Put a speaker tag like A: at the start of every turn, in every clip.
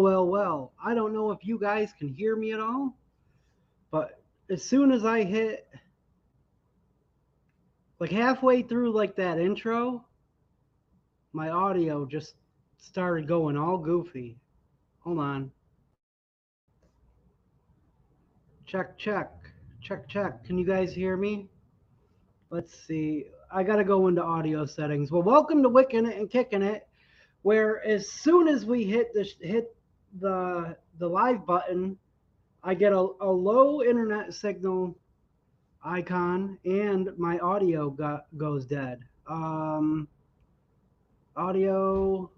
A: well. I don't know if you guys can hear me at all, but as soon as I hit like halfway through like that intro, my audio just started going all goofy. Hold on. Check. Can you guys hear me? Let's see. I got to go into audio settings. Well, welcome to Wickin It and Kickin It, where as soon as we hit the live button, I get a low internet signal icon and my audio goes dead. Audio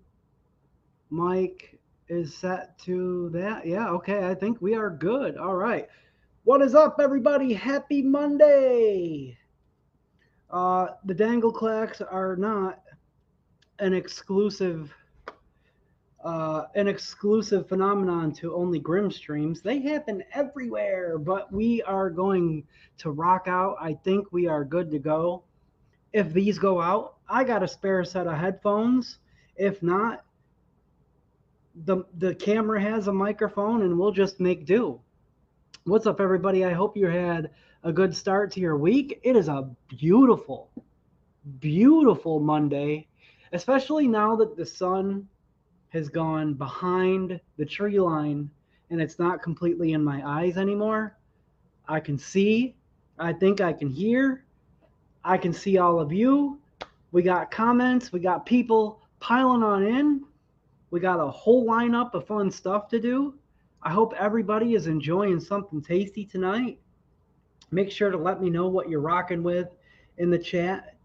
A: mic is set to that. Yeah, okay. I think we are good. All right. What is up, everybody? Happy Monday. The dangle clacks are not an exclusive phenomenon to only Grim streams. They happen everywhere, but we are going to rock out. I think we are good to go. If these go out, I got a spare set of headphones. If not, the camera has a microphone and we'll just make do. What's up, everybody? I hope you had a good start to your week. It is a beautiful, beautiful Monday, especially now that the sun has gone behind the tree line and it's not completely in my eyes anymore. I can see, I think I can hear, I can see all of you. We got comments, we got people piling on in. We got a whole lineup of fun stuff to do. I hope everybody is enjoying something tasty tonight. Make sure to let me know what you're rocking with in the chat,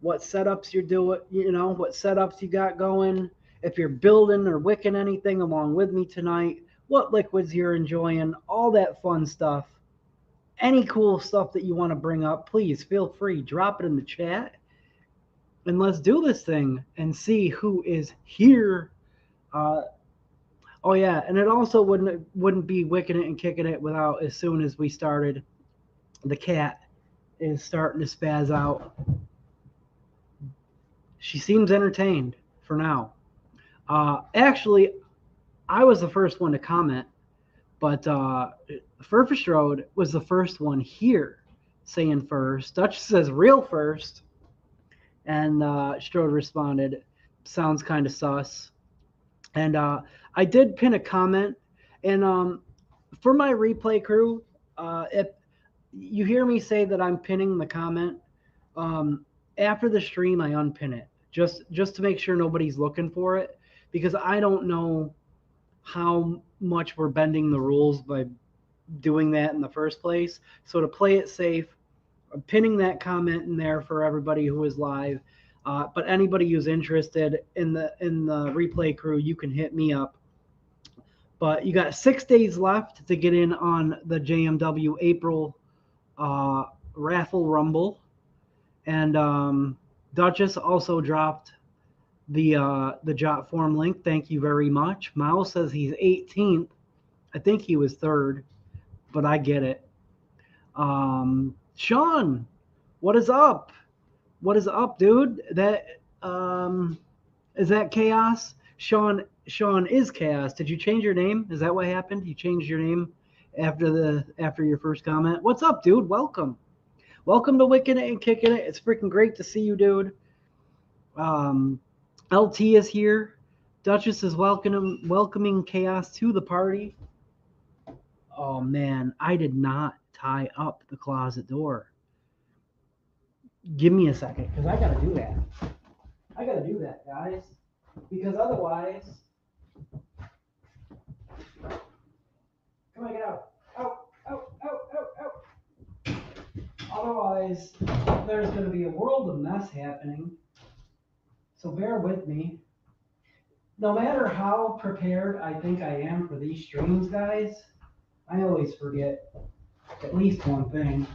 A: what setups you're doing, what setups you got going. If you're building or wicking anything along with me tonight, what liquids you're enjoying, all that fun stuff. Any cool stuff that you want to bring up, please feel free. Drop it in the chat. And let's do this thing and see who is here. Oh yeah, and it also wouldn't be Wicking It and Kicking It without, as soon as we started, the cat is starting to spaz out. She seems entertained for now. Actually, I was the first one to comment, but Furfish Road was the first one here saying first. Dutch says real first, and Strode responded, sounds kind of sus. And I did pin a comment, and for my replay crew, if you hear me say that I'm pinning the comment, after the stream I unpin it, just to make sure nobody's looking for it, because I don't know how much we're bending the rules by doing that in the first place. So to play it safe, I'm pinning that comment in there for everybody who is live. But anybody who's interested in the replay crew, you can hit me up. But you got 6 days left to get in on the JMW April raffle rumble, and Duchess also dropped the Jot Form link. Thank you very much. Mao says he's 18th. I think he was 3rd, but I get it. Sean, what is up? What is up, dude? That is that Chaos? Sean is Chaos. Did you change your name? Is that what happened? You changed your name after your first comment? What's up, dude? Welcome to Wicking It and Kicking It. It's freaking great to see you, dude. LT is here. Duchess is welcoming Chaos to the party. Oh man, I did not tie up the closet door. Give me a second, because I gotta do that. I gotta do that, guys, because otherwise, come on, get out. Out. Otherwise, there's gonna be a world of mess happening. So bear with me. No matter how prepared I think I am for these streams, guys, I always forget at least one thing.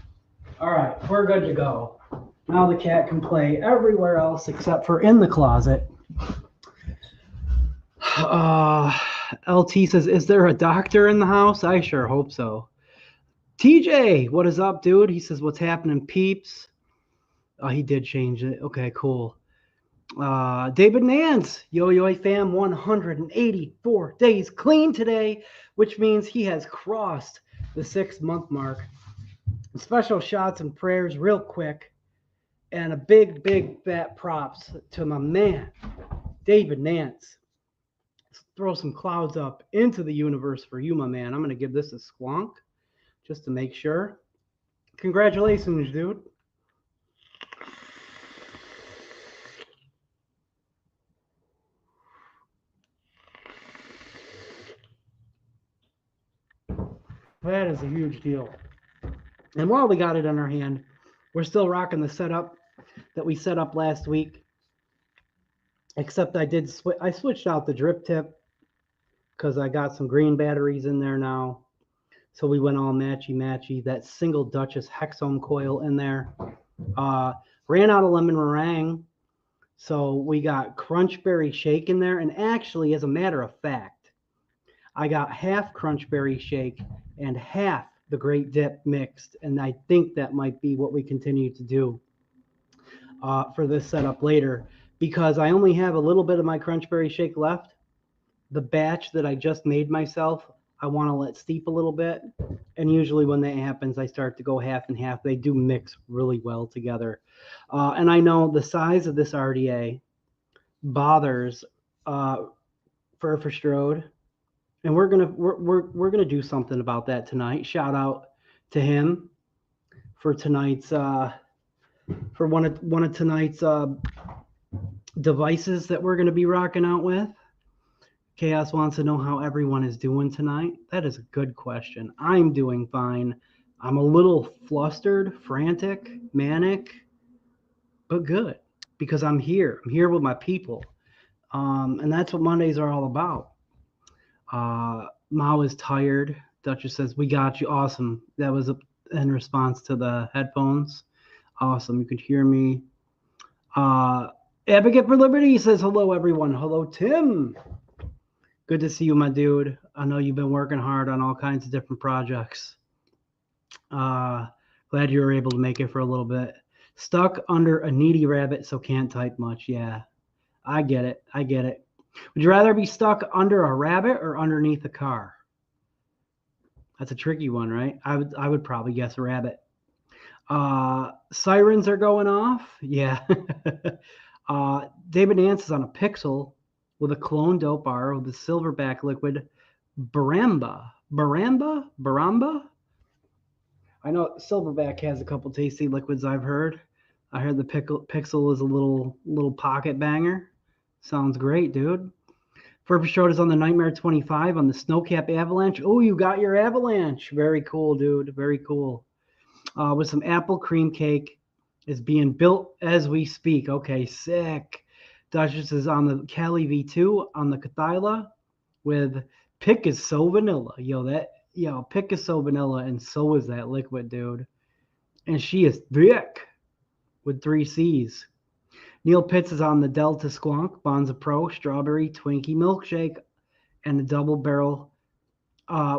A: All right, we're good to go. Now the cat can play everywhere else except for in the closet. LT says, is there a doctor in the house? I sure hope so. TJ, what is up, dude? He says, what's happening, peeps? Oh, he did change it. Okay, cool. David Nance, Yo fam, 184 days clean today, which means he has crossed the 6 month mark. Special shots and prayers real quick, and a big fat props to my man, David Nance. Let's throw some clouds up into the universe for you, my man. I'm going to give this a squonk just to make sure. Congratulations, dude. That is a huge deal. And while we got it in our hand, we're still rocking the setup that we set up last week. Except I switched out the drip tip because I got some green batteries in there now. So we went all matchy. That single Duchess hexohm coil in there. Ran out of lemon meringue. So we got crunchberry shake in there. And actually, as a matter of fact, I got half crunchberry shake and half the great dip mixed. And I think that might be what we continue to do for this setup later, because I only have a little bit of my crunchberry shake left. The batch that I just made myself, I want to let steep a little bit. And usually when that happens, I start to go half and half. They do mix really well together. And I know the size of this RDA bothers Furferstrode. And we're gonna do something about that tonight. Shout out to him for tonight's for one of tonight's devices that we're gonna be rocking out with. Chaos wants to know how everyone is doing tonight. That is a good question. I'm doing fine. I'm a little flustered, frantic, manic, but good because I'm here. I'm here with my people, and that's what Mondays are all about. Mao is tired. Duchess says, "We got you." Awesome. That was in response to the headphones. Awesome. You could hear me. Advocate for Liberty says, "Hello, everyone." Hello, Tim. Good to see you, my dude. I know you've been working hard on all kinds of different projects. Glad you were able to make it for a little bit. Stuck under a needy rabbit, so can't type much. Yeah, I get it. Would you rather be stuck under a rabbit or underneath a car? That's a tricky one, right? I would probably guess a rabbit. Sirens are going off. Yeah. David Nance is on a Pixel with a clone dope bar with the silverback liquid Baramba. I know Silverback has a couple tasty liquids I've heard. I heard the Pixel is a little pocket banger. Sounds great, dude. Furby is on the Nightmare 25 on the Snowcap Avalanche. Oh, you got your Avalanche. Very cool, dude. Very cool. With some apple cream cake is being built as we speak. Okay, sick. Duchess is on the Cali V2 on the Cathyla with Pick is so vanilla. Pick is so vanilla, and so is that liquid, dude. And she is thick with 3 C's. Neil Pitts is on the Delta Squonk, Bonza Pro, Strawberry, Twinkie Milkshake, and the double barrel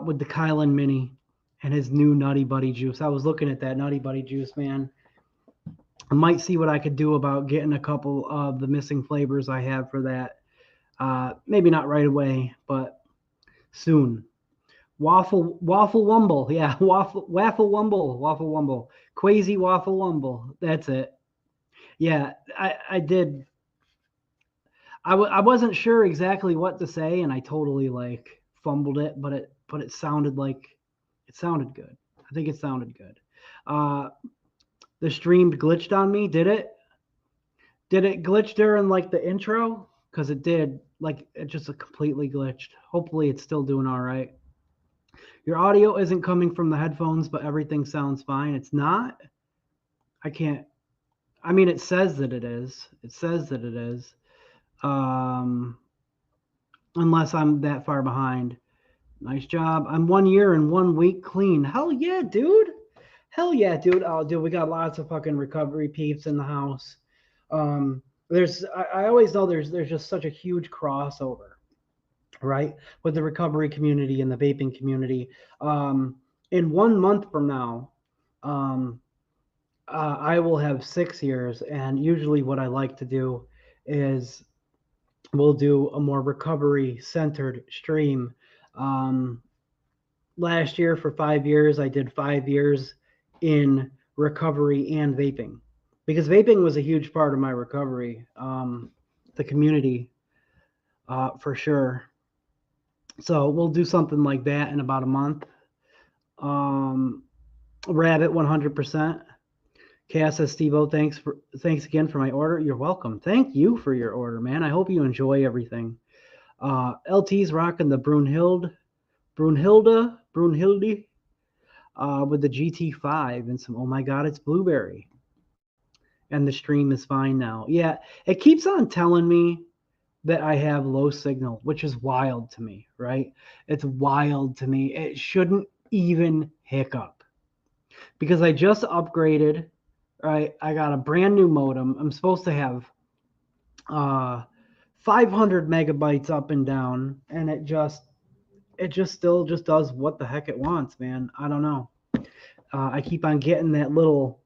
A: with the Coil Mini and his new Nutty Buddy juice. I was looking at that Nutty Buddy juice, man. I might see what I could do about getting a couple of the missing flavors I have for that. Maybe not right away, but soon. Waffle Wumble. Yeah, Waffle Wumble. Quasi Waffle Wumble. That's it. Yeah, I did. I wasn't sure exactly what to say, and I totally fumbled it, but it sounded good. I think it sounded good. The stream glitched on me. Did it? Did it glitch during the intro? Because it did. It just completely glitched. Hopefully it's still doing all right. Your audio isn't coming from the headphones, but everything sounds fine. It's not. I can't. I mean, it says that it is. Unless I'm that far behind. Nice job. I'm 1 year and 1 week clean. Hell yeah, dude. Oh, dude, we got lots of fucking recovery peeps in the house. I always know there's just such a huge crossover, right, with the recovery community and the vaping community. In 1 month from now, I will have 6 years, and usually what I like to do is we'll do a more recovery-centered stream. Last year, for 5 years, I did 5 years in recovery and vaping, because vaping was a huge part of my recovery, the community, for sure. So we'll do something like that in about a month. Rabbit 100%. Cass says, Steve-O, thanks again for my order. You're welcome. Thank you for your order, man. I hope you enjoy everything. LT's rocking the Brunhilde with the GT5 and some, oh my God, it's blueberry. And the stream is fine now. Yeah, it keeps on telling me that I have low signal, which is wild to me, right? It's wild to me. It shouldn't even hiccup, because I just upgraded, right? I got a brand new modem. I'm supposed to have 500 megabytes up and down, and it still does what the heck it wants, man. I don't know. I keep on getting that little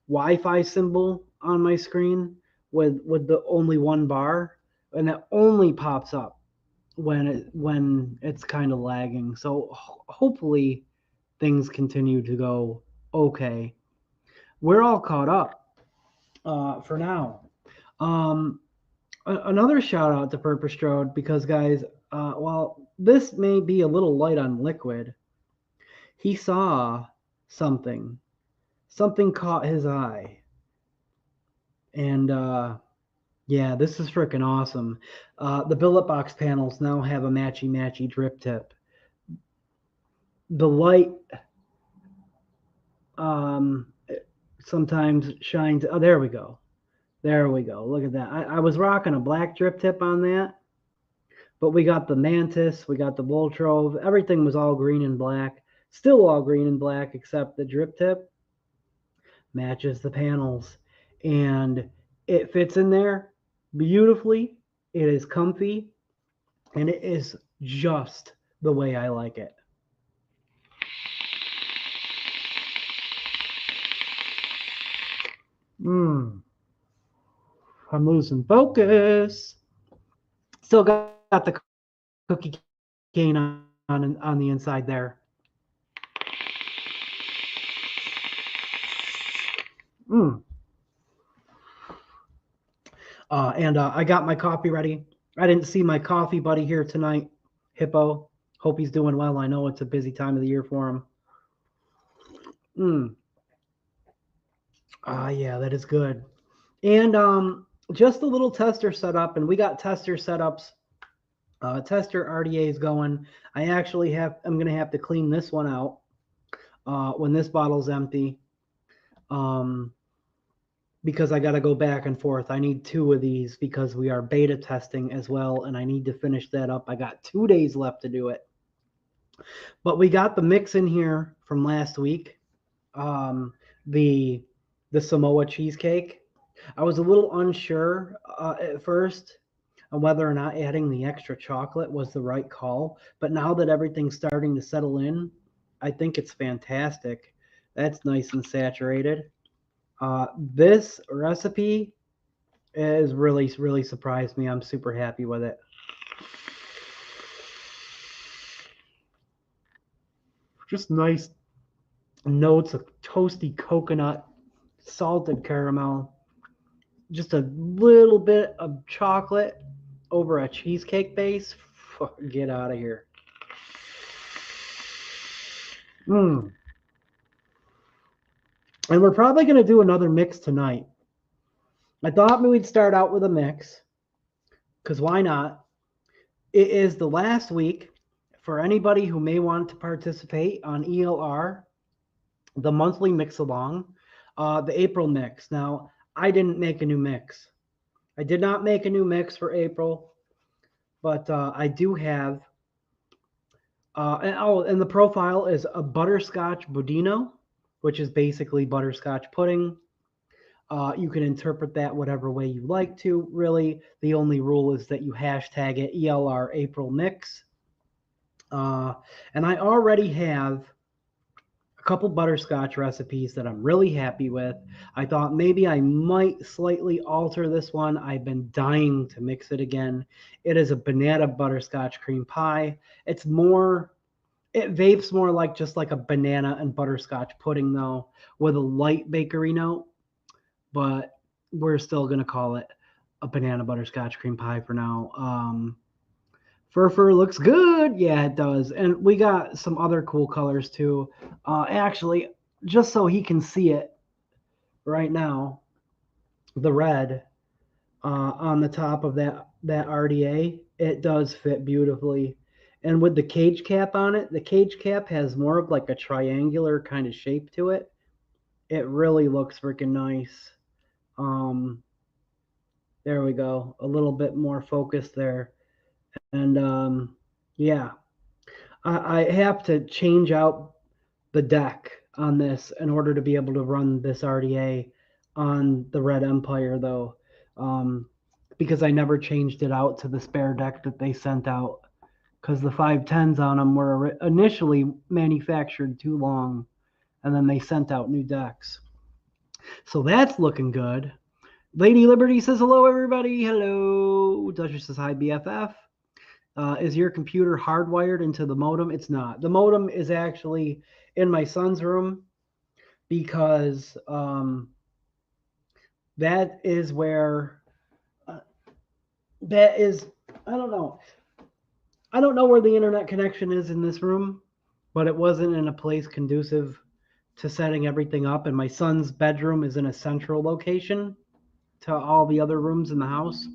A: Wi-Fi symbol on my screen with the only one bar, and it only pops up when it's kind of lagging. So hopefully things continue to go okay. We're all caught up for now. Another shout out to Purpose-Strode, because guys, while this may be a little light on liquid, he saw something caught his eye, and yeah, this is freaking awesome. The billet box panels now have a matchy drip tip. The light sometimes shines. Oh, there we go. Look at that. I was rocking a black drip tip on that, but we got the Mantis, we got the Voltrove. Everything was all green and black. Still all green and black, except the drip tip matches the panels, and it fits in there beautifully. It is comfy, and it is just the way I like it. I'm losing focus. Still got the cookie cane on the inside there. And I got my coffee ready. I didn't see my coffee buddy here tonight, Hippo. Hope he's doing well. I know it's a busy time of the year for him. Yeah, that is good. And just a little tester setup, and we got tester setups, tester RDAs going. I'm going to have to clean this one out when this bottle's empty, because I got to go back and forth. I need 2 of these because we are beta testing as well, and I need to finish that up. I got 2 days left to do it. But we got the mix in here from last week, the Samoa cheesecake. I was a little unsure at first on whether or not adding the extra chocolate was the right call, but now that everything's starting to settle in, I think it's fantastic. That's nice and saturated. This recipe is really surprised me. I'm super happy with it. Just nice notes of toasty coconut, salted caramel, just a little bit of chocolate over a cheesecake base. Get out of here. And we're probably going to do another mix tonight. I thought we'd start out with a mix, because why not? It is the last week for anybody who may want to participate on ELR, the monthly mix along, the April mix. Now, I didn't make a new mix. I did not make a new mix for April, but I do have, and the profile is a butterscotch budino, which is basically butterscotch pudding. You can interpret that whatever way you like to, really. The only rule is that you hashtag it ELR April Mix. And I already have a couple butterscotch recipes that I'm really happy with. I thought maybe I might slightly alter this one. I've been dying to mix it again. It is a banana butterscotch cream pie. It vapes more like just like a banana and butterscotch pudding though, with a light bakery note, but we're still going to call it a banana butterscotch cream pie for now. Fur looks good. Yeah, it does. And we got some other cool colors too. Actually, just so he can see it right now, the red on the top of that RDA, it does fit beautifully. And with the cage cap on it, the cage cap has more of like a triangular kind of shape to it. It really looks freaking nice. There we go. A little bit more focused there. And yeah, I have to change out the deck on this in order to be able to run this RDA on the Red Empire though, because I never changed it out to the spare deck that they sent out, because the 510s on them were initially manufactured too long, and then they sent out new decks. So that's looking good. Lady Liberty says hello, everybody. Hello. Duchess says hi, BFF. Is your computer hardwired into the modem? It's not. The modem is actually in my son's room, because that is where that is. I don't know. I don't know where the internet connection is in this room, but it wasn't in a place conducive to setting everything up. And my son's bedroom is in a central location to all the other rooms in the house,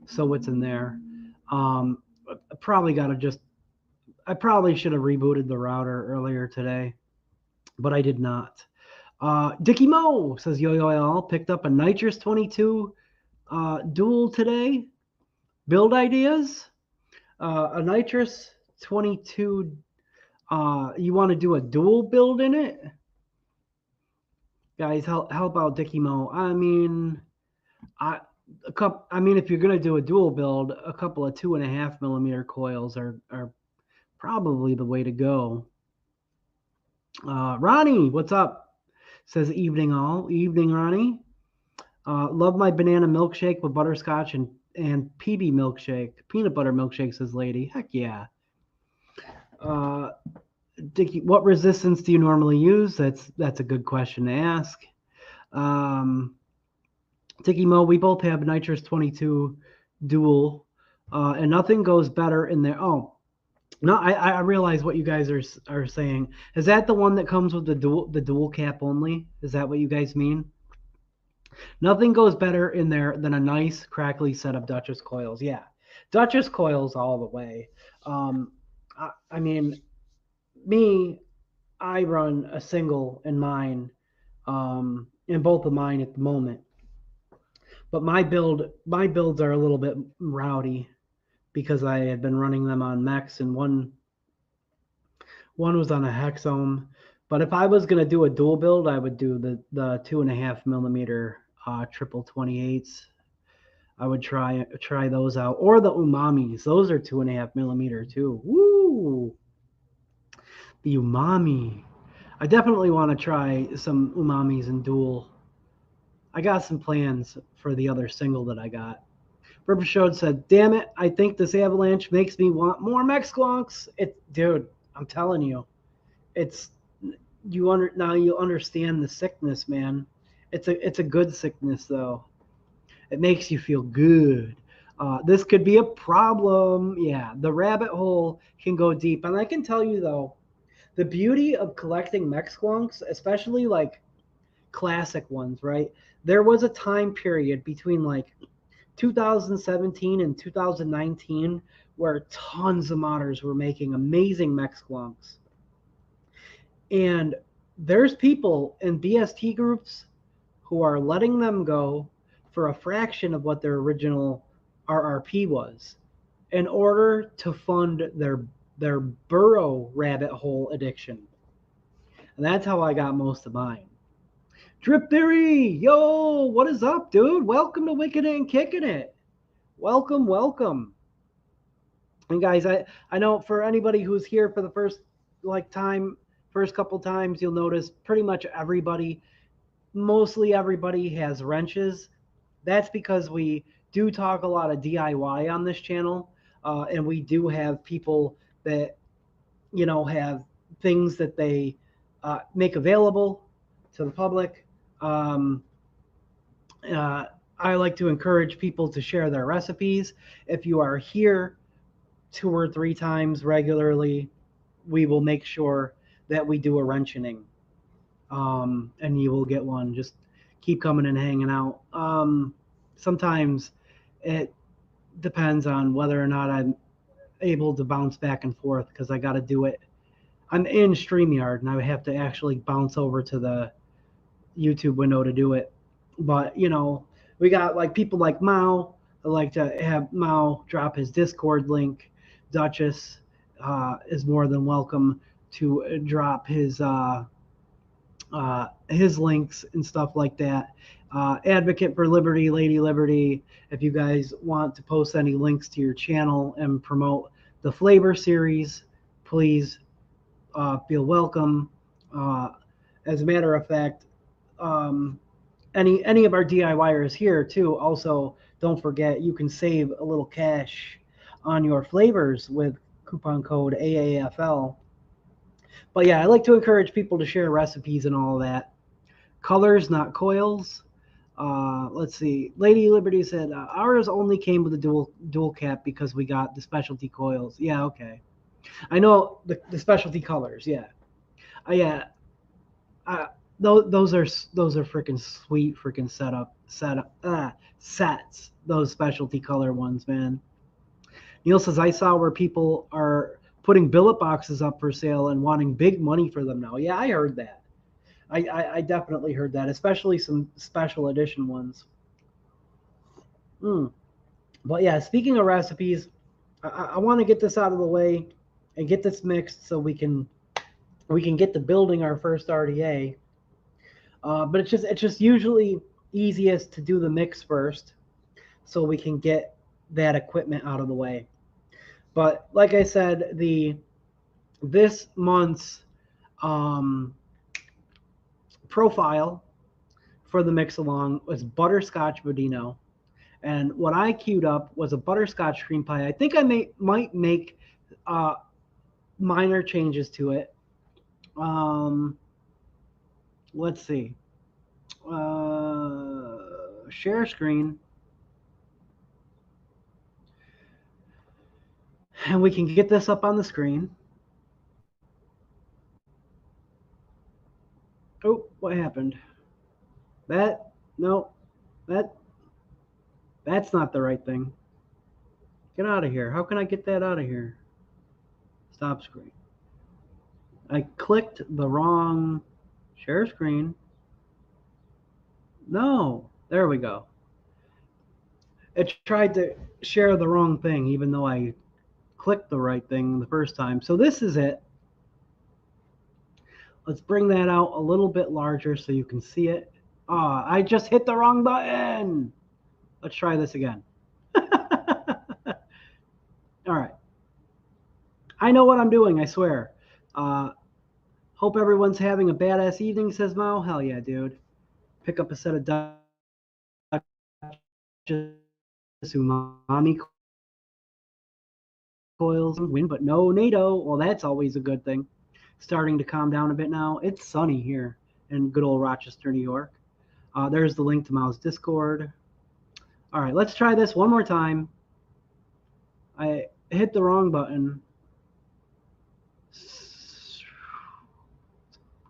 A: so it's in there. I probably should have rebooted the router earlier today, but I did not. Dickie Mo says, yo, picked up a Nitrous 22 dual today. Build ideas? A Nitrous 22, you want to do a dual build in it? Guys, help out Dickie Mo. I mean, if you're going to do a dual build, a couple of 2.5 millimeter coils are probably the way to go. Ronnie, what's up? Says evening all. Evening, Ronnie. Love my banana milkshake with butterscotch and PB milkshake. Peanut butter milkshake, says lady. Heck yeah. Dickie, what resistance do you normally use? That's a good question to ask. Dickie Mo, we both have Nitrous 22 dual, and nothing goes better in there. Oh, no, I realize what you guys are saying. Is that the one that comes with the dual cap only? Is that what you guys mean? Nothing goes better in there than a nice crackly set of Duchess coils. Yeah, Duchess coils all the way. I mean, I run a single in mine, in both of mine at the moment. But my builds are a little bit rowdy, because I had been running them on mechs, and one was on a hexohm. But if I was going to do a dual build, I would do the 2.5 millimeter triple 28s. I would try those out, or the umamis. Those are 2.5 millimeter too. Woo! The umami. I definitely want to try some umamis in dual. I got some plans for the other single that I got. Ripper Showed said, damn it, I think this avalanche makes me want more mech squonks. Dude, I'm telling you. Now you understand the sickness, man. It's a good sickness though. It makes you feel good. This could be a problem. Yeah, the rabbit hole can go deep. And I can tell you though, the beauty of collecting mech squonks, especially like classic ones, right? There was a time period between like 2017 and 2019 where tons of modders were making amazing mech squonks. And there's people in BST groups who are letting them go for a fraction of what their original RRP was in order to fund their burrow rabbit hole addiction. And that's how I got most of mine. Drip Theory, yo, what is up, dude? Welcome to Wickin It and Kickin It. Welcome. And guys, I know for anybody who's here for the first time first couple times, you'll notice pretty much everybody, mostly everybody has wrenches. That's because we do talk a lot of DIY on this channel, and we do have people that, have things that they make available to the public. I like to encourage people to share their recipes. If you are here 2 or 3 times regularly, we will make sure that we do a wrenching, and you will get one. Just keep coming and hanging out. Sometimes it depends on whether or not I'm able to bounce back and forth, because I got to do it. I'm in StreamYard, and I have to actually bounce over to the YouTube window to do it. But, we got like people like Mao. I like to have Mao drop his Discord link. Duchess is more than welcome to drop his links and stuff like that. Advocate for Liberty, Lady Liberty, if you guys want to post any links to your channel and promote the flavor series, please feel welcome. As a matter of fact, any of our DIYers here too, also don't forget you can save a little cash on your flavors with coupon code AAFL. But yeah, I like to encourage people to share recipes and all that. Colors, not coils. Let's see. Lady Liberty said ours only came with a dual cap because we got the specialty coils. Yeah, okay. I know the specialty colors. Yeah, yeah. Those are freaking sweet freaking sets. Those specialty color ones, man. Neil says I saw where people are putting billet boxes up for sale and wanting big money for them now. Yeah, I heard that. I definitely heard that, especially some special edition ones. But yeah, speaking of recipes, I want to get this out of the way and get this mixed so we can get to building our first RDA. But it's just usually easiest to do the mix first, so we can get that equipment out of the way. But like I said, this month's profile for the mix along was butterscotch Budino, and what I queued up was a butterscotch cream pie. I think I might make minor changes to it. Let's see. Share screen. And we can get this up on the screen. Oh, what happened? That's not the right thing. Get out of here. How can I get that out of here? Stop screen. I clicked the wrong share screen. No, there we go. It tried to share the wrong thing, even though I clicked the right thing the first time. So this is it. Let's bring that out a little bit larger so you can see it. Oh, I just hit the wrong button. Let's try this again. All right. I know what I'm doing, I swear. Hope everyone's having a badass evening, says Mao. Hell yeah, dude. Pick up a set of umami coils and win, but no NATO. Well, that's always a good thing. Starting to calm down a bit now. It's sunny here in good old Rochester, New York. There's the link to Mao's Discord. All right, let's try this one more time. I hit the wrong button.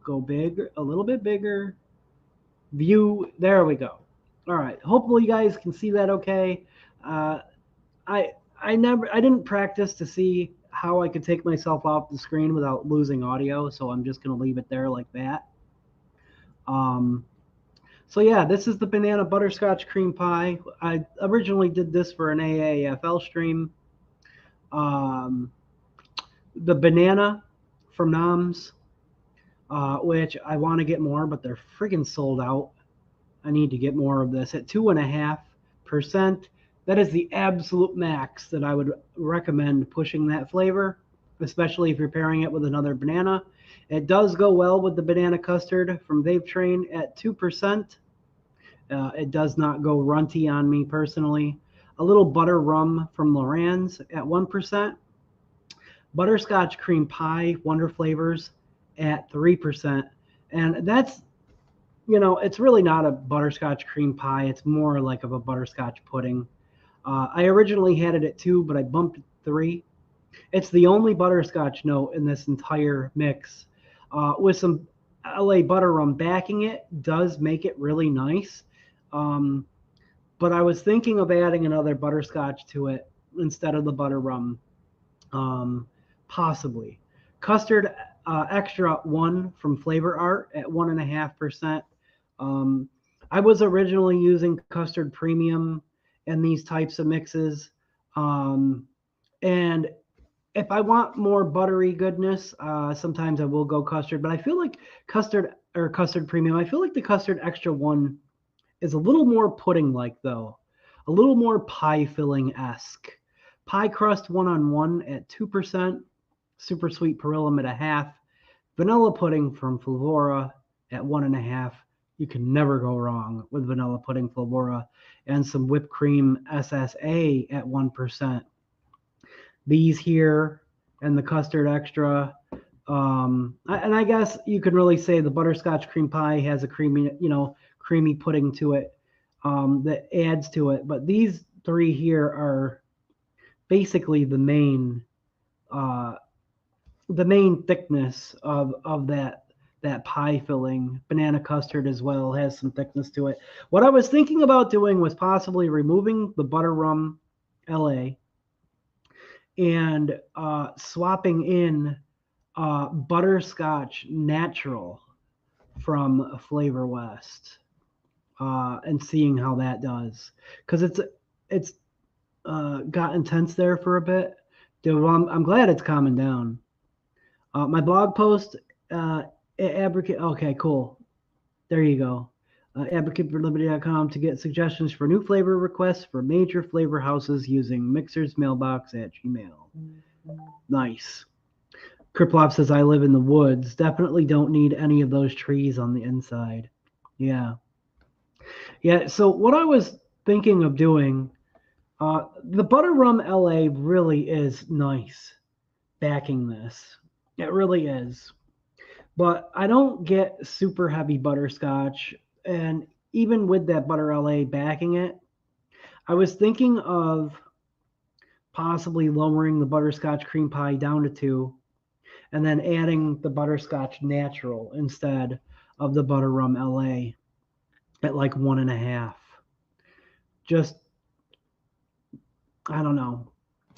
A: Go big, a little bit bigger. View, there we go. All right, hopefully you guys can see that okay. I didn't practice to see how I could take myself off the screen without losing audio, so I'm just going to leave it there like that. So yeah, this is the banana butterscotch cream pie. I originally did this for an AAFL stream. The banana from Noms, which I want to get more, but they're friggin' sold out. I need to get more of this at 2.5%. That is the absolute max that I would recommend pushing that flavor, especially if you're pairing it with another banana. It does go well with the banana custard from Vape Train at 2%. It does not go runty on me personally. A little butter rum from Loran's at 1%. Butterscotch cream pie, Wonder Flavors at 3%. And that's, it's really not a butterscotch cream pie. It's more like of a butterscotch pudding. I originally had it at 2, but I bumped it to 3. It's the only butterscotch note in this entire mix. With some LA butter rum backing it does make it really nice. But I was thinking of adding another butterscotch to it instead of the butter rum. Possibly. Custard Extra 1 from Flavor Art at 1.5%. I was originally using Custard Premium in these types of mixes. And if I want more buttery goodness, sometimes I will go custard. But I feel like Custard Premium, I feel like the Custard Extra 1 is a little more pudding-like, though. A little more pie-filling-esque. Pie crust 1-on-1 at 2%. Super sweet Perillum at 0.5%. Vanilla pudding from Flavora at 1.5%. You can never go wrong with vanilla pudding Flavora. And some whipped cream SSA at 1%. These here and the Custard Extra. And I guess you could really say the butterscotch cream pie has a creamy pudding to it that adds to it. But these 3 here are basically the main thickness of that pie filling. Banana custard as well has some thickness to it. What I was thinking about doing was possibly removing the butter rum LA and swapping in butterscotch natural from Flavor West and seeing how that does, because it's got intense there for a bit. Dude, well, I'm glad it's calming down. My blog post advocate. Okay, cool. There you go. AdvocateForLiberty.com to get suggestions for new flavor requests for major flavor houses using Mixer's mailbox at Gmail. Nice. Kriplop says, I live in the woods. Definitely don't need any of those trees on the inside. Yeah. Yeah, so what I was thinking of doing, the Butter Rum LA really is nice backing this. It really is. But I don't get super heavy butterscotch. And even with that Butter LA backing it, I was thinking of possibly lowering the butterscotch cream pie down to 2 and then adding the butterscotch natural instead of the Butter Rum LA at like 1.5. Just, I don't know.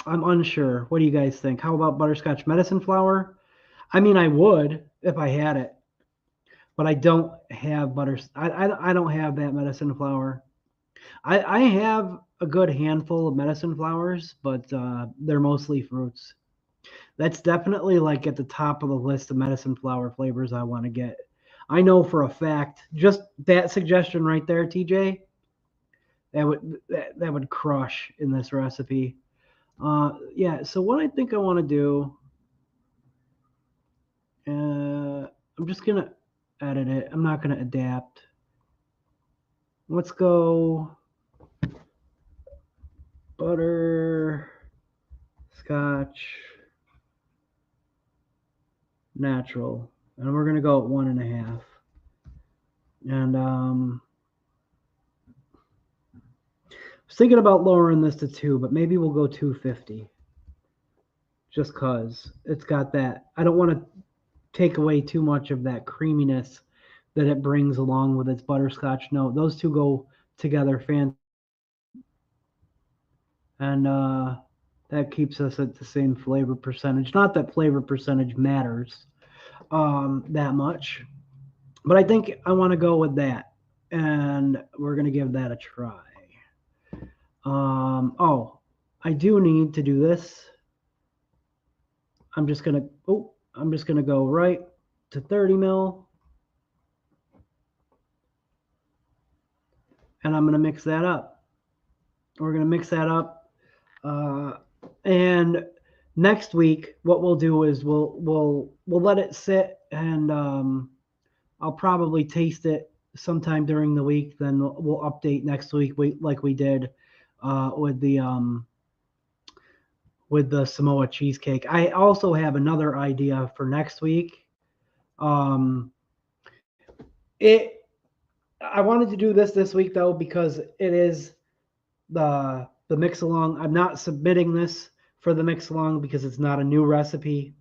A: I'm unsure. What do you guys think? How about butterscotch medicine flower? I mean, I would if I had it, but I don't have I don't have that medicine flower. I have a good handful of medicine flowers, but they're mostly fruits. That's definitely like at the top of the list of medicine flower flavors I want to get. I know for a fact, just that suggestion right there, TJ, that would crush in this recipe. Yeah, so what I think I want to do, I'm just going to edit it. I'm not going to adapt. Let's go butter scotch natural. And we're going to go at 1.5. And I was thinking about lowering this to 2, but maybe we'll go 250. Just because it's got that. I don't want to take away too much of that creaminess that it brings along with its butterscotch note. Those two go together fantastic. And that keeps us at the same flavor percentage. Not that flavor percentage matters that much, but I think I want to go with that. And we're going to give that a try. Oh, I do need to do this. I'm just going to go right to 30 mil. And I'm going to mix that up. We're going to mix that up. And next week, what we'll do is we'll let it sit and I'll probably taste it sometime during the week. Then we'll update next week, like we did with the Samoa cheesecake. I also have another idea for next week. It I wanted to do this week though because it is the mix along. I'm not submitting this for the mix along because it's not a new recipe.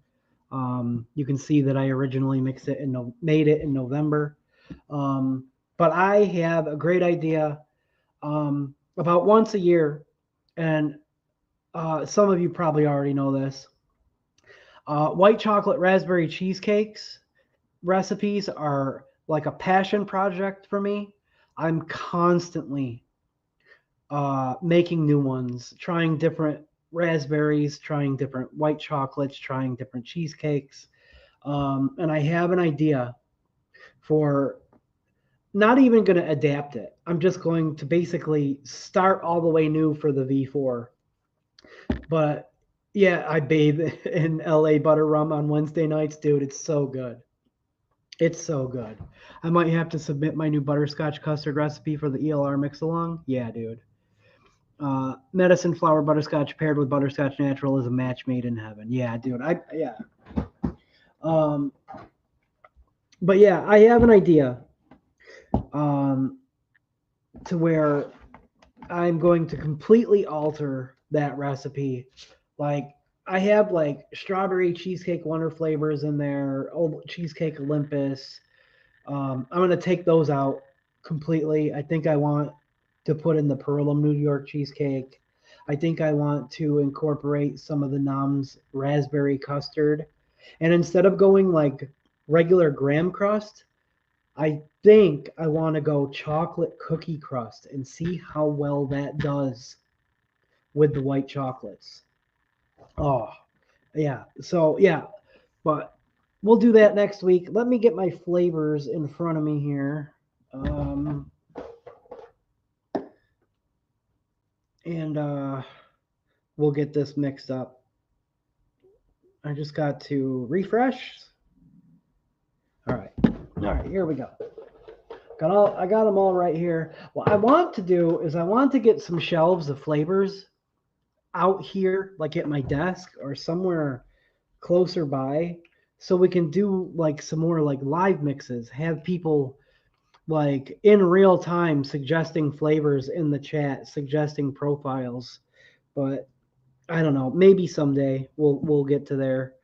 A: You can see that I originally made it in November. But I have a great idea. About once a year, and some of you probably already know this. White chocolate raspberry cheesecakes recipes are like a passion project for me. I'm constantly making new ones, trying different raspberries, trying different white chocolates, trying different cheesecakes. And I have an idea for not even going to adapt it. I'm just going to basically start all the way new for the V4. But yeah, I bathe in LA butter rum on Wednesday nights, dude. It's so good. It's so good. I might have to submit my new butterscotch custard recipe for the ELR mix along. Yeah, dude. Medicine flower butterscotch paired with butterscotch natural is a match made in heaven. Yeah, dude. Yeah. But yeah, I have an idea. To where I'm going to completely alter that recipe. Like I have like strawberry cheesecake wonder flavors in there, old cheesecake Olympus. I'm gonna take those out completely. I think I want to put in the Perlum New York cheesecake. I think I want to incorporate some of the Nam's raspberry custard. And instead of going like regular graham crust, I think I want to go chocolate cookie crust and see how well that does with the white chocolates. Oh, yeah. So, yeah, but we'll do that next week. Let me get my flavors in front of me here. And we'll get this mixed up. I just got to refresh. All right, here we go. I got them all right here. What I want to do is I want to get some shelves of flavors out here, like at my desk or somewhere closer by, so we can do like some more like live mixes. Have people like in real time suggesting flavors in the chat, suggesting profiles. But I don't know. Maybe someday we'll get to there.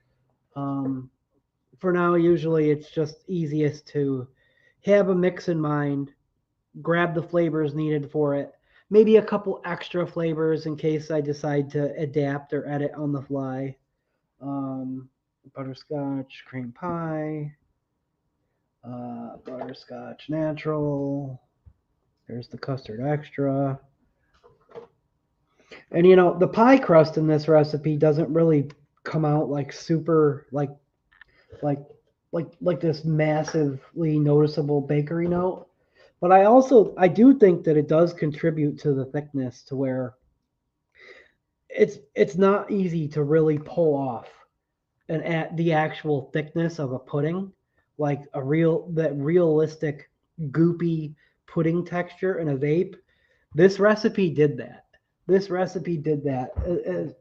A: For now, usually it's just easiest to have a mix in mind, grab the flavors needed for it, maybe a couple extra flavors in case I decide to adapt or edit on the fly. Butterscotch cream pie, butterscotch natural. There's the custard extra. And you know, the pie crust in this recipe doesn't really come out like super like this massively noticeable bakery note. But I do think that it does contribute to the thickness to where it's not easy to really pull off at the actual thickness of a pudding, like that realistic goopy pudding texture in a vape. This recipe did that. As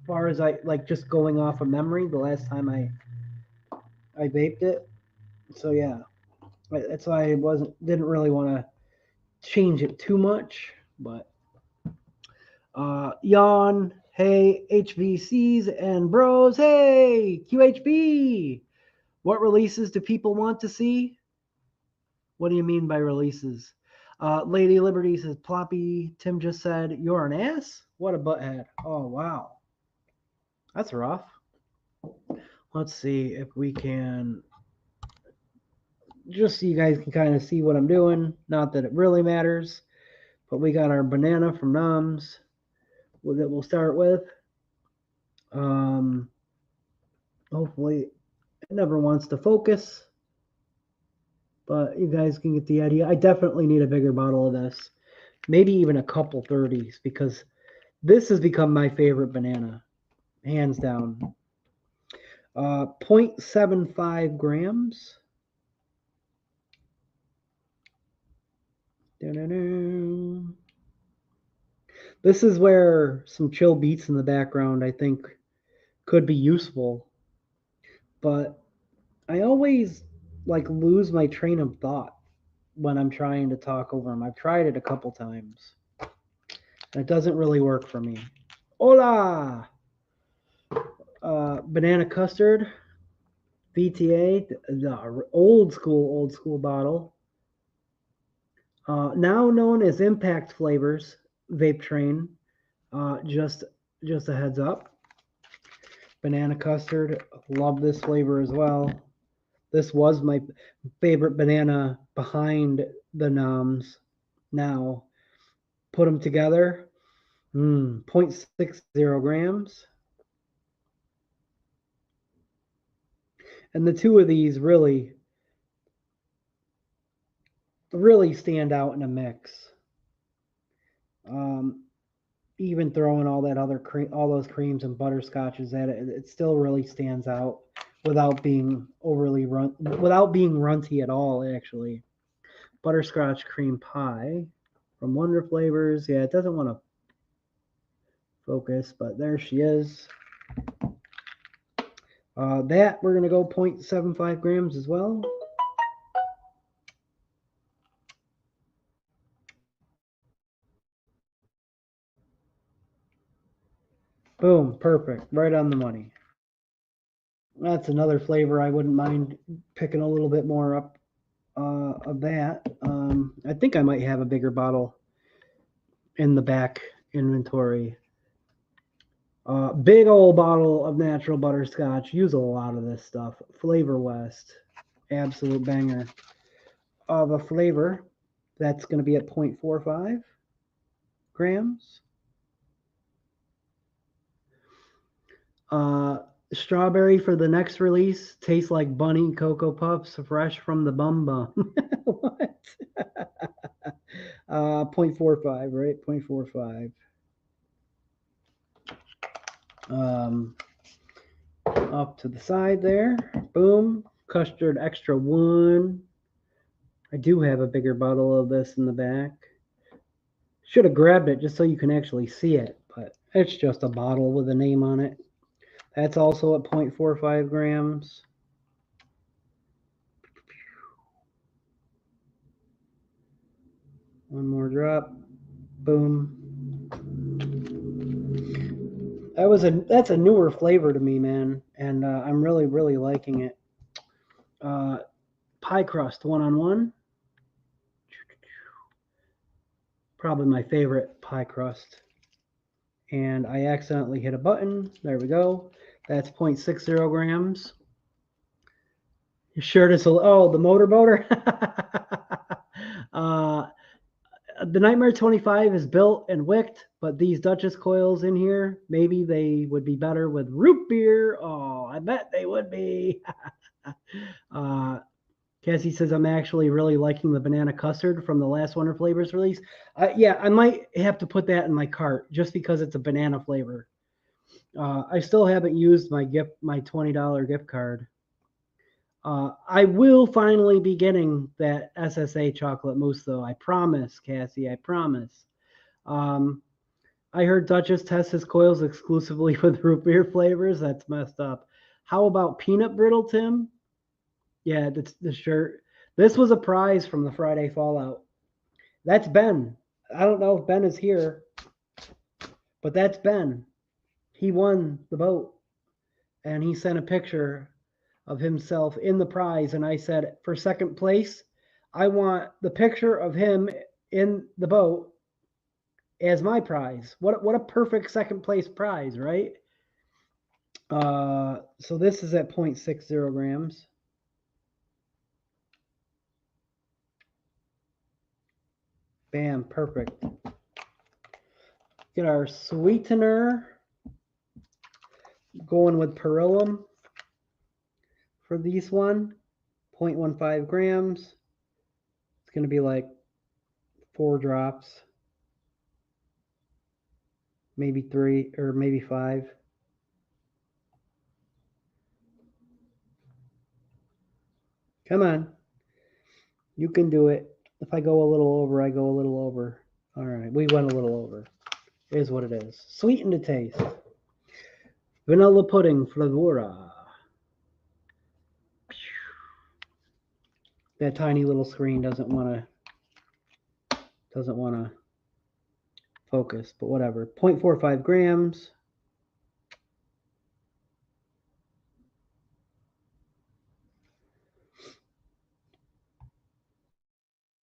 A: far as I like just going off of memory, the last time I vaped it. So yeah, that's why I didn't really want to change it too much. But yawn, hey HVCs and bros, hey QHB. What releases do people want to see? What do you mean by releases? Lady Liberty says, Ploppy, Tim just said, you're an ass? What a butthead. Oh, wow. That's rough. Let's see if we can, just so you guys can kind of see what I'm doing. Not that it really matters, but we got our banana from Noms that we'll start with. Hopefully it never wants to focus, but you guys can get the idea. I definitely need a bigger bottle of this, maybe even a couple 30s, because this has become my favorite banana, hands down. 0.75 grams. Da-da-da. This is where some chill beats in the background, I think, could be useful. But I always like lose my train of thought when I'm trying to talk over them. I've tried it a couple times. And it doesn't really work for me. Hola! Banana custard, VTA, the old school bottle. Now known as Impact Flavors Vape Train. Just a heads up. Banana custard, love this flavor as well. This was my favorite banana behind the noms. Now, put them together, 0.60 grams. And the two of these really stand out in a mix. Even throwing all that other all those creams and butterscotches at it, it still really stands out without being without being runty at all. Actually, butterscotch cream pie from Wonder Flavors. Yeah, it doesn't want to focus, but there she is. That we're gonna go 0.75 grams as well. Boom, perfect, right on the money. That's another flavor I wouldn't mind picking a little bit more up of that. I think I might have a bigger bottle in the back inventory. Big old bottle of natural butterscotch. Use a lot of this stuff. Flavor West, absolute banger of a flavor. That's going to be at 0.45 grams. Strawberry for the next release. Tastes like bunny Cocoa Puffs, fresh from the bum bum. What? 0.45, right? 0.45. Up to the side there. Boom. Custard Extra 1. I do have a bigger bottle of this in the back. Should have grabbed it just so you can actually see it, but it's just a bottle with a name on it. That's also at 0.45 grams. One more drop. Boom. That's a newer flavor to me, man, and I'm really liking it. Pie crust 1-on-1. Probably my favorite pie crust. And I accidentally hit a button. There we go. That's 0.60 grams. Your shirt is the motor. The Nightmare 25 is built and wicked, but these Duchess coils in here, maybe they would be better with root beer. Oh, I bet they would be. Cassie says, I'm actually really liking the banana custard from the last Wonder Flavors release. Yeah, I might have to put that in my cart just because it's a banana flavor. I still haven't used my $20 gift card. I will finally be getting that SSA chocolate mousse, though. I promise, Cassie. I promise. I heard Duchess test his coils exclusively with root beer flavors. That's messed up. How about peanut brittle, Tim? Yeah, the shirt. This was a prize from the Friday Fallout. That's Ben. I don't know if Ben is here, but that's Ben. He won the boat, and he sent a picture of himself in the prize, and I said, for second place, I want the picture of him in the boat as my prize. What a perfect second place prize, right? So this is at 0.60 grams. Bam, perfect. Get our sweetener going with Perillum for these one, 0.15 grams. It's going to be like 4 drops, maybe 3 or maybe 5. Come on. You can do it. If I go a little over, I go a little over. All right, we went a little over. Here's what it is. Sweeten to taste. Vanilla pudding flavora. That tiny little screen doesn't want to focus, but whatever. 0.45 grams.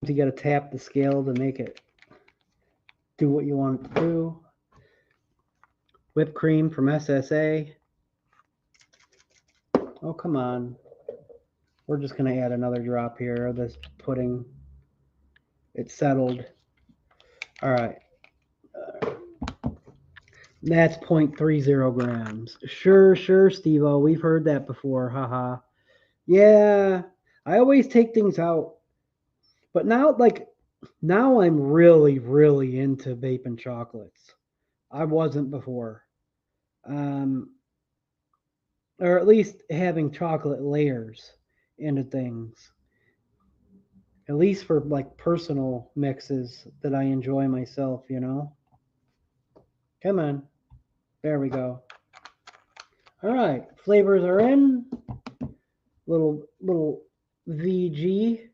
A: You got to tap the scale to make it do what you want it to do. Whipped cream from SSA. Oh, come on. We're just going to add another drop here of this pudding. It's settled. All right. That's 0.30 grams. Sure, Steve-O. We've heard that before. Haha. Yeah, I always take things out. But now, now I'm really, really into vaping chocolates. I wasn't before. Or at least having chocolate layers into things. At least for like personal mixes that I enjoy myself, you know. Come on. There we go. All right, flavors are in. Little VG.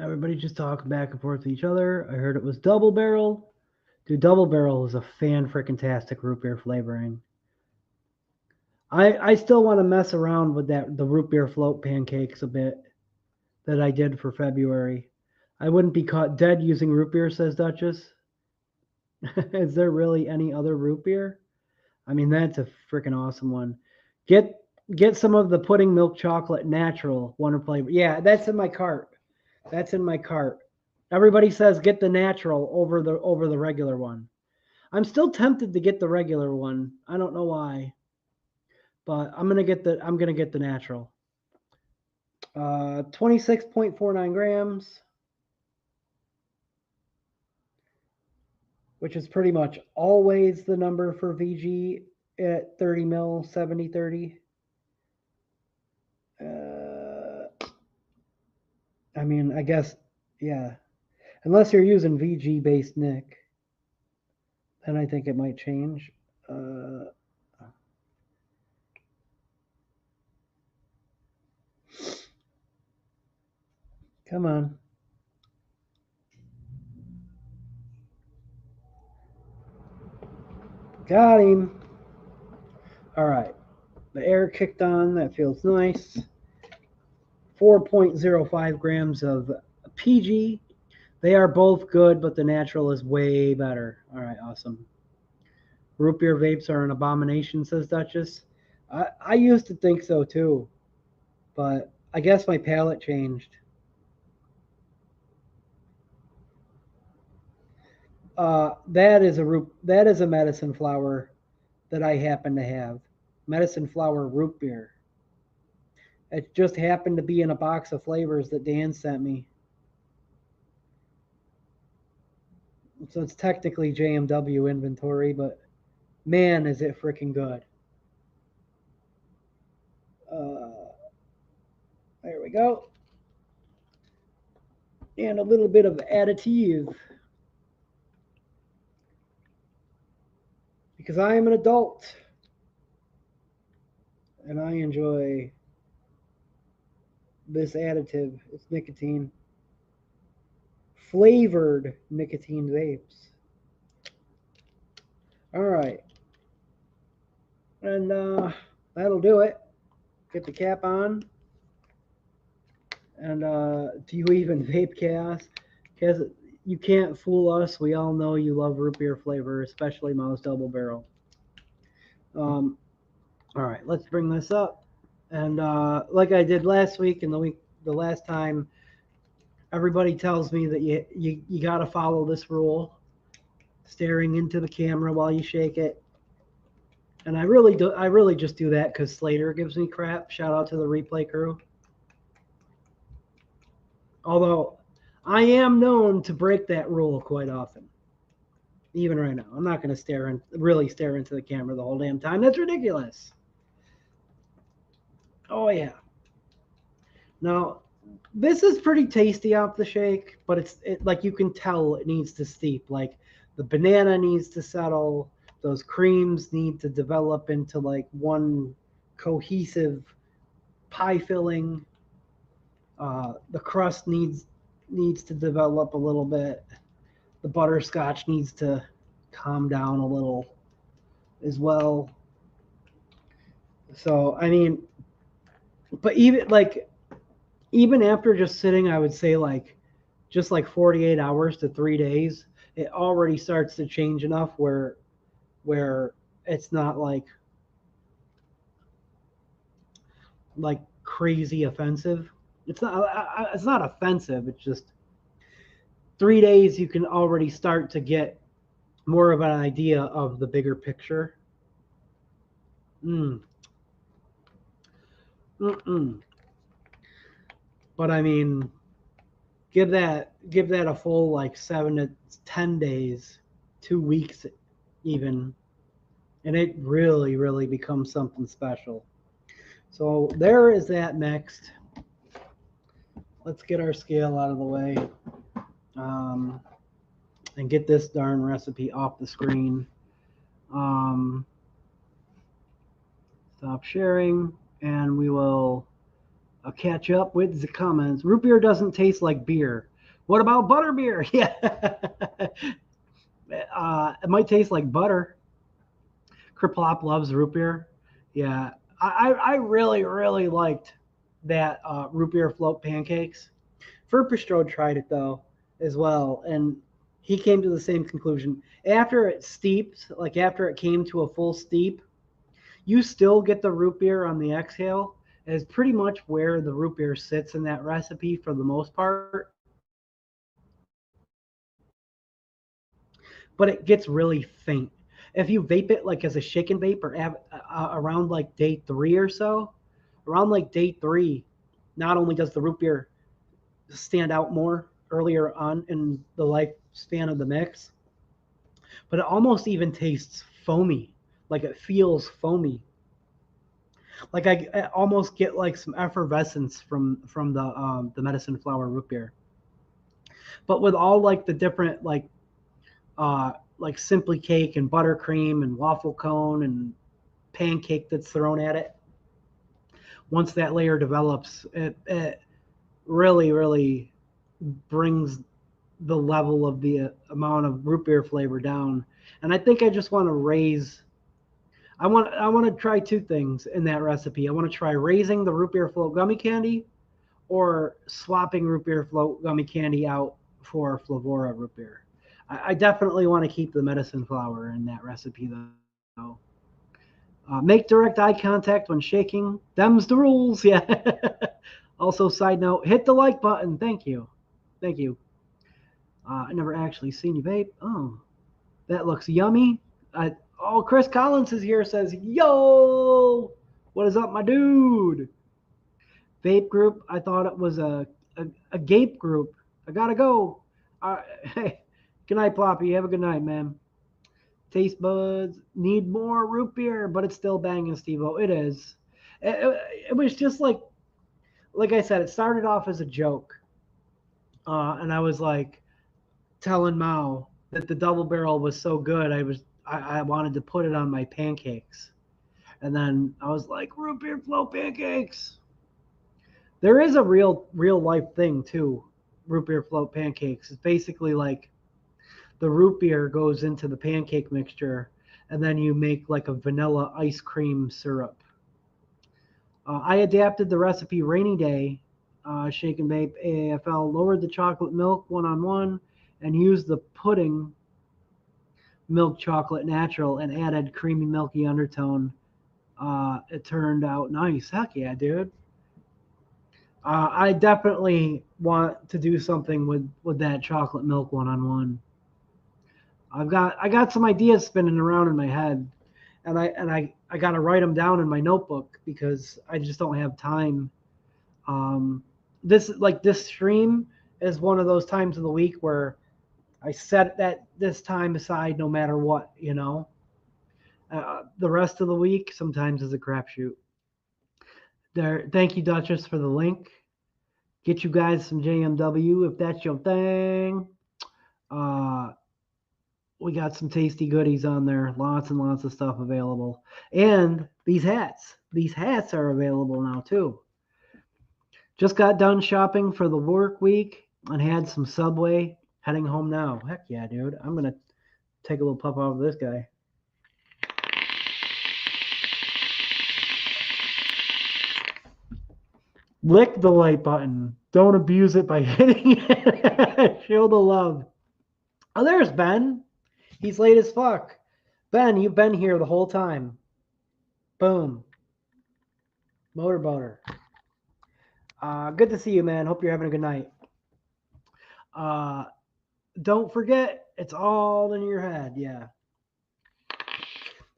A: Everybody just talking back and forth to each other. I heard it was double barrel. Dude, double barrel is a fan-freaking-tastic root beer flavoring. I still want to mess around with the root beer float pancakes a bit that I did for February. I wouldn't be caught dead using root beer, says Duchess. Is there really any other root beer? I mean, that's a freaking awesome one. Get some of the pudding milk chocolate natural Wonder flavor. Yeah, that's in my cart. That's in my cart. Everybody says get the natural over the regular one. I'm still tempted to get the regular one. I don't know why, but I'm gonna get the natural. 26.49 grams, which is pretty much always the number for VG at 30 mil 70/30. I mean, I guess, yeah. Unless you're using VG-based Nic, then I think it might change. Come on. Got him. All right. The air kicked on. That feels nice. 4.05 grams of PG. They are both good, but the natural is way better. All right, awesome. Root beer vapes are an abomination, says Duchess. I used to think so too, but I guess my palate changed. That is a medicine flower that I happen to have. Medicine flower root beer. It just happened to be in a box of flavors that Dan sent me. So it's technically JMW inventory, but man, is it freaking good. There we go. And a little bit of additive. Because I am an adult. And I enjoy this additive. It's nicotine. Flavored nicotine vapes. All right. And that'll do it. Get the cap on. And do you even vape, Chaos? Because you can't fool us. We all know you love root beer flavor, especially Mouse Double Barrel. All right, let's bring this up. And like I did last week and the last time, everybody tells me that you got to follow this rule, staring into the camera while you shake it. And I really just do that because Slater gives me crap. Shout out to the replay crew. Although I am known to break that rule quite often. Even right now. I'm not going to really stare into the camera the whole damn time. That's ridiculous. Oh yeah. Now, this is pretty tasty off the shake, but like you can tell it needs to steep. Like the banana needs to settle. Those creams need to develop into like one cohesive pie filling. The crust needs to develop a little bit. The butterscotch needs to calm down a little as well. So I mean, but even after just sitting, I would say like just like 48 hours to 3 days, it already starts to change enough where it's not like crazy offensive. It's not offensive. It's just 3 days you can already start to get more of an idea of the bigger picture. Mm. Mm-mm. But I mean, give that a full like 7 to 10 days, 2 weeks even, and it really becomes something special. So there is that mixed. Let's get our scale out of the way, and get this darn recipe off the screen. Stop sharing, and we will catch up with the comments. Root beer doesn't taste like beer. What about butter beer? Yeah. It might taste like butter. Kriplop loves root beer. Yeah. I really liked that root beer float pancakes. Furperstrode tried it though as well, and he came to the same conclusion. After it steeped, like after it came to a full steep, you still get the root beer on the exhale. Is pretty much where the root beer sits in that recipe for the most part. But it gets really faint. If you vape it like as a shaken vape or around like day 3 or so, around like day 3, not only does the root beer stand out more earlier on in the lifespan of the mix, but it almost even tastes foamy. Like it feels foamy. Like I almost get like some effervescence from the medicine flower root beer. But with all like the different like simply cake and buttercream and waffle cone and pancake that's thrown at it, once that layer develops, it really brings the level of the amount of root beer flavor down. And I think I just want to raise. I want to try two things in that recipe. I want to try raising the root beer float gummy candy, or swapping root beer float gummy candy out for Flavora root beer. I definitely want to keep the medicine flower in that recipe though. Make direct eye contact when shaking. Them's the rules. Yeah. Also, side note, hit the like button. Thank you. Thank you. I never actually seen you vape. Oh, that looks yummy. Oh, Chris Collins is here. Says, yo, what is up, my dude? Vape group. I thought it was a gape group. I gotta go. Hey, good night, Ploppy. Have a good night, man. Taste buds need more root beer, but it's still banging, Steve-O. It is. It was just like I said, it started off as a joke. And I was like telling Mao that the double barrel was so good, I wanted to put it on my pancakes. And then I was like, root beer float pancakes. There is a real life thing too. Root beer float pancakes. It's basically like the root beer goes into the pancake mixture, and then you make like a vanilla ice cream syrup. I adapted the recipe rainy day. Shake and Vape AFL lowered the chocolate milk 1-on-1 and used the pudding milk chocolate natural and added creamy milky undertone. It turned out nice. Heck yeah, dude. I definitely want to do something with that chocolate milk 1-on-1. I got some ideas spinning around in my head, and I got to write them down in my notebook because I just don't have time. This stream is one of those times of the week where I set this time aside no matter what, you know. The rest of the week sometimes is a crapshoot. there. Thank you, Duchess, for the link. Get you guys some JMW if that's your thing. We got some tasty goodies on there. Lots and lots of stuff available. And these hats. These hats are available now too. Just got done shopping for the work week and had some Subway. Heading home now. Heck yeah, dude. I'm going to take a little puff off of this guy. Lick the like button. Don't abuse it by hitting it. Show the love. Oh, there's Ben. He's late as fuck. Ben, you've been here the whole time. Boom. Motorboater. Good to see you, man. Hope you're having a good night. Don't forget, it's all in your head. Yeah.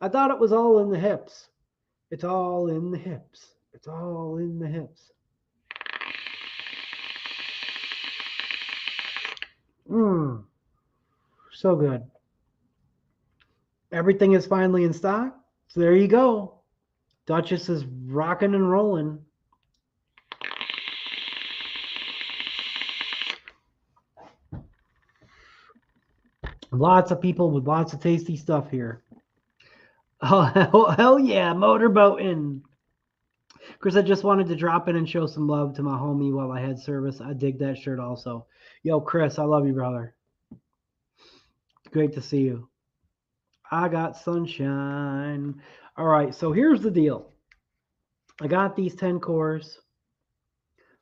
A: I thought it was all in the hips. It's all in the hips. It's all in the hips. So good. Everything is finally in stock. So there you go. Duchess is rocking and rolling. Lots of people with lots of tasty stuff here. Oh, hell yeah, motorboating. Chris, I just wanted to drop in and show some love to my homie while I had service. I dig that shirt also. Yo, Chris, I love you, brother. Great to see you. I got sunshine. All right, so here's the deal. I got these 10 cores,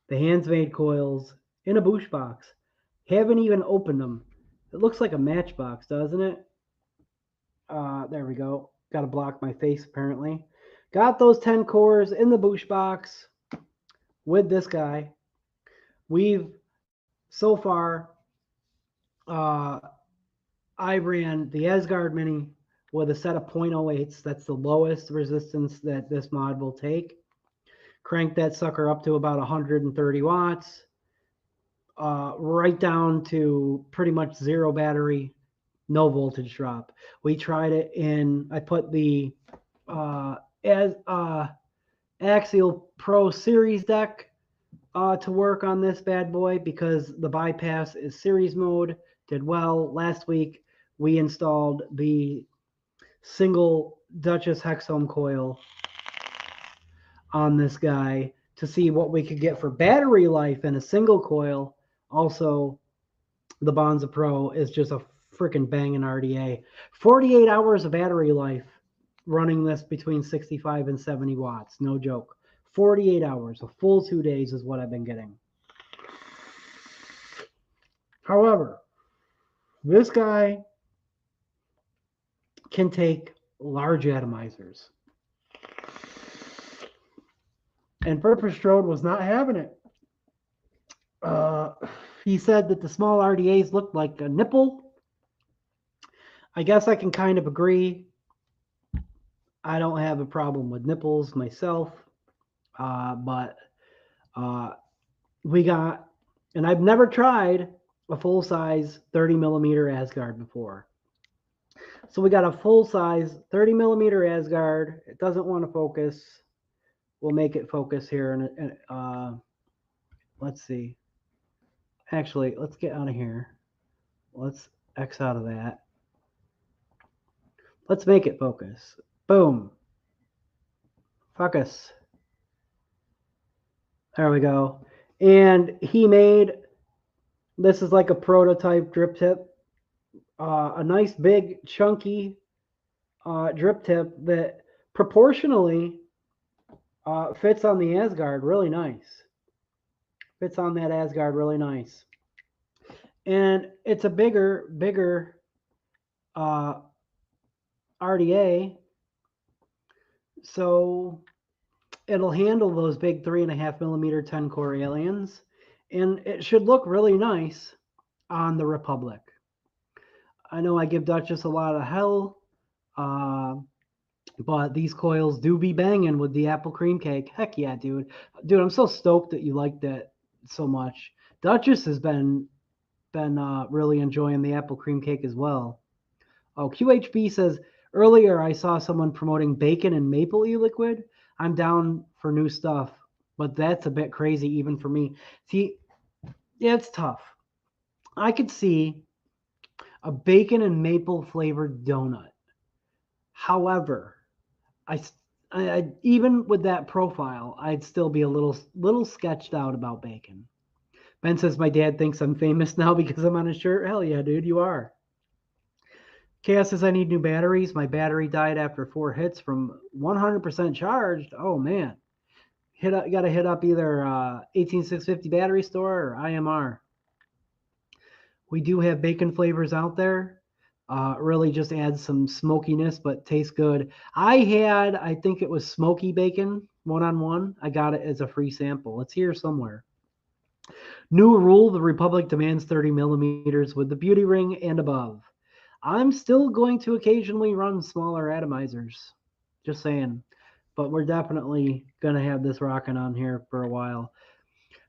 A: the hands-made coils, in a boosh box. Haven't even opened them. It looks like a matchbox, doesn't it? There we go. Got to block my face, apparently. Got those 10 cores in the boosh box with this guy. We've, so far, I ran the Asgard Mini with a set of 0.08s. That's the lowest resistance that this mod will take. Crank that sucker up to about 130 watts. Right down to pretty much zero battery, no voltage drop. We tried it in, I put the Axial Pro Series deck to work on this bad boy because the bypass is series mode. Did well. Last week we installed the single Duchess Hexohm coil on this guy to see what we could get for battery life in a single coil. Also, the Bonza Pro is just a freaking banging RDA. 48 hours of battery life running this between 65 and 70 watts. No joke. 48 hours, a full 2 days is what I've been getting. However, this guy can take large atomizers. And Purpose Strode was not having it. He said that the small RDAs looked like a nipple. I guess I can kind of agree. I don't have a problem with nipples myself. But we got, and I've never tried a full-size 30 millimeter Asgard before. So we got a full-size 30 millimeter Asgard. It doesn't want to focus. We'll make it focus here. And let's see. Actually, let's get out of here. Let's X out of that. Let's make it focus. Boom. Focus. There we go. And he made, this is like a prototype drip tip. A nice big chunky drip tip that proportionally fits on the Asgard really nice. Fits on that Asgard really nice. And it's a bigger RDA. So it'll handle those big 3.5 millimeter 10 core aliens. And it should look really nice on the Republic. I know I give Duchess a lot of hell. But these coils do be banging with the apple cream cake. Heck yeah, dude. Dude, I'm so stoked that you like that so much. Duchess has been really enjoying the apple cream cake as well. Oh, QHB says, earlier I saw someone promoting bacon and maple e-liquid. I'm down for new stuff. but that's a bit crazy even for me. See, yeah, it's tough. I could see a bacon and maple flavored donut. However, even with that profile, I'd still be a little sketched out about bacon. Ben says my dad thinks I'm famous now because I'm on his shirt. Hell yeah, dude, you are. Chaos says I need new batteries. My battery died after 4 hits from 100% charged. Oh man, got to hit up either 18650 battery store or IMR. We do have bacon flavors out there. Really just adds some smokiness, but tastes good. I think it was smoky bacon one-on-one. I got it as a free sample. It's here somewhere. New rule, the Republic demands 30 millimeters with the beauty ring and above. I'm still going to occasionally run smaller atomizers. Just saying. But we're definitely going to have this rocking on here for a while.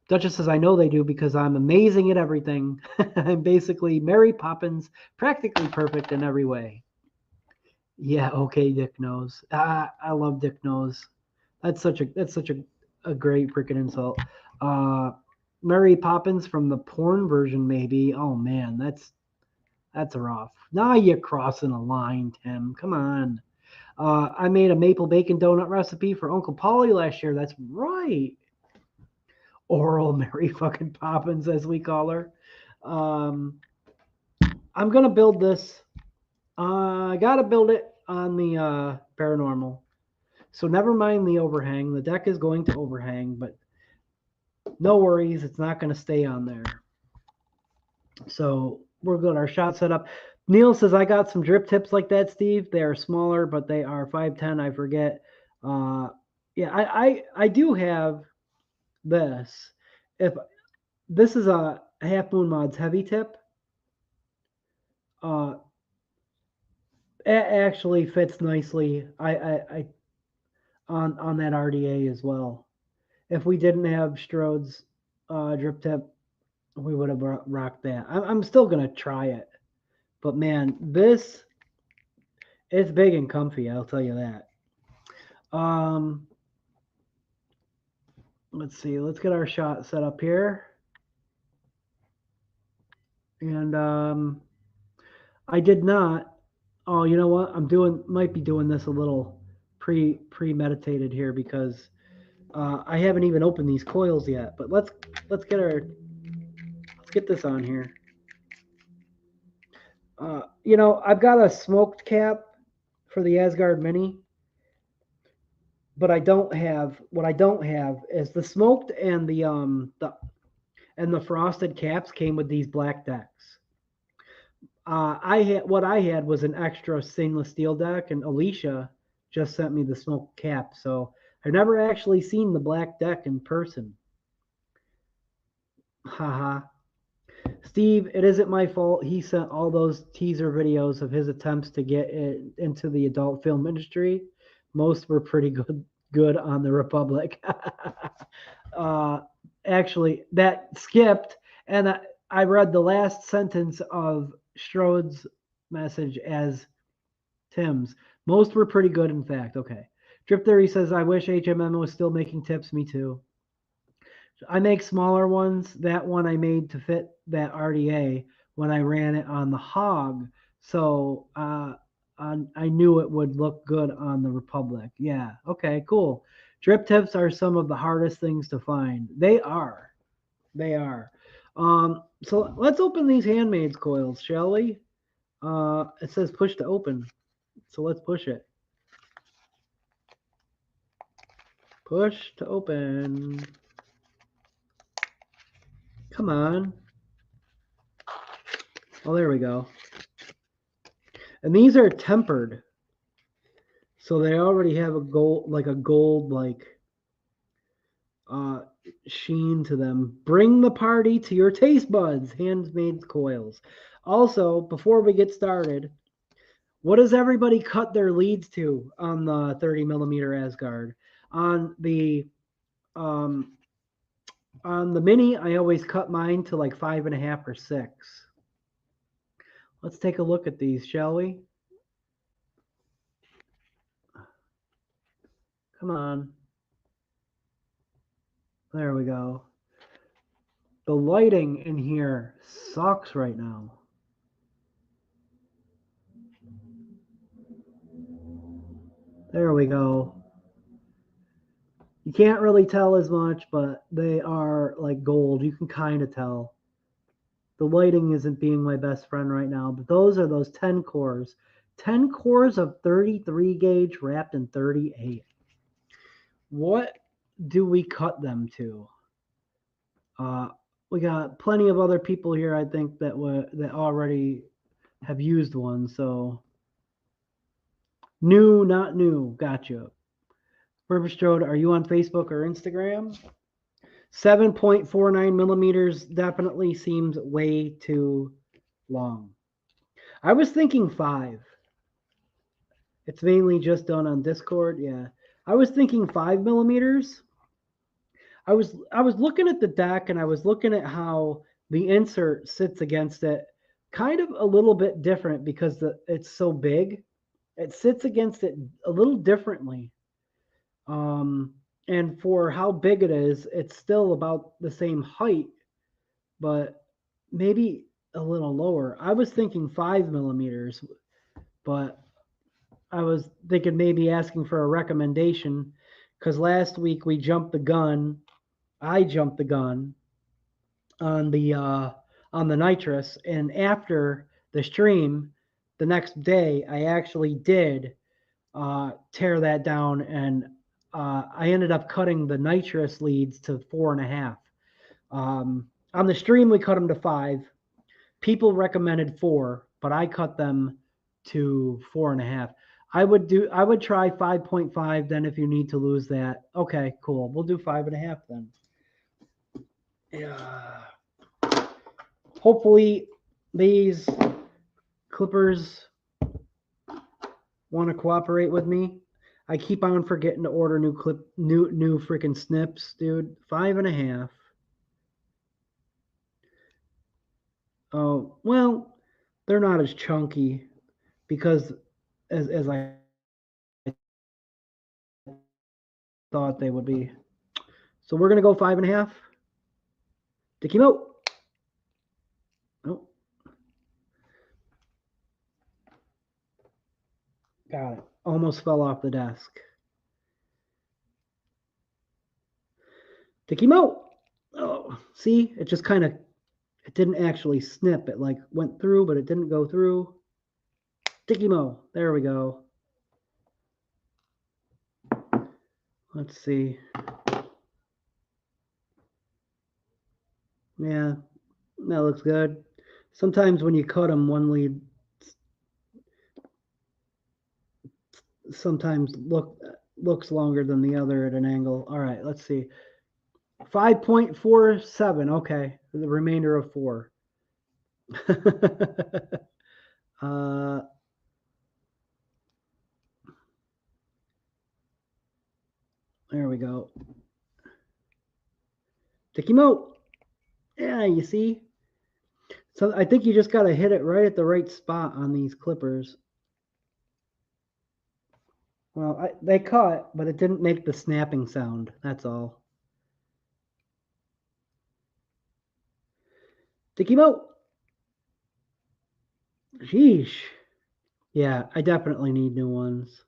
A: Duchess says, I know they do because I'm amazing at everything. I'm basically Mary Poppins, practically perfect in every way. Yeah, okay, Dick Nose. I love Dick Nose. That's such a great freaking insult. Mary Poppins from the porn version, maybe. Oh man, that's rough. Now you're crossing a line, Tim. Come on. I made a maple bacon donut recipe for Uncle Polly last year. That's right. Oral Mary fucking Poppins, as we call her. I'm gonna build this. I gotta build it on the paranormal. So never mind the overhang. The deck is going to overhang, but no worries. It's not going to stay on there. So we're good. Our shot set up. Neil says, I got some drip tips like that, Steve. They are smaller, but they are 510. I forget. Yeah, I do have this. If this is a Half Moon Mods heavy tip, it actually fits nicely. I on that RDA as well. If we didn't have Strode's drip tip, we would have rocked that. I'm still gonna try it, but man, it's big and comfy. I'll tell you that. Let's see. Let's get our shot set up here, and I did not. Oh, you know what? Might be doing this a little premeditated here because I haven't even opened these coils yet. But let's get this on here. I've got a smoked cap for the Asgard Mini, but what I don't have is the smoked and the frosted caps came with these black decks. What I had was an extra stainless steel deck, and Alicia just sent me the smoked cap, so I've never actually seen the black deck in person. Haha. Steve, it isn't my fault. He sent all those teaser videos of his attempts to get into the adult film industry. Most were pretty good on the Republic. Actually, that skipped, and I read the last sentence of Strode's message as Tim's. Most were pretty good, in fact. Okay. Drip Theory says, I wish HMM was still making tips. Me too. I make smaller ones. That one I made to fit that RDA when I ran it on the Hog. So I knew it would look good on the Republic. Yeah. Okay, cool. Drip tips are some of the hardest things to find. They are. They are. So let's open these handmade coils, shall we? It says push to open. So let's push it. Push to open. Come on. Oh, there we go. And these are tempered. So they already have a gold sheen to them. Bring the party to your taste buds. Handmade coils. Also, before we get started, what does everybody cut their leads to on the 30 millimeter Asgard? On the Mini, I always cut mine to like 5.5 or 6. Let's take a look at these, shall we? Come on. There we go. The lighting in here sucks right now. There we go. You can't really tell as much, but they are like gold. You can kind of tell. The lighting isn't being my best friend right now, but those are those 10 cores. 10 cores of 33 gauge wrapped in 38. What do we cut them to? We got plenty of other people here, I think, that already have used one. So new, not new. Gotcha. Purpose Strode, are you on Facebook or Instagram? 7.49 millimeters definitely seems way too long. I was thinking 5. It's mainly just done on Discord. Yeah. I was thinking 5 millimeters. I was looking at the deck and I was looking at how the insert sits against it, kind of a little bit different because it's so big. It sits against it a little differently. And for how big it is, it's still about the same height, but maybe a little lower. I was thinking 5 millimeters, but I was thinking maybe asking for a recommendation because last week we jumped the gun. I jumped the gun on the nitrous, and after the stream, the next day I actually did tear that down, and I ended up cutting the nitrous leads to 4.5. On the stream, we cut them to 5. People recommended 4, but I cut them to 4.5. I would try 5.5. Then if you need to lose that, okay, cool. We'll do 5.5 then. Yeah. Hopefully these clippers want to cooperate with me. I keep on forgetting to order new freaking snips, dude. 5.5. Oh, well, they're not as chunky because as I thought they would be. So we're gonna go 5.5. Dikimo. Oh. Got it. Almost fell off the desk. Dikimo. Oh, see, it just kind of, it didn't actually snip. It like went through, but it didn't go through. Dikimo. There we go. Let's see. Yeah, that looks good. Sometimes when you cut them, one lead sometimes looks longer than the other at an angle. All right, let's see. 5.47. Okay, the remainder of 4. There we go. Tikimo. Yeah, you see? So I think you just got to hit it right at the right spot on these clippers. Well, they cut, but it didn't make the snapping sound. That's all. Tikimo. Sheesh. Yeah, I definitely need new ones.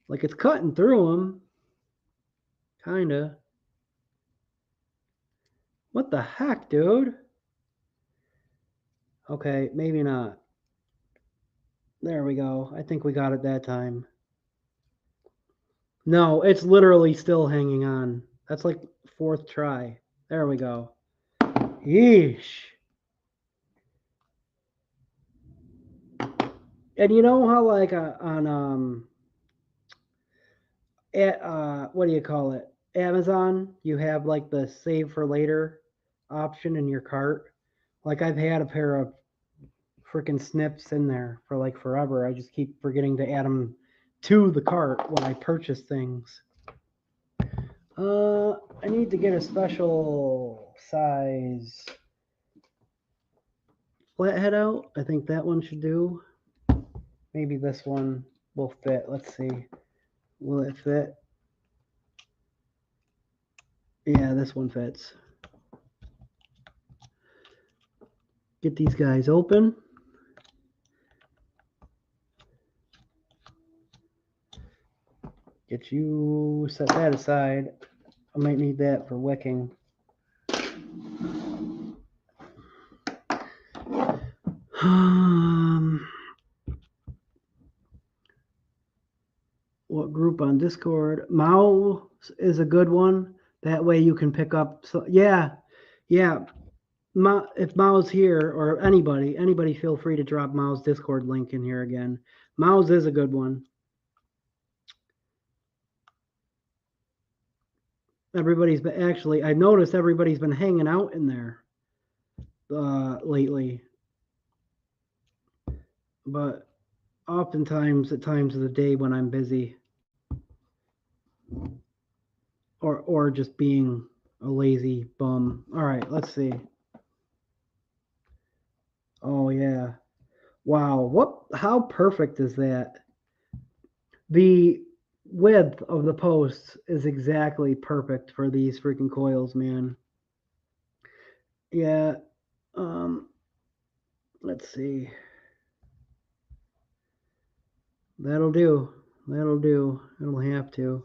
A: Like it's cutting through them. Kinda. What the heck, dude? Okay, maybe not. There we go. I think we got it that time. No, it's literally still hanging on. That's like 4th try. There we go. Yeesh. And you know how like on what do you call it? Amazon, you have like the save for later option in your cart. Like I've had a pair of freaking snips in there for like forever. I just keep forgetting to add them to the cart when I purchase things. I need to get a special size flathead out. I think that one should do. Maybe this one will fit. Let's see. Will it fit? Yeah, this one fits. Get these guys open. Get you, set that aside. I might need that for wicking. What group on Discord? Mouse is a good one. That way you can pick up. So yeah. If Mao's here, or anybody feel free to drop Mao's Discord link in here again. Mao's is a good one. Everybody's been, actually, I noticed everybody's been hanging out in there lately. But oftentimes at times of the day when I'm busy, or just being a lazy bum. All right, let's see. Oh yeah. Wow, how perfect is that? The width of the posts is exactly perfect for these freaking coils, man. Yeah. Let's see. That'll do. That'll do. It'll have to.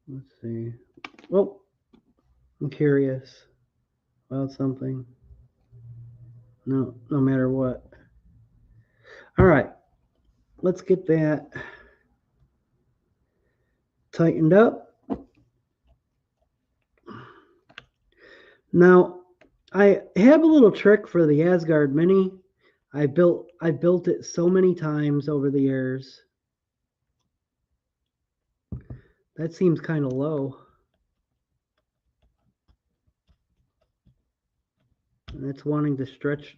A: Let's see. Well, I'm curious about something. No matter what. All right. Let's get that tightened up. Now, I have a little trick for the Asgard Mini. I built it so many times over the years. That seems kind of low. And it's wanting to stretch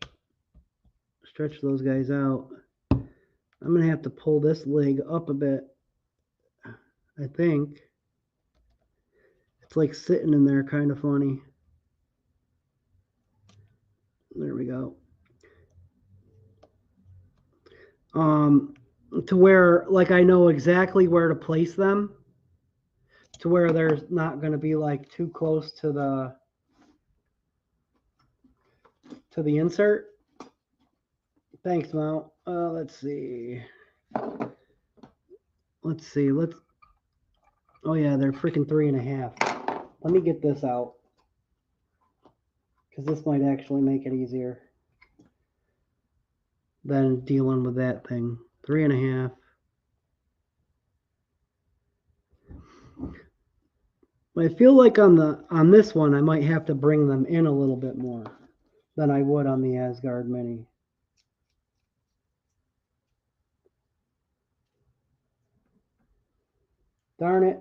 A: those guys out. I'm going to have to pull this leg up a bit. I think. It's like sitting in there kind of funny. There we go. To where, like, I know exactly where to place them, to where there's not going to be like too close to the insert. Thanks, Mo. Let's see. Oh yeah, they're freaking 3.5. Let me get this out, because this might actually make it easier than dealing with that thing. 3.5. I feel like on this one I might have to bring them in a little bit more than I would on the Asgard Mini. Darn it,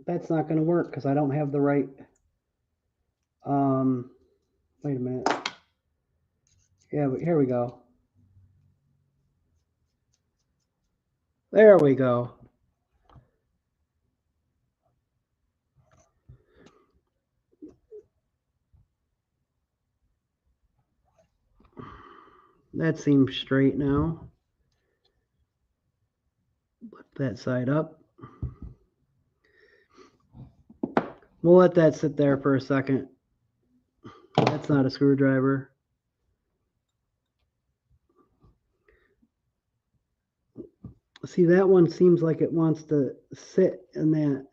A: that's not going to work because I don't have the right. Wait a minute. Yeah, but here we go. There we go. That seems straight now. Lift that side up. We'll let that sit there for a second. That's not a screwdriver. See, that one seems like it wants to sit in that.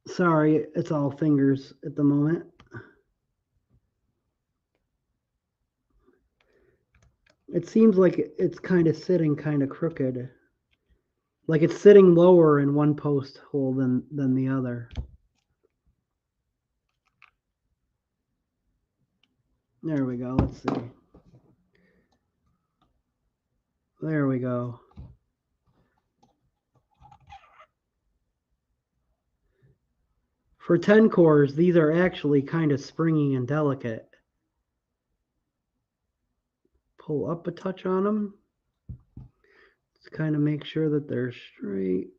A: Sorry, it's all fingers at the moment. It seems like it's kind of sitting kind of crooked. Like it's sitting lower in one post hole than the other. There we go. Let's see. There we go. For 10 cores, these are actually kind of springy and delicate. Pull up a touch on them. Just kind of make sure that they're straight.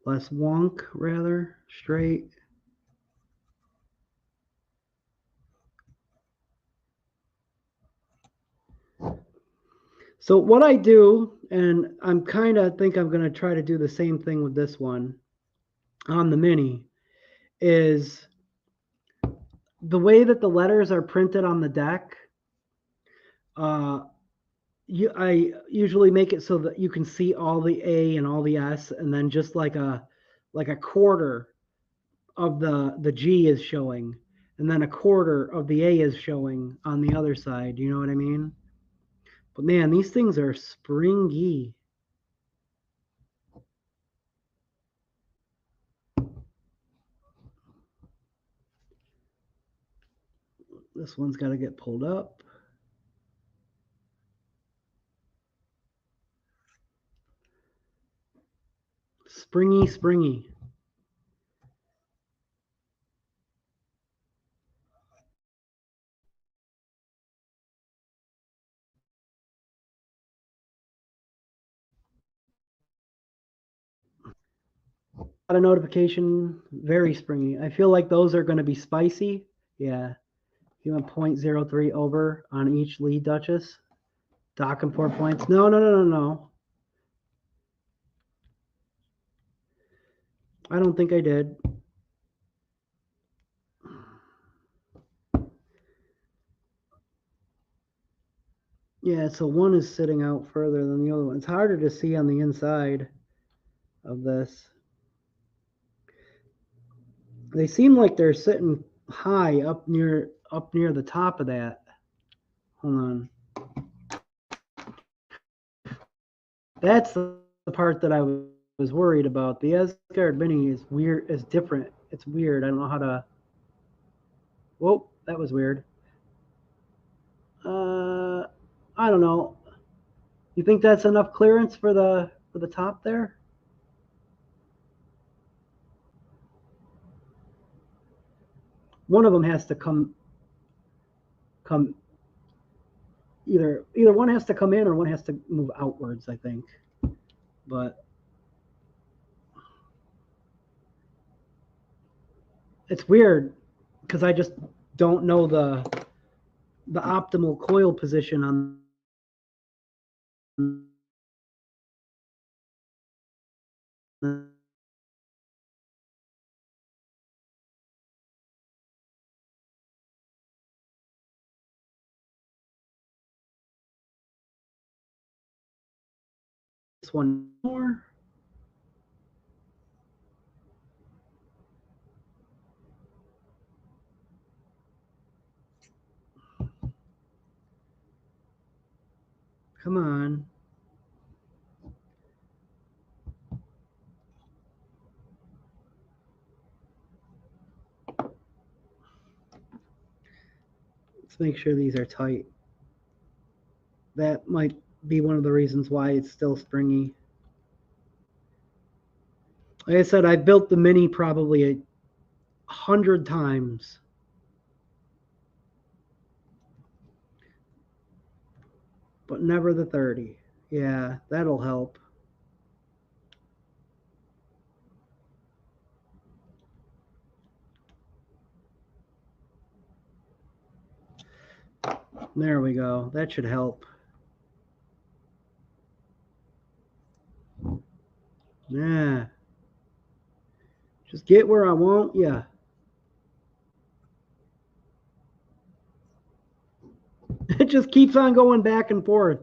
A: Less wonk, rather. Straight. So what I do And I'm kind of think I'm going to try to do the same thing with this one on the Mini, is the way that the letters are printed on the deck. I usually make it so that you can see all the A and all the S, and then just like a quarter of the G is showing, and then a quarter of the A is showing on the other side. You know what I mean? But man, these things are springy. This one's got to get pulled up. Springy, springy. Got a notification, very springy. I feel like those are going to be spicy. Yeah. You want 0.03 over on each lead Duchess. Docking 4 points. No, no, no, no, no. I don't think I did. Yeah, so one is sitting out further than the other one. It's harder to see on the inside of this. They seem like they're sitting high up near the top of that. Hold on. That's the part that I was worried about. The Asgard Mini is weird, is different. It's weird. I don't know how to. Whoa, that was weird. I don't know. You think that's enough clearance for the top there? One of them has to come either one has to come in or one has to move outwards, I think. But it's weird because I just don't know the optimal coil position on this one more. Come on. Let's make sure these are tight. That might be one of the reasons why it's still springy. Like I said, I built the Mini probably 100 times. But never the 30. Yeah, that'll help. There we go. That should help. Yeah. Just get where I want. Yeah. It just keeps on going back and forth.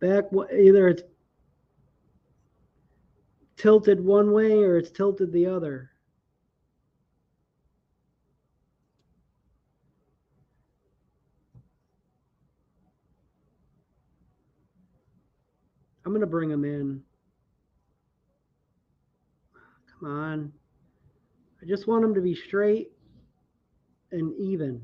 A: Either it's tilted one way or it's tilted the other. I'm going to bring them in. Come on. I just want them to be straight and even.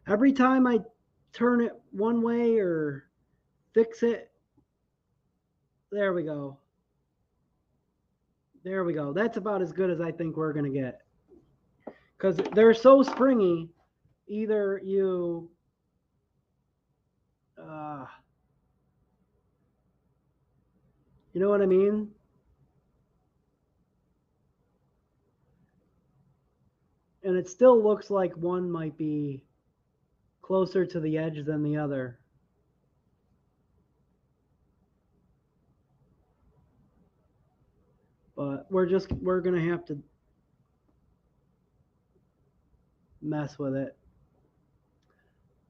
A: Every time I turn it one way or fix it, there we go. There we go. That's about as good as I think we're going to get. Because they're so springy, either you You know what I mean? And it still looks like one might be closer to the edge than the other. But we're going to have to mess with it.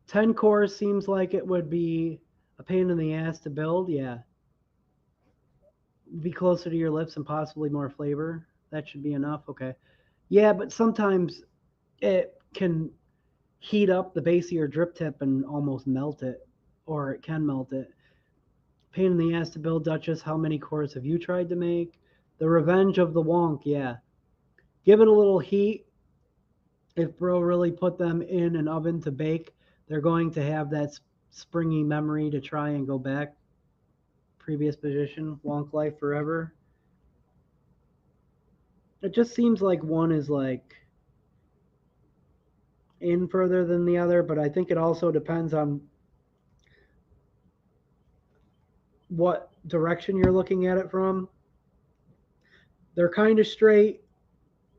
A: 10 cores seems like it would be a pain in the ass to build. Yeah. Be closer to your lips and possibly more flavor. That should be enough. Okay. Yeah, but sometimes it can heat up the base of your drip tip and almost melt it, or it can melt it. Pain in the ass to build, Duchess. How many cores have you tried to make? The Revenge of the Wonk, yeah. Give it a little heat. If bro really put them in an oven to bake, they're going to have that springy memory to try and go back. Previous position, Wonk life forever. It just seems like one is like in further than the other, but I think it also depends on what direction you're looking at it from. They're kind of straight.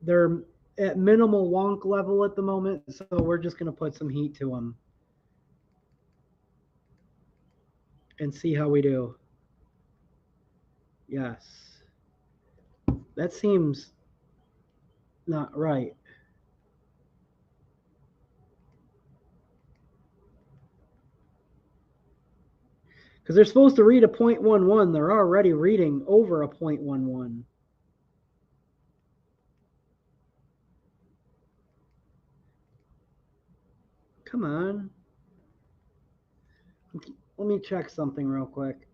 A: They're at minimal wonk level at the moment, so we're just going to put some heat to them and see how we do. Yes. That seems not right. Because they're supposed to read a 0.11. They're already reading over a 0.11. Come on. Let me check something real quick.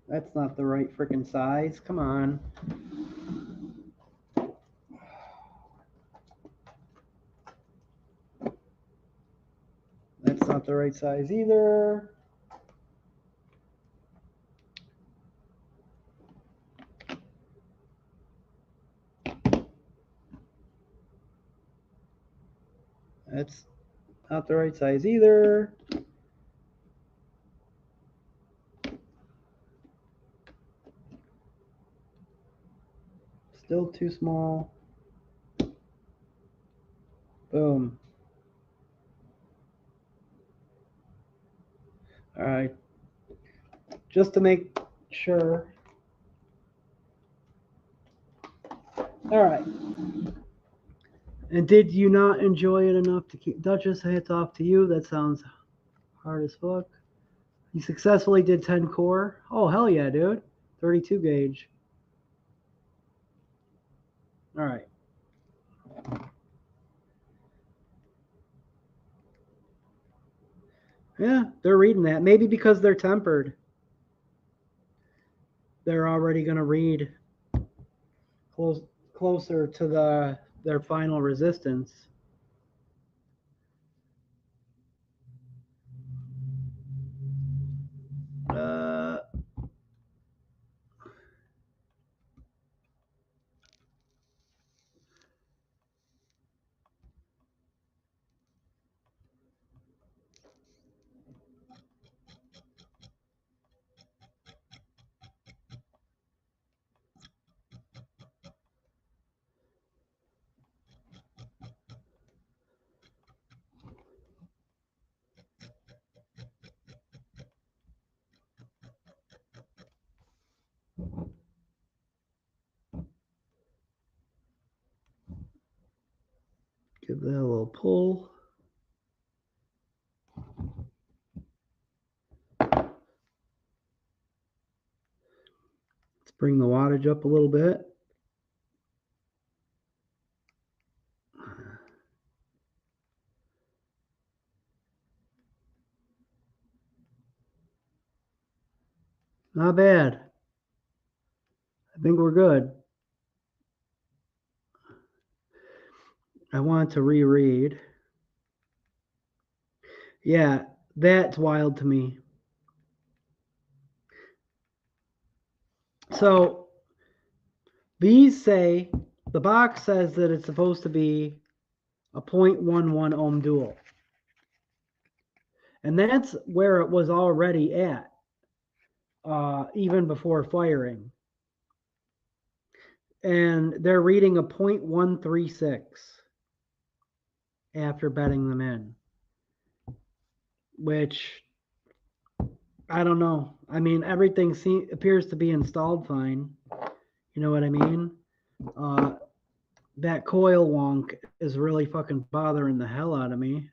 A: That's not the right freaking size. Come on. That's not the right size either. That's not the right size either. Still too small. Boom. All right. Just to make sure. All right. And did you not enjoy it enough to keep Duchess? Hats off to you. That sounds hard as fuck. You successfully did 10 core. Oh, hell yeah, dude. 32 gauge. All right. Yeah, they're reading that. Maybe because they're tempered. They're already going to read closer to their final resistance. Give that a little pull. Let's bring the wattage up a little bit. Not bad. I think we're good. I want to reread. Yeah, that's wild to me. So these say the box says that it's supposed to be a 0.11 ohm dual. And that's where it was already at, even before firing. And they're reading a 0.136 after bedding them in, which I don't know. I mean, everything appears to be installed fine. You know what I mean? That coil wonk is really fucking bothering the hell out of me.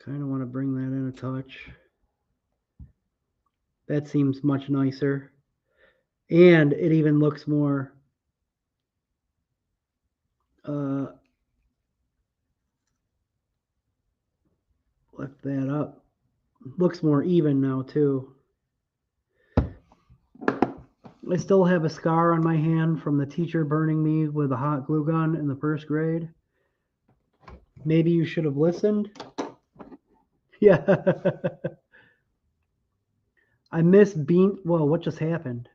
A: Kind of want to bring that in a touch. That seems much nicer. And it even looks more lift that up. Looks more even now too. I still have a scar on my hand from the teacher burning me with a hot glue gun in the first grade. Maybe you should have listened. Yeah. I miss being. Whoa, what just happened?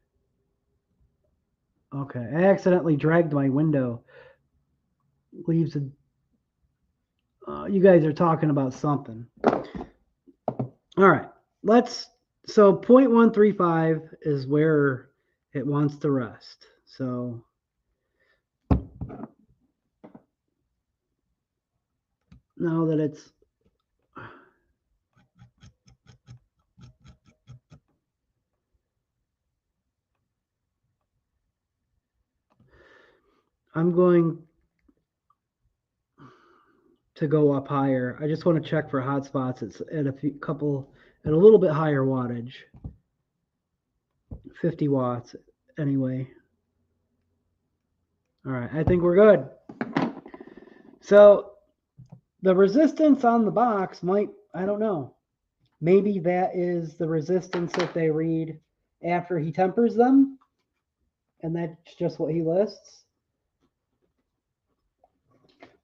A: Okay, I accidentally dragged my window. Leaves a. You guys are talking about something. All right, let's. So 0.135 is where it wants to rest. So now that it's. I'm going to go up higher. I just want to check for hot spots. It's at at a little bit higher wattage. 50 watts anyway. All right, I think we're good. So the resistance on the box might, I don't know. Maybe that is the resistance that they read after he tempers them. And that's just what he lists.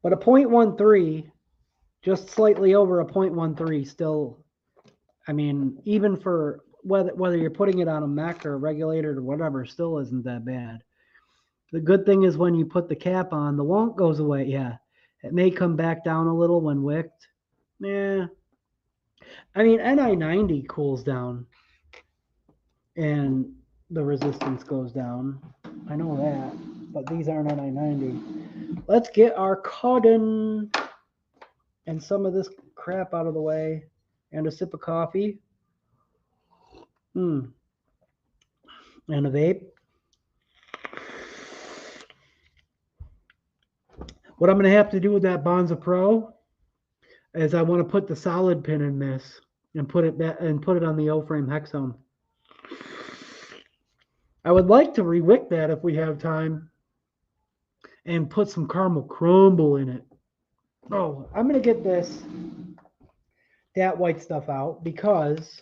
A: But a 0.13, just slightly over a 0.13 still, I mean, even for whether you're putting it on a mech or a regulator or whatever, still isn't that bad. The good thing is when you put the cap on, the wonk goes away. Yeah, it may come back down a little when wicked. Yeah. I mean, NI90 cools down and the resistance goes down. I know that, but these aren't NI90. Let's get our CONDONE and some of this crap out of the way and a sip of coffee. And a vape. What I'm going to have to do with that Bonza Pro is I want to put the solid pin in this and put it on the O-frame hexome. I would like to rewick that if we have time and put some caramel crumble in it. Oh, I'm going to get that white stuff out because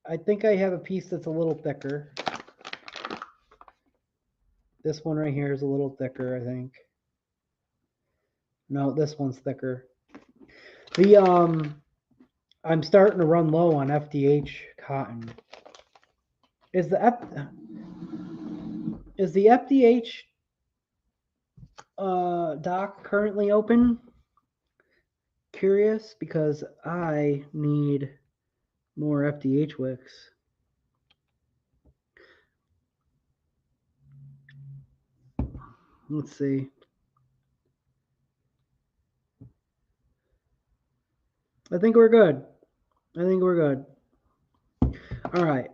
A: I think I have a piece that's a little thicker. This one right here is a little thicker, I think. No, this one's thicker. I'm starting to run low on FDH cotton. Is the FDH dock currently open? Curious because I need more FDH wicks. Let's see. I think we're good. I think we're good. All right.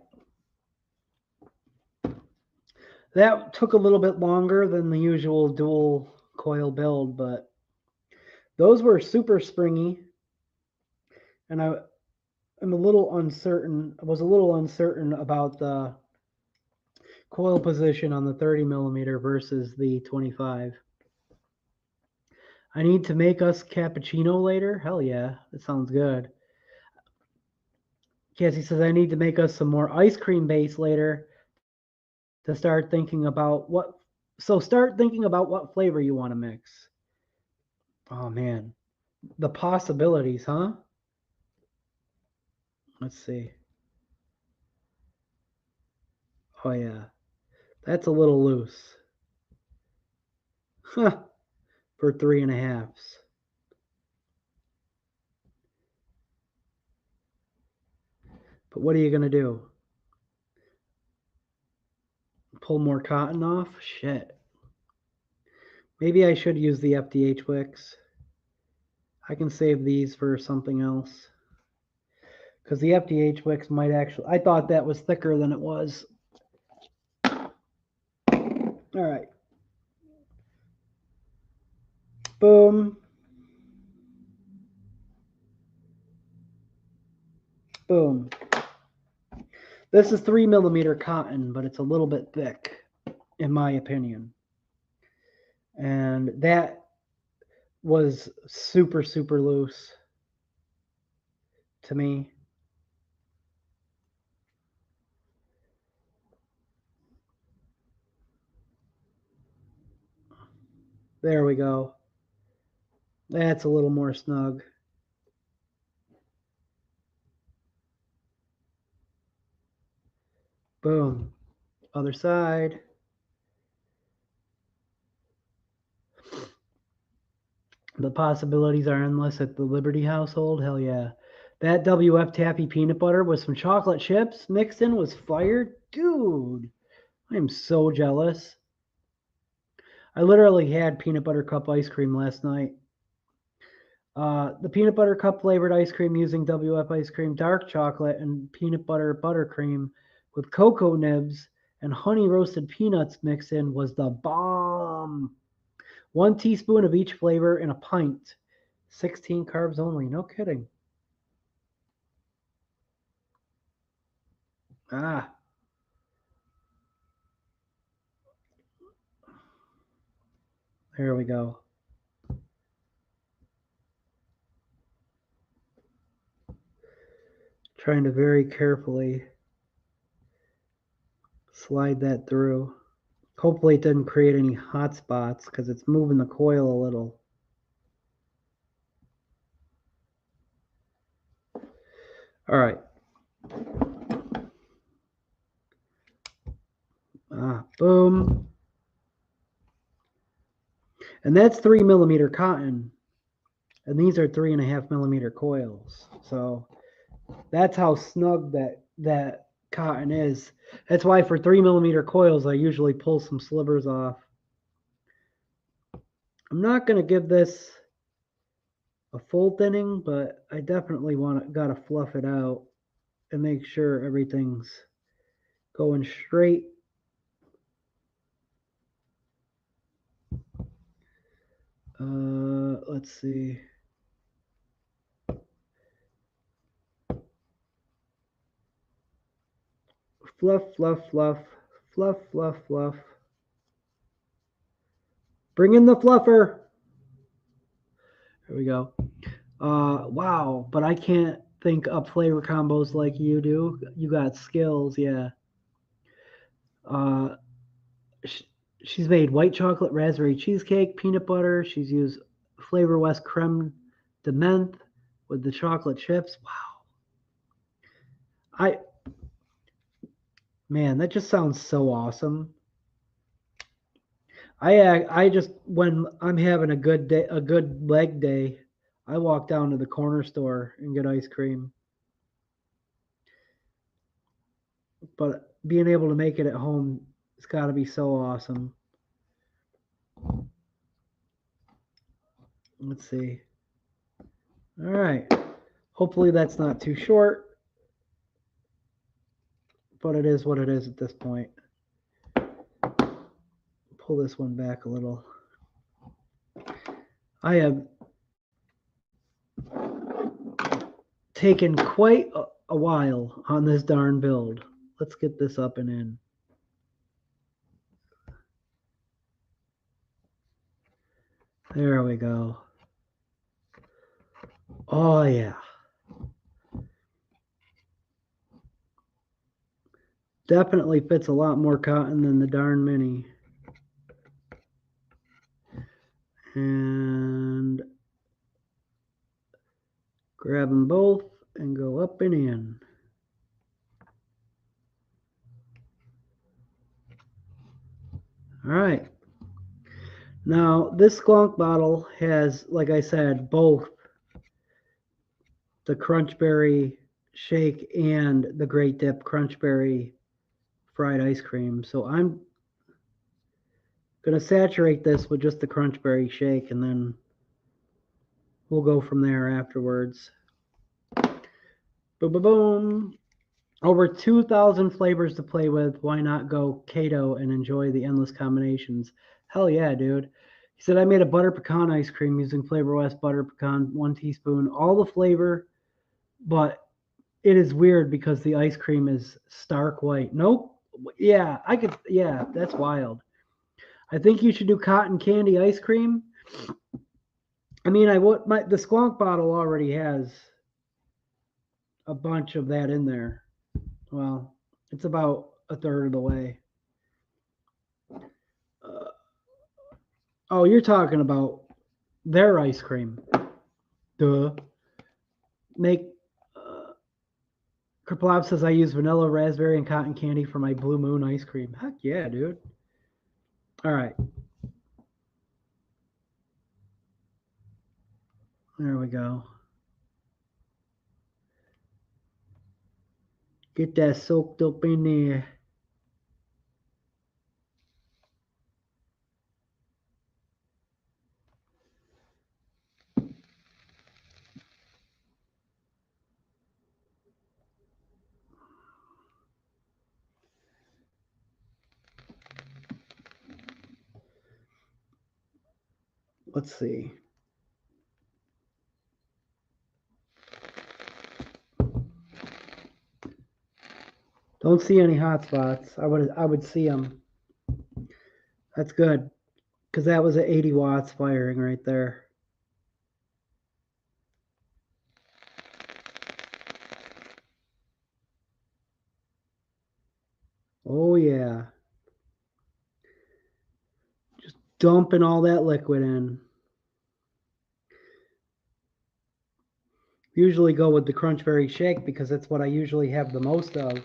A: That took a little bit longer than the usual dual coil build, but those were super springy. And I'm a little uncertain. I was a little uncertain about the coil position on the 30 millimeter versus the 25. I need to make us cappuccino later. Hell yeah, that sounds good. Cassie says I need to make us some more ice cream base later to start thinking about what. So start thinking about what flavor you want to mix. Oh man, The possibilities, huh? Let's see. Oh, yeah. That's a little loose. Huh. For 3.5s. But what are you going to do? Pull more cotton off? Shit. Maybe I should use the FDH wicks. I can save these for something else. Because the FDH wicks might actually... I thought that was thicker than it was. All right. Boom. Boom. This is 3mm cotton, but it's a little bit thick, in my opinion. And that was super, super loose to me. There we go. That's a little more snug. Boom. Other side. The possibilities are endless at the Liberty household. Hell yeah. That WF Taffy peanut butter with some chocolate chips mixed in was fire. Dude, I am so jealous. I literally had peanut butter cup ice cream last night. The peanut butter cup flavored ice cream using WF ice cream, dark chocolate, and peanut butter buttercream with cocoa nibs and honey roasted peanuts mixed in was the bomb. 1 teaspoon of each flavor in a pint. 16 carbs only. No kidding. Ah. There we go. Trying to very carefully slide that through. Hopefully it didn't create any hot spots because it's moving the coil a little. All right. Boom. And that's 3mm cotton. And these are 3.5mm coils. So that's how snug that cotton is. That's why for 3mm coils, I usually pull some slivers off. I'm not going to give this a full thinning, but I definitely got to fluff it out and make sure everything's going straight. Let's see. Fluff, fluff, fluff, fluff, fluff, fluff. Bring in the fluffer. There we go. Wow, but I can't think up flavor combos like you do. You got skills, yeah. She's made white chocolate raspberry cheesecake, peanut butter. She's used Flavor West creme de menthe with the chocolate chips. Wow. Man, that just sounds so awesome. I just when I'm having a good day, a good leg day, I walk down to the corner store and get ice cream. But being able to make it at home, it's got to be so awesome. Let's see. All right. Hopefully that's not too short, but it is what it is at this point. Pull this one back a little. I have taken quite a while on this darn build. Let's get this up and in. There we go. Oh, yeah. Definitely fits a lot more cotton than the darn Mini. And Grab them both and go up and in. All right. Now, this skunk bottle has, like I said, both the Crunchberry shake and the Great Dip Crunchberry fried ice cream. So I'm going to saturate this with just the Crunchberry shake, and then we'll go from there afterwards. Boom, boom, boom. Over 2,000 flavors to play with. Why not go keto and enjoy the endless combinations? Hell yeah, dude. He said, I made a butter pecan ice cream using Flavor West butter pecan, 1 teaspoon, all the flavor, but it is weird because the ice cream is stark white. Nope. Yeah, that's wild. I think you should do cotton candy ice cream. I mean, the Squonk bottle already has a bunch of that in there. Well, it's about a third of the way. Oh, you're talking about their ice cream. Duh. Kerplop says I use vanilla, raspberry, and cotton candy for my Blue Moon ice cream. Heck yeah, dude. All right. There we go. Get that soaked up in there. Let's see. Don't see any hot spots. I would see them. That's good, because that was at 80 watts firing right there. Oh yeah. Just dumping all that liquid in. Usually go with the Crunchberry shake because that's what I usually have the most of.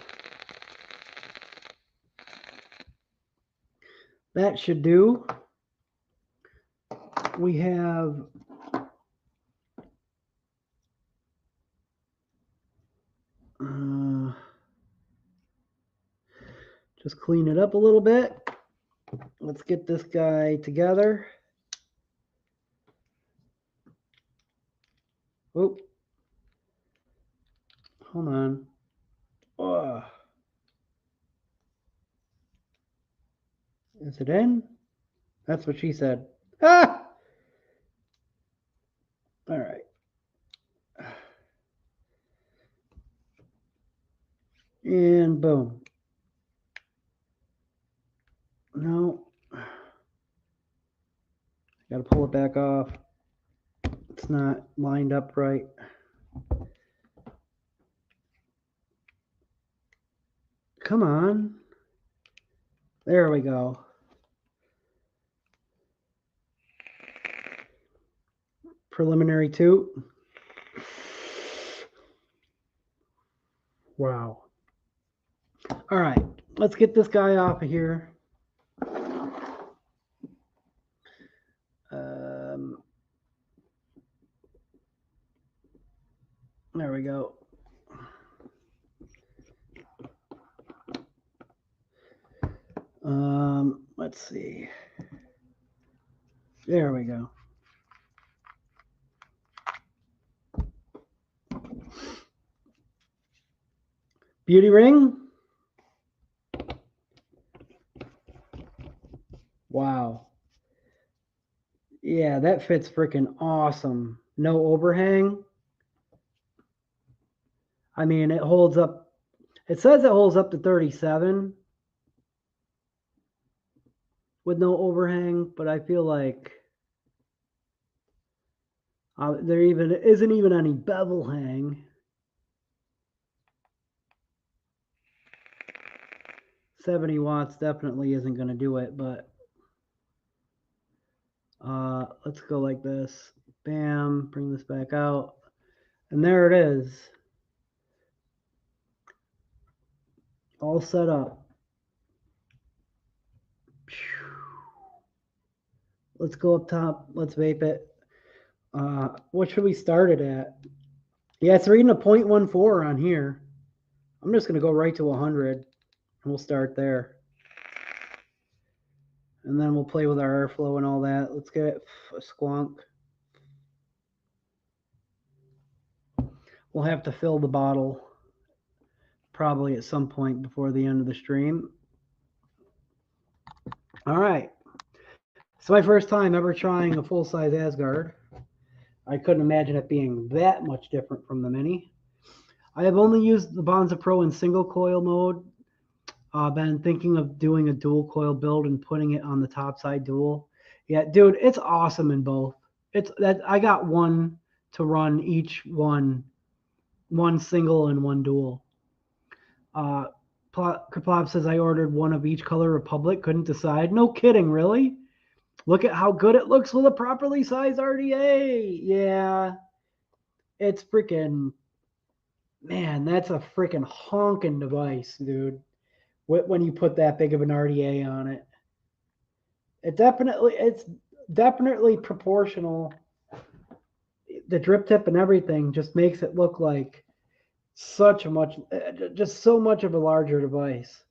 A: That should do. We have just clean it up a little bit. Let's get this guy together. Oop. Hold on. Oh. Is it in? That's what she said. Ah! All right. And boom. No. Got to pull it back off. It's not lined up right. Come on. There we go. Preliminary 2. Wow. All right. Let's get this guy off of here. There we go. Let's see. There we go. Beauty ring. Wow. Yeah, that fits freaking awesome. No overhang. I mean, it holds up. It says it holds up to 37 with no overhang, but I feel like there isn't even any bevel hang. 70 watts definitely isn't going to do it, but let's go like this. Bam, bring this back out. And there it is. All set up. Let's go up top. Let's vape it. What should we start it at? Yeah, it's reading a 0.14 on here. I'm just going to go right to 100, and we'll start there. And then we'll play with our airflow and all that. Let's get it a squonk. We'll have to fill the bottle probably at some point before the end of the stream. All right. It's my first time ever trying a full-size Asgard. I couldn't imagine it being that much different from the Mini. I have only used the Bonza Pro in single coil mode. Been thinking of doing a dual coil build and putting it on the top side dual. Yeah, dude, it's awesome in both. It's that I got one to run each one single and one dual. Kerplop says I ordered one of each color Republic, couldn't decide. No kidding, really? Look at how good it looks with a properly sized RDA. Yeah, it's freaking, man, that's a freaking honking device, dude. When you put that big of an RDA on it. It's definitely proportional. The drip tip and everything just makes it look like just so much of a larger device.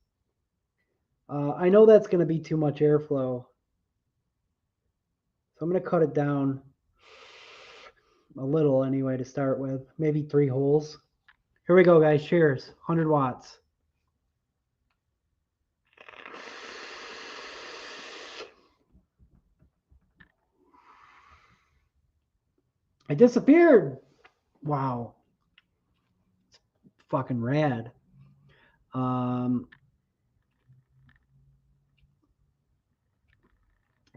A: I know that's going to be too much airflow. So I'm going to cut it down a little anyway to start with. Maybe 3 holes. Here we go, guys. Cheers. 100 watts. I disappeared. Wow. It's fucking rad.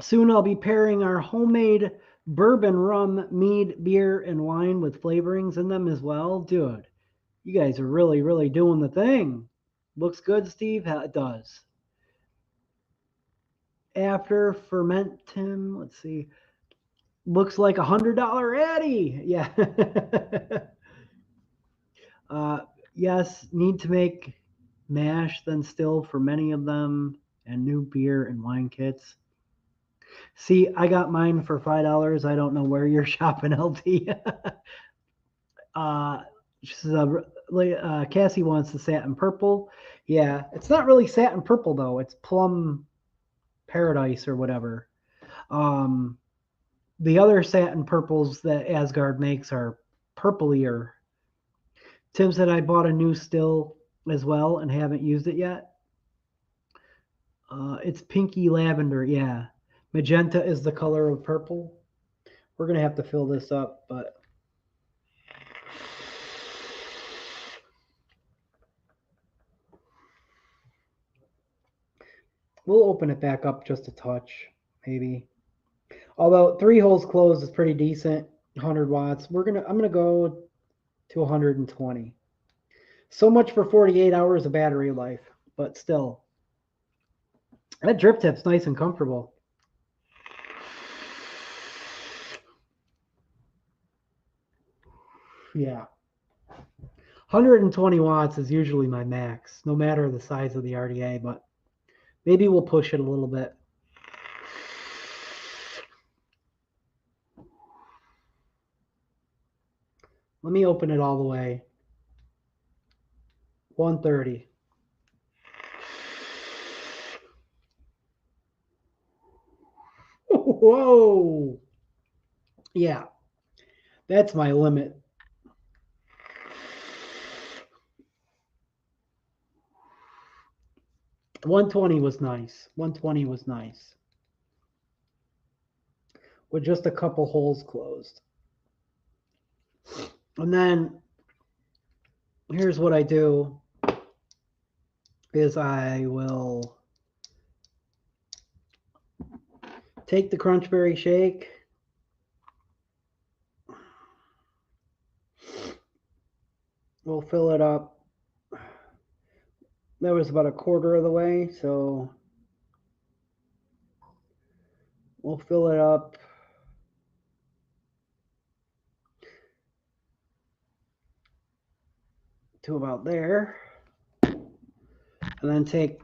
A: Soon I'll be pairing our homemade bourbon, rum, mead, beer, and wine with flavorings in them as well. Dude, you guys are really, really doing the thing. Looks good, Steve? It does. After fermenting, let's see. Looks like $100 Addy. Yeah. Yes, need to make mash then still for many of them and new beer and wine kits. See, I got mine for $5. I don't know where you're shopping, LT. Cassie wants the satin purple. Yeah, it's not really satin purple though. It's plum paradise or whatever. The other satin purples that Asgard makes are purplier. Tim said I bought a new still as well and haven't used it yet. It's pinky lavender, yeah. Magenta is the color of purple. We're going to have to fill this up, but we'll open it back up just a touch, maybe. Although 3 holes closed is pretty decent, 100 watts. I'm gonna go to 120. So much for 48 hours of battery life, but still. That drip tip's nice and comfortable. Yeah. 120 watts is usually my max, no matter the size of the RDA, but maybe we'll push it a little bit. Let me open it all the way. 130. Whoa. Yeah. That's my limit. $120 was nice. 120 was nice. With just a couple holes closed. And then here's what I do is I will take the Crunchberry Shake. We'll fill it up. That was about a quarter of the way, so we'll fill it up. to about there. And then take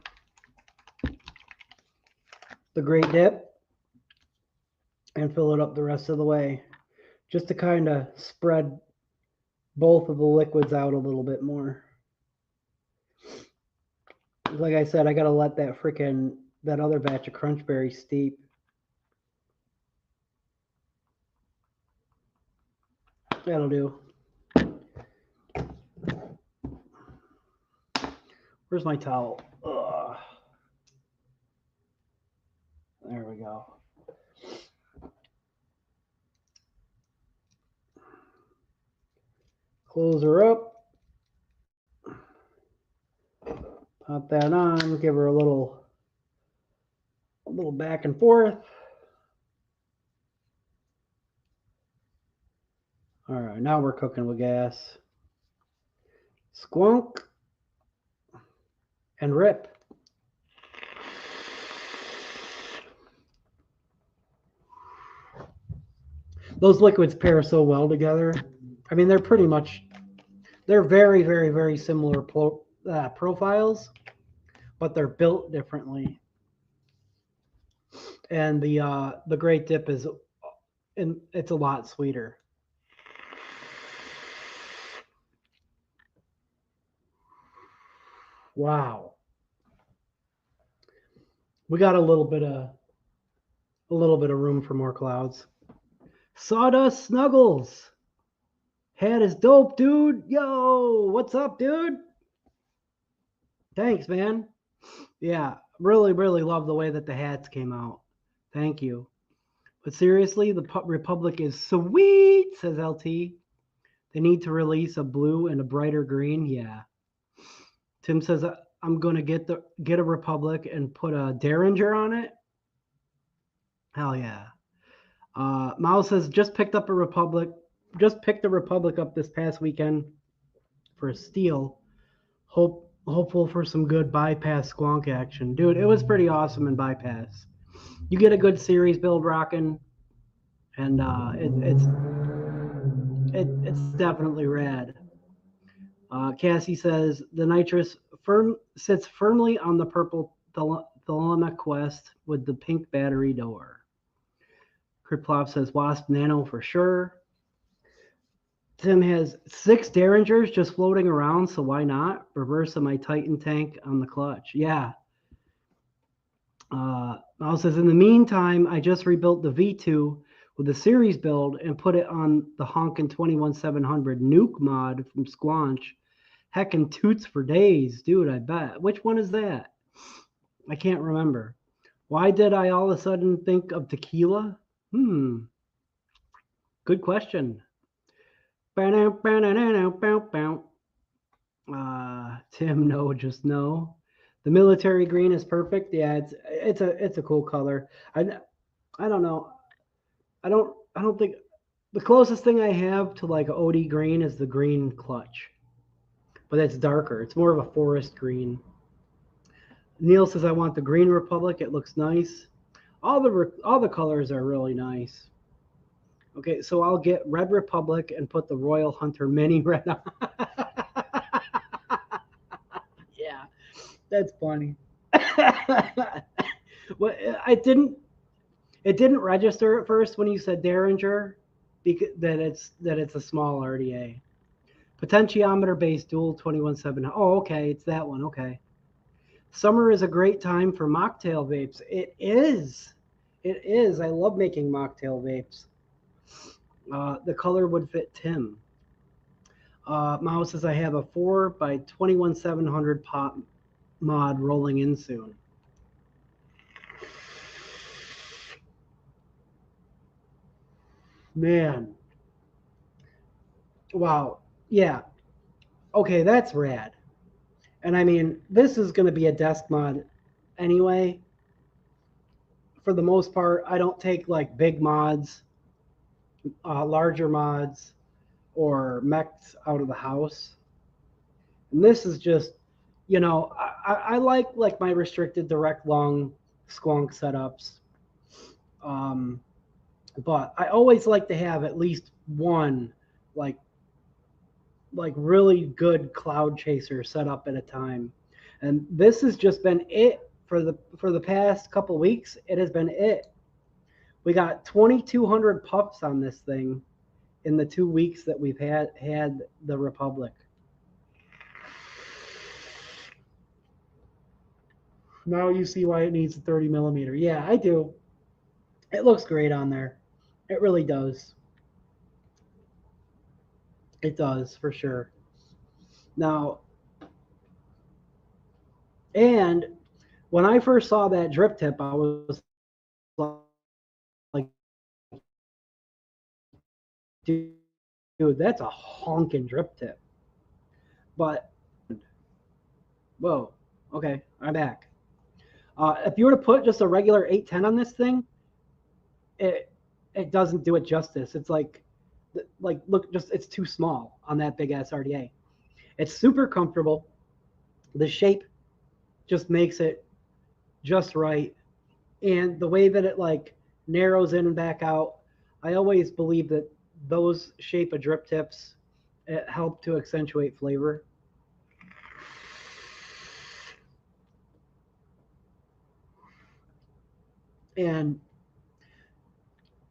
A: the Great Dip and fill it up the rest of the way, just to kind of spread both of the liquids out a little bit more. Like I said, I gotta let that other batch of Crunch Berry steep. That'll do. Where's my towel? Ugh. There we go. Close her up. Pop that on. Give her a little back and forth. All right, now we're cooking with gas. Squonk and rip. Those liquids pair so well together. I mean, they're very, very, very similar profiles, but they're built differently. And the Great Dip it's a lot sweeter. Wow. We got a little bit of room for more clouds. Sawdust Snuggles. Hat is dope, dude. Yo, what's up, dude? Thanks, man. Yeah, really, really love the way that the hats came out. Thank you. But seriously, the Republic is sweet, says LT. They need to release a blue and a brighter green. Yeah. Tim says, I'm going to get a Republic and put a Derringer on it. Hell yeah. Mao says, just picked the Republic up this past weekend for a steal. Hopeful for some good bypass squonk action. Dude, it was pretty awesome in bypass. You get a good series build rocking, and it's definitely rad. Cassie says the nitrous sits firmly on the purple Thelema Quest with the pink battery door. Kriplop says Wasp Nano for sure. Tim has 6 Derringers just floating around, so why not? Reverse of my Titan tank on the clutch. Yeah. Mal says, in the meantime, I just rebuilt the V2 with a series build and put it on the honkin' 21700 nuke mod from Squanch. Heckin' toots for days. Dude, I bet. Which one is that? I can't remember. Why did I all of a sudden think of tequila? Good question. Tim, no, just no. The military green is perfect. Yeah, it's a cool color. I don't know. I don't think the closest thing I have to like OD green is the green clutch, but it's darker. It's more of a forest green. Neil says I want the Green Republic. It looks nice. All the colors are really nice. Okay, so I'll get Red Republic and put the Royal Hunter Mini red on. Yeah, that's funny. Well, it didn't register at first when you said Derringer, because that it's a small RDA. Potentiometer based dual 217. Oh, okay, it's that one. Okay. Summer is a great time for mocktail vapes. It is. It is. I love making mocktail vapes. The color would fit Tim. Mao says I have a 4x21700 pop mod rolling in soon. Man. Wow. Yeah. Okay, that's rad. And I mean, this is going to be a desk mod anyway. For the most part, I don't take like big mods, larger mods, or mechs out of the house. And this is just, I like my restricted direct long squonk setups. But I always like to have at least one like like really good cloud chaser set up at a time. And this has just been it for the past couple weeks. It has been it. We got 2,200 puffs on this thing in the 2 weeks that we've had the Republic. Now you see why it needs a 30 millimeter. Yeah, I do. It looks great on there. It really does. It does, for sure. Now, and when I first saw that drip tip, I was like, dude, that's a honking drip tip. But, whoa, okay, I'm back. If you were to put just a regular 810 on this thing, it doesn't do it justice. It's like look, just it's too small on that big ass RDA. It's super comfortable. The shape just makes it just right, and the way that it like narrows in and back out, I always believe that those shape of drip tips help to accentuate flavor. And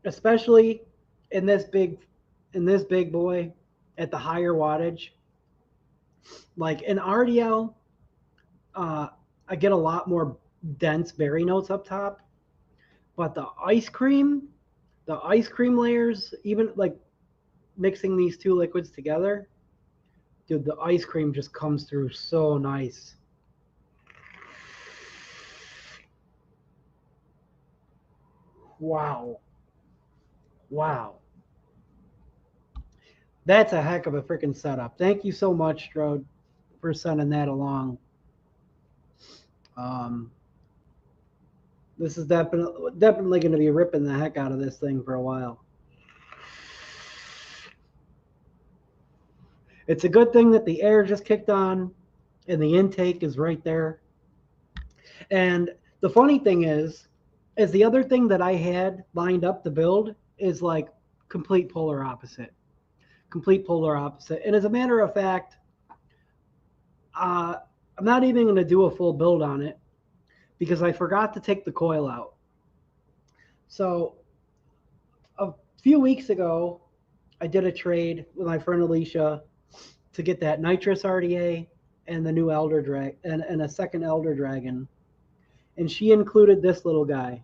A: especially in this big boy at the higher wattage, like in RDL, I get a lot more dense berry notes up top, but the ice cream layers, even like mixing these two liquids together, dude, the ice cream just comes through so nice. Wow. Wow. That's a heck of a freaking setup. Thank you so much, Strode, for sending that along. This is definitely going to be ripping the heck out of this thing for a while. It's a good thing that the air just kicked on and the intake is right there. And the funny thing is the other thing that I had lined up to build is like complete polar opposite. Complete polar opposite. And as a matter of fact, I'm not even going to do a full build on it because I forgot to take the coil out. So a few weeks ago, I did a trade with my friend Alicia to get that nitrous RDA and the new Elder Dragon and a second Elder Dragon. And she included this little guy,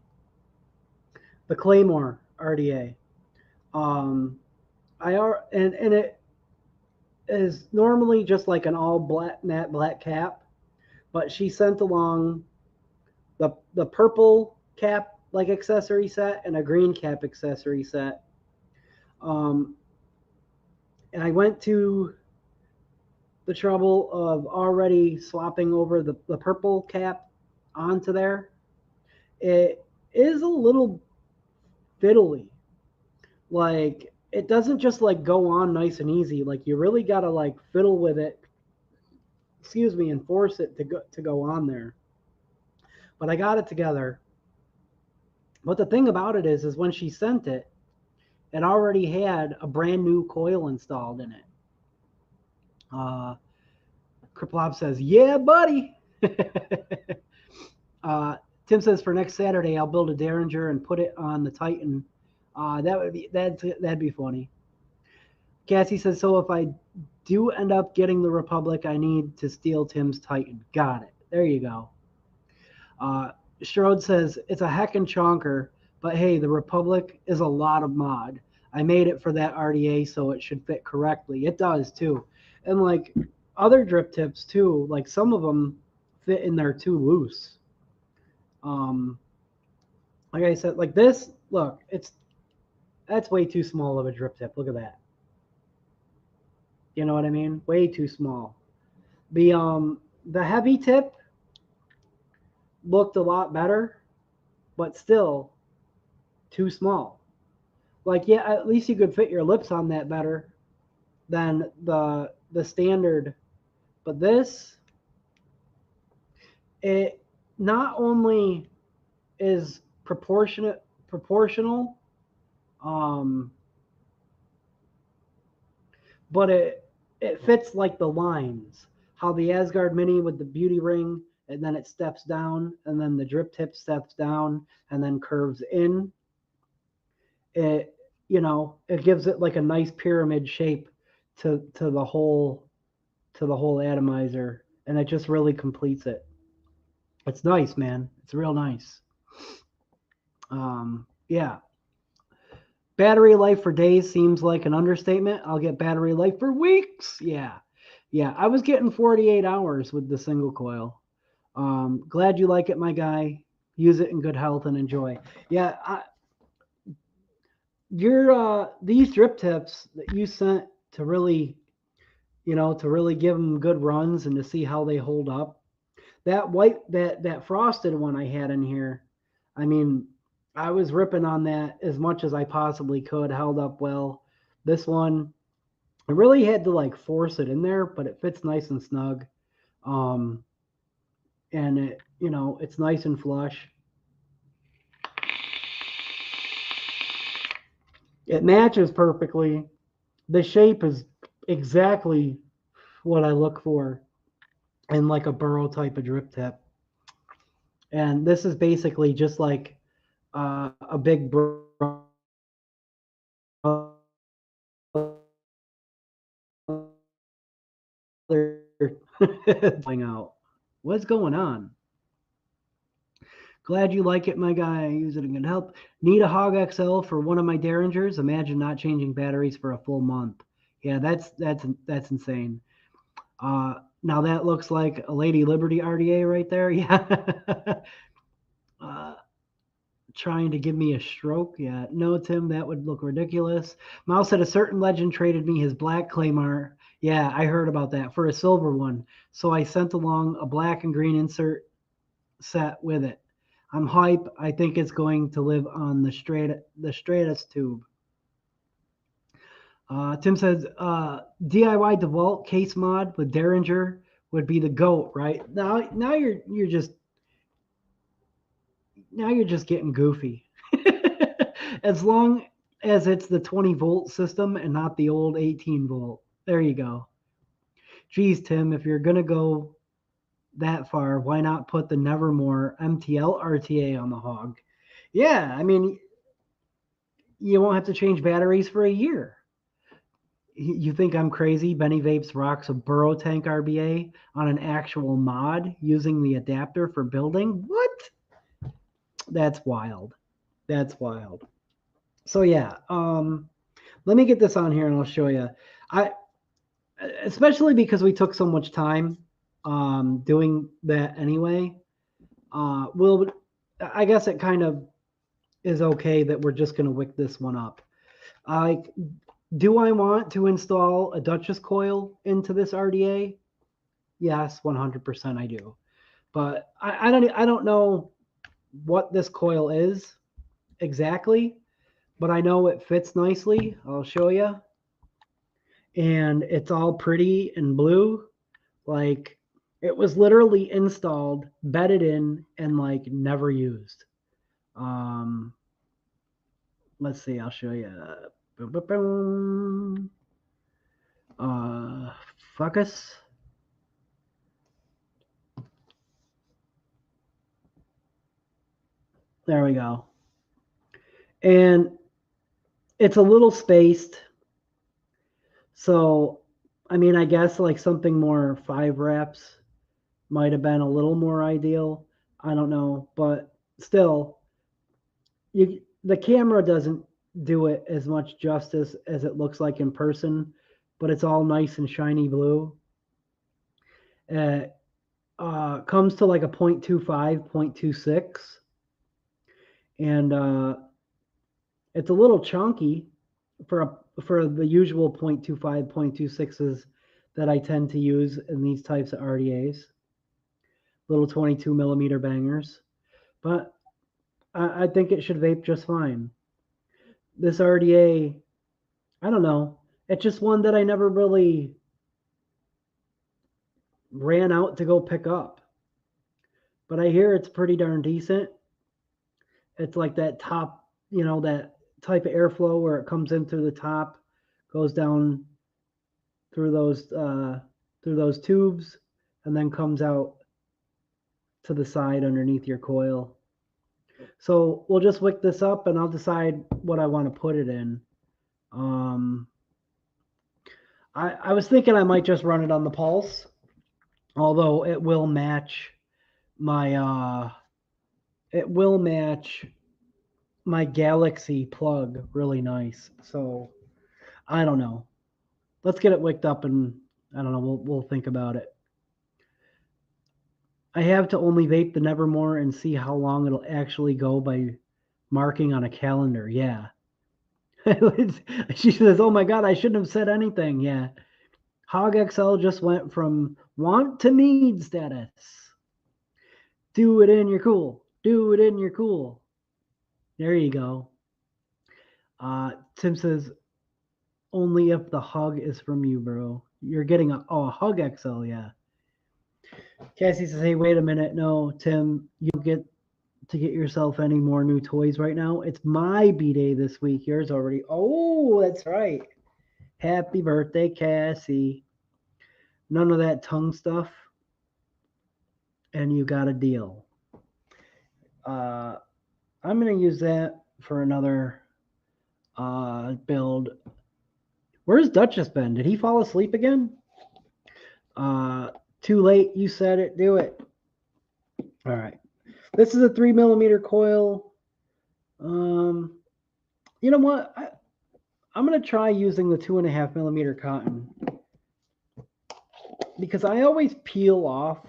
A: the Claymore RDA. And it is normally just like an all black matte black cap, but she sent along the purple cap like accessory set and a green cap accessory set. And I went to the trouble of already swapping over the purple cap onto there. It is a little fiddly. Like it doesn't just like go on nice and easy. Like you really gotta like fiddle with it, excuse me, and force it to go on there. But I got it together. But the thing about it is when she sent it, it already had a brand new coil installed in it. Kriplop says, "Yeah, buddy." Tim says for next Saturday I'll build a Derringer and put it on the Titan. That'd be funny. Cassie says, so if I do end up getting the Republic, I need to steal Tim's Titan. Got it. There you go. Strode says, it's a heckin' chonker, but hey, the Republic is a lot of mod. I made it for that RDA, so it should fit correctly. It does, too. And, like, other drip tips, too, like, some of them fit in there too loose. Like I said, like this, look, that's way too small of a drip tip. Look at that. You know what I mean? Way too small. The heavy tip looked a lot better, but still too small. Like, yeah, at least you could fit your lips on that better than the standard. But this, it not only is proportional, but it it fits like the lines. How the Asgard Mini with the beauty ring, and then it steps down, and then the drip tip steps down, and then curves in. It, it gives it like a nice pyramid shape to the whole atomizer, and it just really completes it. It's nice, man. It's real nice. Yeah. Battery life for days seems like an understatement. I'll get battery life for weeks. Yeah. Yeah. I was getting 48 hours with the single coil. Glad you like it, my guy. Use it in good health and enjoy. Yeah. These drip tips that you sent to really, to really give them good runs and to see how they hold up. That frosted one I had in here, I mean, I was ripping on that as much as I possibly could, held up well. This one, I really had to like force it in there, but it fits nice and snug. And it's nice and flush. It matches perfectly. The shape is exactly what I look for in like a burrow type of drip tip. And this is basically just like a big going out. What's going on? Glad you like it, my guy. I use it in good help. Need a Hog XL for one of my Derringers. Imagine not changing batteries for a full month. Yeah, that's insane. Now that looks like a Lady Liberty RDA right there. Yeah. Trying to give me a stroke. Yeah, no, Tim, that would look ridiculous. Mouse said a certain legend traded me his black Claymore. Yeah, I heard about that for a silver one. So I sent along a black and green insert set with it. I'm hype. I think it's going to live on the Stratus tube. Tim says DIY DeWalt case mod with Derringer would be the GOAT, right? Now you're just getting goofy. As long as it's the 20-volt system and not the old 18-volt. There you go. Geez, Tim, if you're going to go that far, why not put the Nevermore MTL RTA on the Hog? Yeah, I mean, you won't have to change batteries for a year. You think I'm crazy? Benny Vapes rocks a Burrow Tank RBA on an actual mod using the adapter for building? What? That's wild. That's wild. So yeah, let me get this on here and I'll show you. Especially because we took so much time doing that anyway. I guess it kind of is okay that we're just going to wick this one up. Do I want to install a Duchess coil into this RDA? Yes, 100% I do. But I don't know what this coil is exactly, but I know it fits nicely. I'll show you. And it's all pretty and blue. Like, it was literally installed, bedded in, and like never used. Let's see, I'll show you. Boom, boom, boom. Focus. There we go. And it's a little spaced. So, I mean, I guess like something more 5 reps might have been a little more ideal. I don't know, but still, the camera doesn't do it as much justice as it looks like in person, but it's all nice and shiny blue. Comes to like a 0.25, 0.26, and it's a little chunky for the usual 0.25, 0.26s that I tend to use in these types of RDAs. Little 22 millimeter bangers, but I think it should vape just fine. This RDA, I don't know. It's just one that I never really ran out to go pick up. But I hear it's pretty darn decent. It's like that top, that type of airflow where it comes in through the top, goes down through those tubes, and then comes out to the side underneath your coil. So we'll just wick this up, and I'll decide what I want to put it in. I was thinking I might just run it on the pulse, although it will match my Galaxy plug really nice. So I don't know. Let's get it wicked up, and I don't know. We'll think about it. I have to only vape the Nevermore and see how long it'll actually go by marking on a calendar. Yeah. She says, "Oh my God, I shouldn't have said anything." Yeah. Hog XL just went from want to need status. Do it in your cool. Do it in your cool. There you go. Tim says, only if the hug is from you, bro. You're getting a Hug XL, yeah. Cassie says, hey, wait a minute. No, Tim, you don't get to get yourself any more new toys right now. It's my B-Day this week. Yours already. Oh, that's right. Happy birthday, Cassie. None of that tongue stuff. And you got a deal. I'm going to use that for another build. Where's Duchess been? Did he fall asleep again? Too late. You said it. Do it. All right. This is a 3mm coil. You know what? I'm going to try using the 2.5mm cotton because I always peel off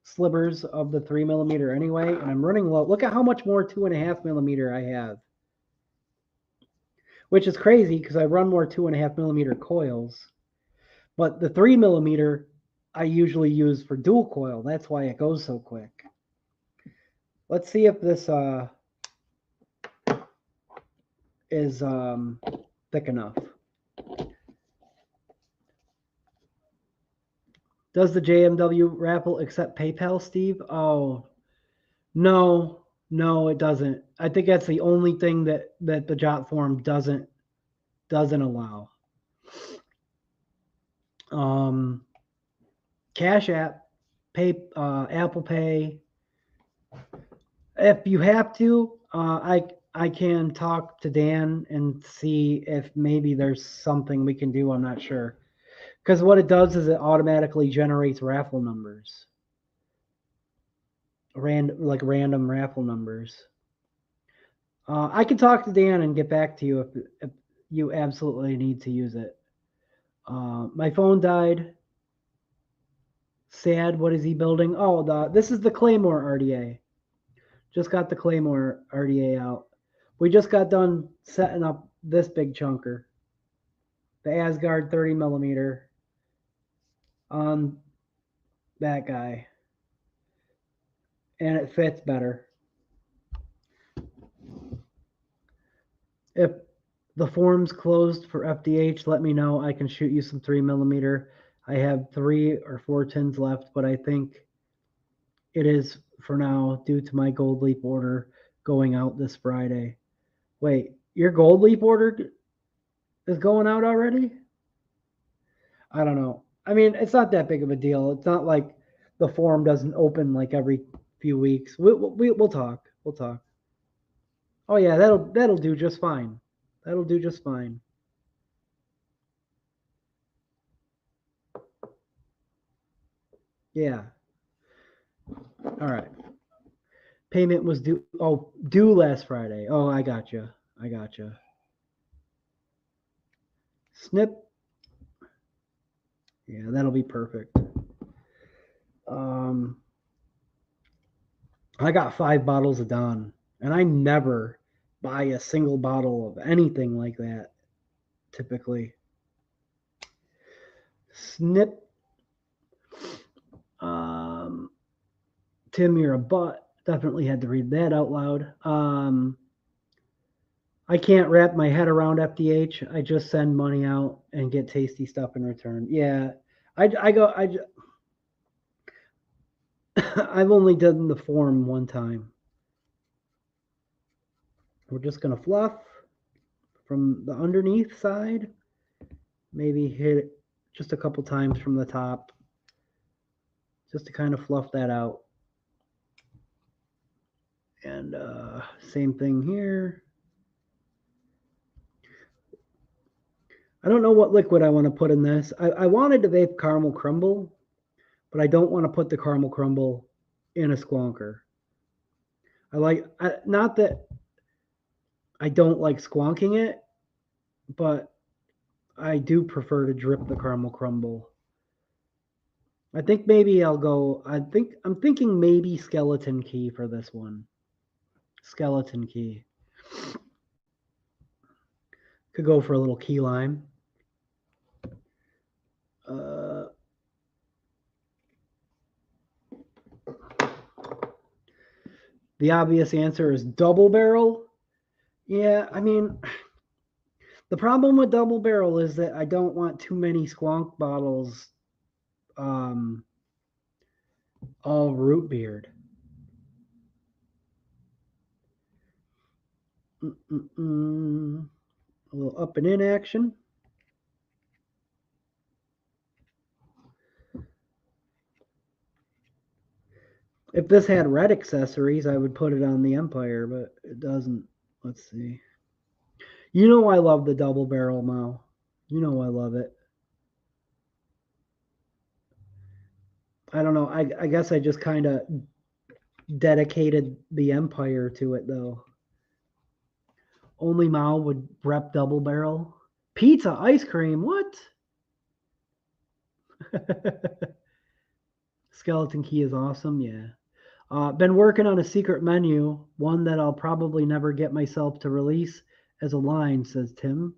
A: slivers of the 3mm anyway, and I'm running low. Look at how much more 2.5mm I have, which is crazy because I run more 2.5mm coils, but the 3mm I usually use for dual coil. That's why it goes so quick. Let's see if this is thick enough. Does the JMW raffle accept PayPal, Steve? Oh, no, it doesn't. I think that's the only thing that the Jot Forum doesn't allow. Cash App, Apple Pay. If you have to, I can talk to Dan and see if maybe there's something we can do. I'm not sure. Because what it does is it automatically generates raffle numbers. Random raffle numbers. I can talk to Dan and get back to you if you absolutely need to use it. My phone died. Sad. What is he building? Oh, this is the Claymore RDA. Just got the Claymore RDA out. We just got done setting up this big chunker. The Asgard 30mm on that guy. And it fits better. If the forum's closed for FDH, let me know. I can shoot you some 3mm. I have 3 or 4 tins left, but I think it is for now due to my Gold Leap order going out this Friday. Wait, your Gold Leap order is going out already? I don't know. I mean, it's not that big of a deal. It's not like the forum doesn't open like every few weeks. We'll talk. We'll talk. Oh yeah, that'll do just fine. That'll do just fine. Yeah. All right. Payment was due. Oh, due last Friday. Oh, I got you. I got you. Snip. Yeah, that'll be perfect. I got 5 bottles of Don, and I never buy a single bottle of anything like that, typically. Snip. Tim, you're a butt. Definitely had to read that out loud. I can't wrap my head around FDH. I just send money out and get tasty stuff in return. Yeah, I've only done the forum one time. We're just gonna fluff from the underneath side. Maybe hit just a couple times from the top, just to kind of fluff that out. And same thing here. I don't know what liquid I want to put in this. I wanted to vape caramel crumble, but I don't want to put the caramel crumble in a squonker. Not that I don't like squonking it, but I do prefer to drip the caramel crumble. I think maybe I'll go, I'm thinking maybe skeleton key for this one. Skeleton key. Could go for a little key lime. The obvious answer is double barrel. Yeah, I mean, the problem with double barrel is that I don't want too many squonk bottles all root beard. A little up and in action. If this had red accessories, I would put it on the Empire, but it doesn't. Let's see. You know I love the double barrel, Mao. You know I love it. I don't know. I guess I just kind of dedicated the Empire to it, though. Only Mao would rep double barrel. Pizza, ice cream, what? Skeleton key is awesome, yeah. Been working on a secret menu, one that I'll probably never get myself to release as a line, says Tim.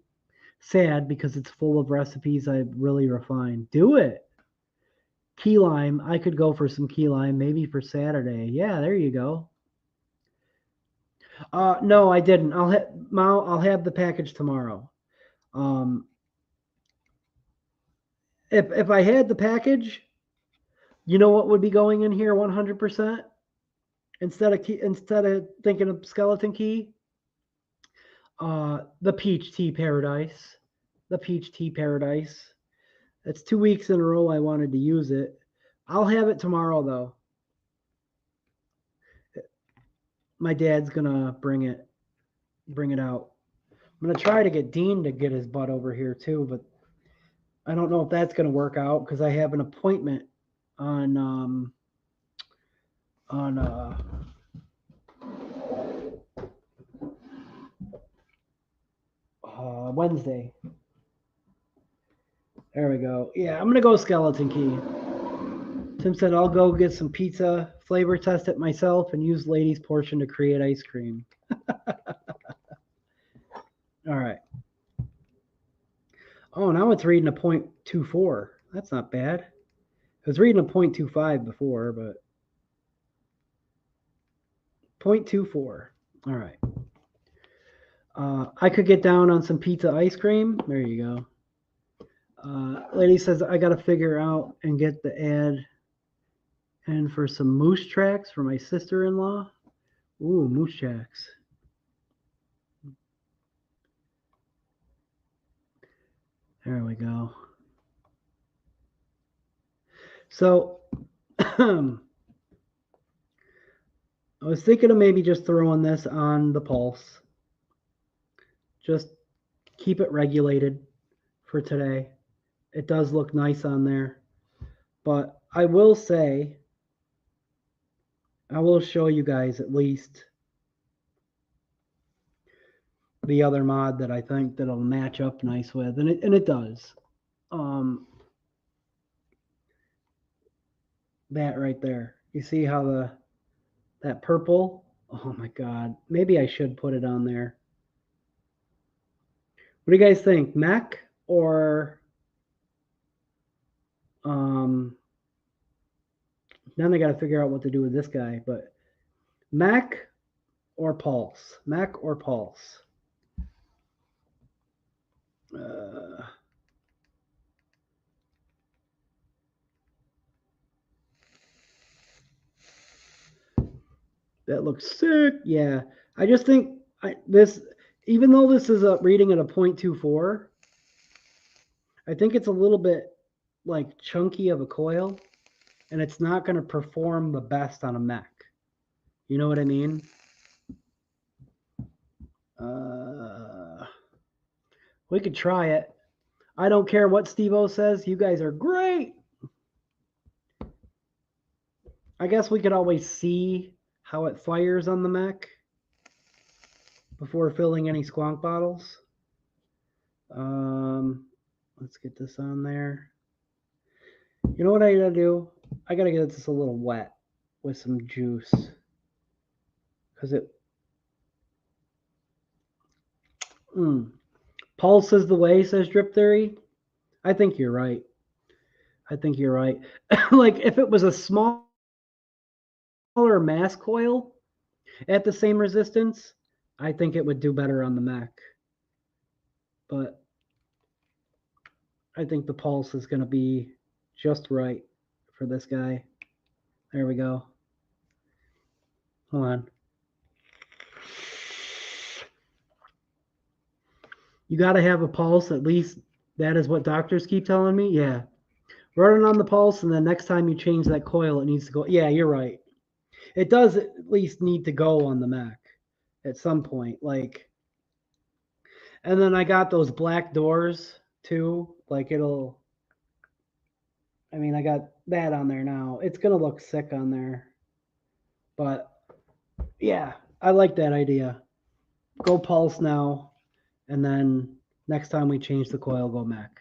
A: Sad because it's full of recipes I've really refined. Do it. Key lime. I could go for some key lime, maybe for Saturday. Yeah, there you go. No, I didn't. I'll have the package tomorrow. If I had the package, you know what would be going in here 100%? Instead of thinking of skeleton key, the peach tea paradise. The peach tea paradise. It's 2 weeks in a row I wanted to use it. I'll have it tomorrow though. My dad's gonna bring it out. I'm gonna try to get Dean to get his butt over here too, but I don't know if that's gonna work out because I have an appointment on Wednesday. There we go. Yeah, I'm gonna go skeleton key. Tim said I'll go get some pizza, flavor test it myself, and use lady's portion to create ice cream. All right. Oh, now it's reading a 0.24. That's not bad. It was reading a 0.25 before, but 0.24. All right. I could get down on some pizza ice cream. There you go. Lady says I got to figure out and get the ad and for some moose tracks for my sister-in-law. Ooh, moose tracks. There we go. So I was thinking of maybe just throwing this on the pulse. Just keep it regulated for today. It does look nice on there. But I will say, I will show you guys at least the other mod that I think that'll match up nice with, and it does. That right there. You see how that purple? Oh my God. Maybe I should put it on there. What do you guys think? Mech or then I got to figure out what to do with this guy, but Mech or Pulse? Mech or Pulse? That looks sick. Yeah. I just think this, even though this is a reading at a 0.24, I think it's a little bit like chunky of a coil, and it's not going to perform the best on a mech. You know what I mean? We could try it. I don't care what Steve-O says. You guys are great. I guess we could always see how it fires on the mech before filling any squonk bottles. Let's get this on there. You know what I gotta do? I gotta get this a little wet with some juice. Because it... Pulse is the way, says Drip Theory. I think you're right. I think you're right. Like, if it was a smaller mass coil at the same resistance, I think it would do better on the mech. But I think the pulse is going to be just right for this guy. There we go. Hold on. You got to have a pulse, at least that is what doctors keep telling me. Yeah. Run it on the pulse, and then next time you change that coil, it needs to go. Yeah, you're right. It does at least need to go on the mech at some point. Like, and then I got those black doors too. Like, it'll... I mean, I got that on there now. It's going to look sick on there. But, yeah, I like that idea. Go pulse now, and then next time we change the coil, go mech.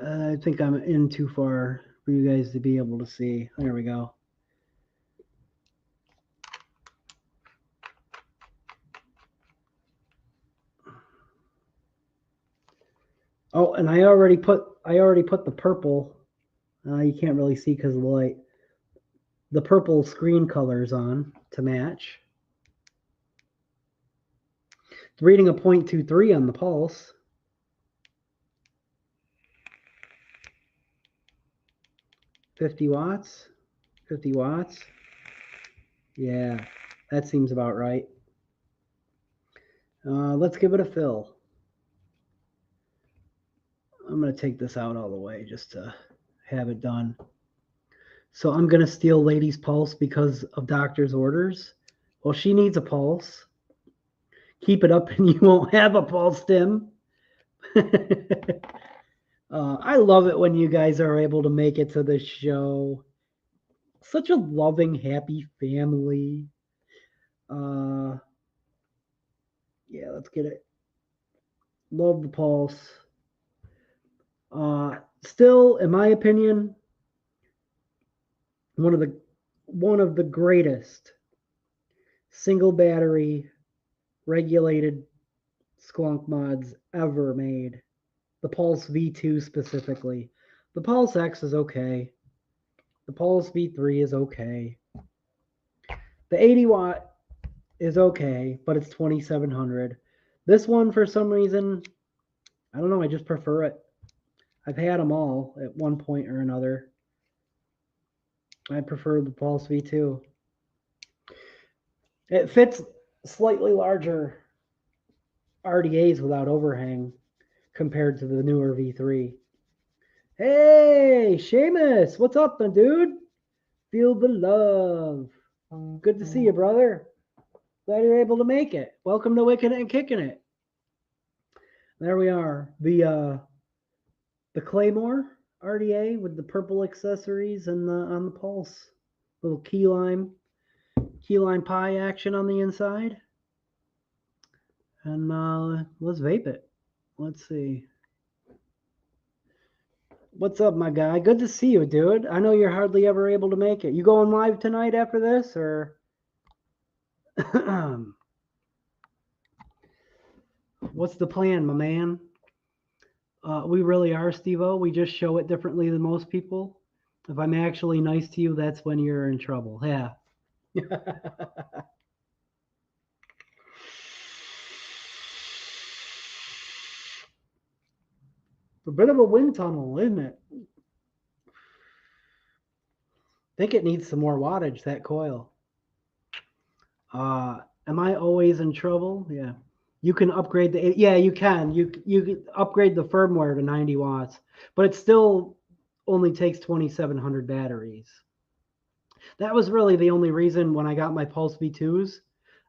A: I think I'm in too far for you guys to be able to see. There we go. Oh, and I already put the purple. You can't really see because of the light. The purple screen colors on to match. It's reading a 0.23 on the pulse. $50 watts. 50 watts. Yeah, that seems about right. Let's give it a fill. I'm going to take this out all the way just to have it done. So I'm going to steal Lady's pulse because of doctor's orders. Well, she needs a pulse. Keep it up and you won't have a pulse, Tim. I love it when you guys are able to make it to the show. Such a loving, happy family. Yeah, let's get it. Love the pulse. Still, in my opinion, one of the greatest single battery regulated squonk mods ever made. The Pulse V2 specifically. The Pulse X is okay. The Pulse V3 is okay. The 80 watt is okay, but it's 2700. This one, for some reason, I don't know, I just prefer it. I've had them all at one point or another. I prefer the Pulse V2. It fits slightly larger RDAs without overhang compared to the newer V3. Hey, Seamus, what's up, my dude? Feel the love. Good to see you, brother. Glad you're able to make it. Welcome to Wickin It and Kickin It. There we are. The Claymore RDA with the purple accessories and on the pulse. Little key lime pie action on the inside. And let's vape it. Let's see. What's up, my guy? Good to see you, dude. I know you're hardly ever able to make it. You going live tonight after this, or what's the plan, my man? We really are, Steve-O. We just show it differently than most people. If I'm actually nice to you, that's when you're in trouble. Yeah. A bit of a wind tunnel, isn't it? I think it needs some more wattage, that coil. Am I always in trouble? Yeah. You can upgrade the, yeah, you can. You can upgrade the firmware to 90 watts, but it still only takes 2,700 batteries. That was really the only reason when I got my Pulse V2s,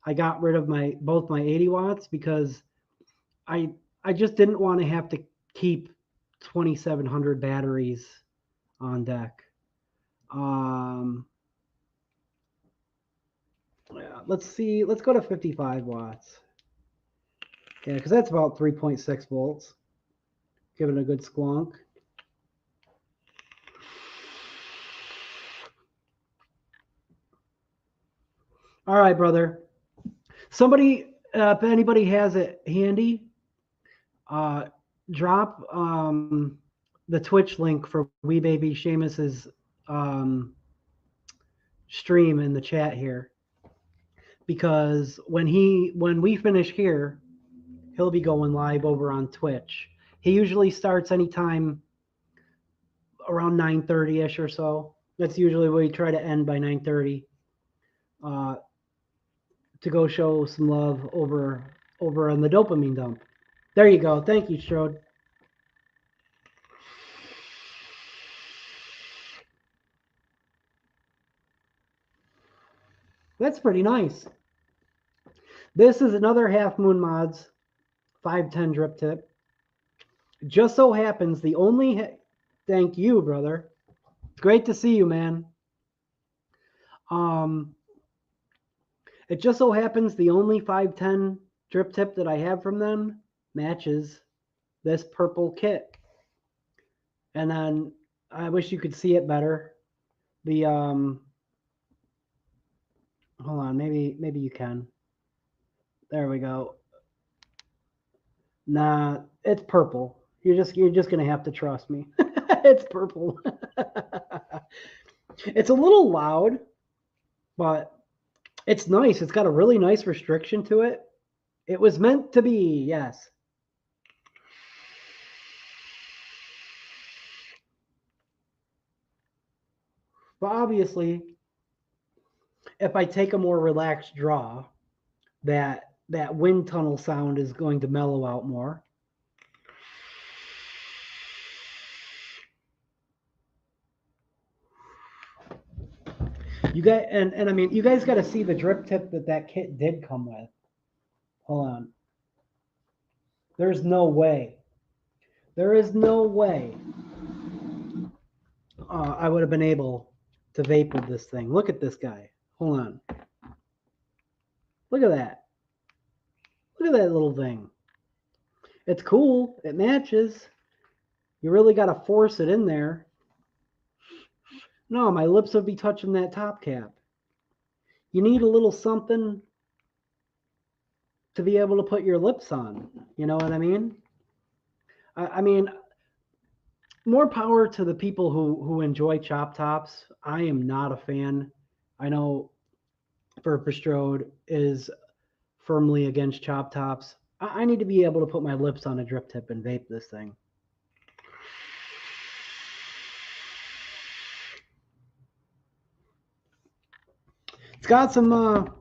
A: I got rid of both my 80 watts because I I just didn't want to have to keep 2,700 batteries on deck. Yeah, let's see. Let's go to 55 watts. Yeah, because that's about 3.6 volts. Give it a good squonk. All right, brother. Somebody, if anybody has it handy, drop the Twitch link for Wee Baby Seamus's stream in the chat here, because when we finish here, he'll be going live over on Twitch. He usually starts anytime around 9:30ish or so. That's usually what we try to end by 9:30. To go show some love over on the dopamine dump. There you go. Thank you, Strode. That's pretty nice. This is another Half Moon Mods 510 drip tip. Just so happens the only thank you, brother. It's great to see you, man. It just so happens the only 510 drip tip that I have from them matches this purple kit. And then I wish you could see it better. The hold on, maybe you can. There we go. Nah, it's purple. You're just gonna have to trust me. It's purple. It's a little loud, but it's nice. It's got a really nice restriction to it. It was meant to be, yes. But obviously, if I take a more relaxed draw, that wind tunnel sound is going to mellow out more. You guys, and I mean, you guys got to see the drip tip that kit did come with. Hold on. There's no way. There is no way I would have been able to vape with this thing. Look at this guy. Hold on. Look at that. Look at that little thing. It's cool. It matches. You really got to force it in there. No, my lips would be touching that top cap. You need a little something to be able to put your lips on. You know what I mean? I mean, more power to the people who enjoy chop tops. I am not a fan. I know Verpistrode is firmly against chop tops. I need to be able to put my lips on a drip tip and vape this thing. It's got some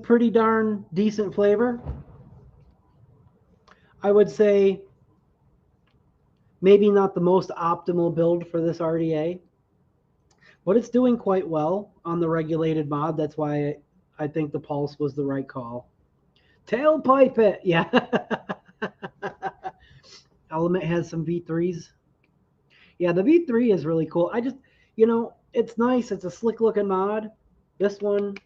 A: pretty darn decent flavor. I would say maybe not the most optimal build for this RDA, but it's doing quite well on the regulated mod. That's why I think the Pulse was the right call. Tailpipe it, yeah. Element has some V3s. Yeah, the V3 is really cool. I just, it's nice. It's a slick looking mod. This one,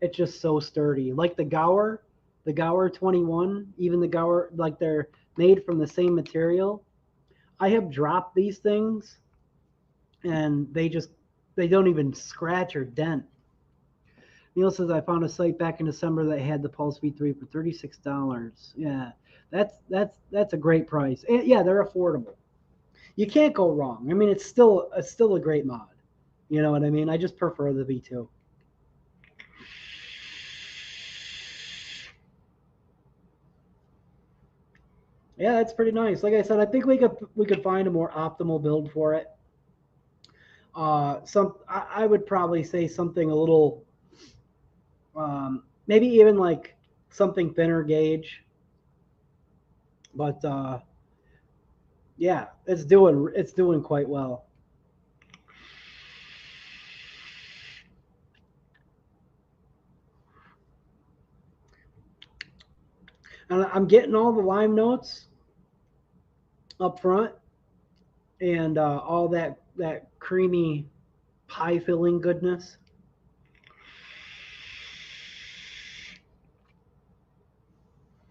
A: it's just so sturdy. Like the Gower 21, even the Gower, like they're made from the same material. I have dropped these things and they don't even scratch or dent. Neil says, I found a site back in December that had the Pulse V3 for $36. Yeah, that's a great price. And yeah, they're affordable. You can't go wrong. I mean, it's still a great mod. You know what I mean? I just prefer the V2. Yeah, that's pretty nice. Like I said, I think we could find a more optimal build for it. I would probably say something a little, maybe even like something thinner gauge. But yeah, it's doing quite well. And I'm getting all the lime notes up front, and all that creamy pie filling goodness.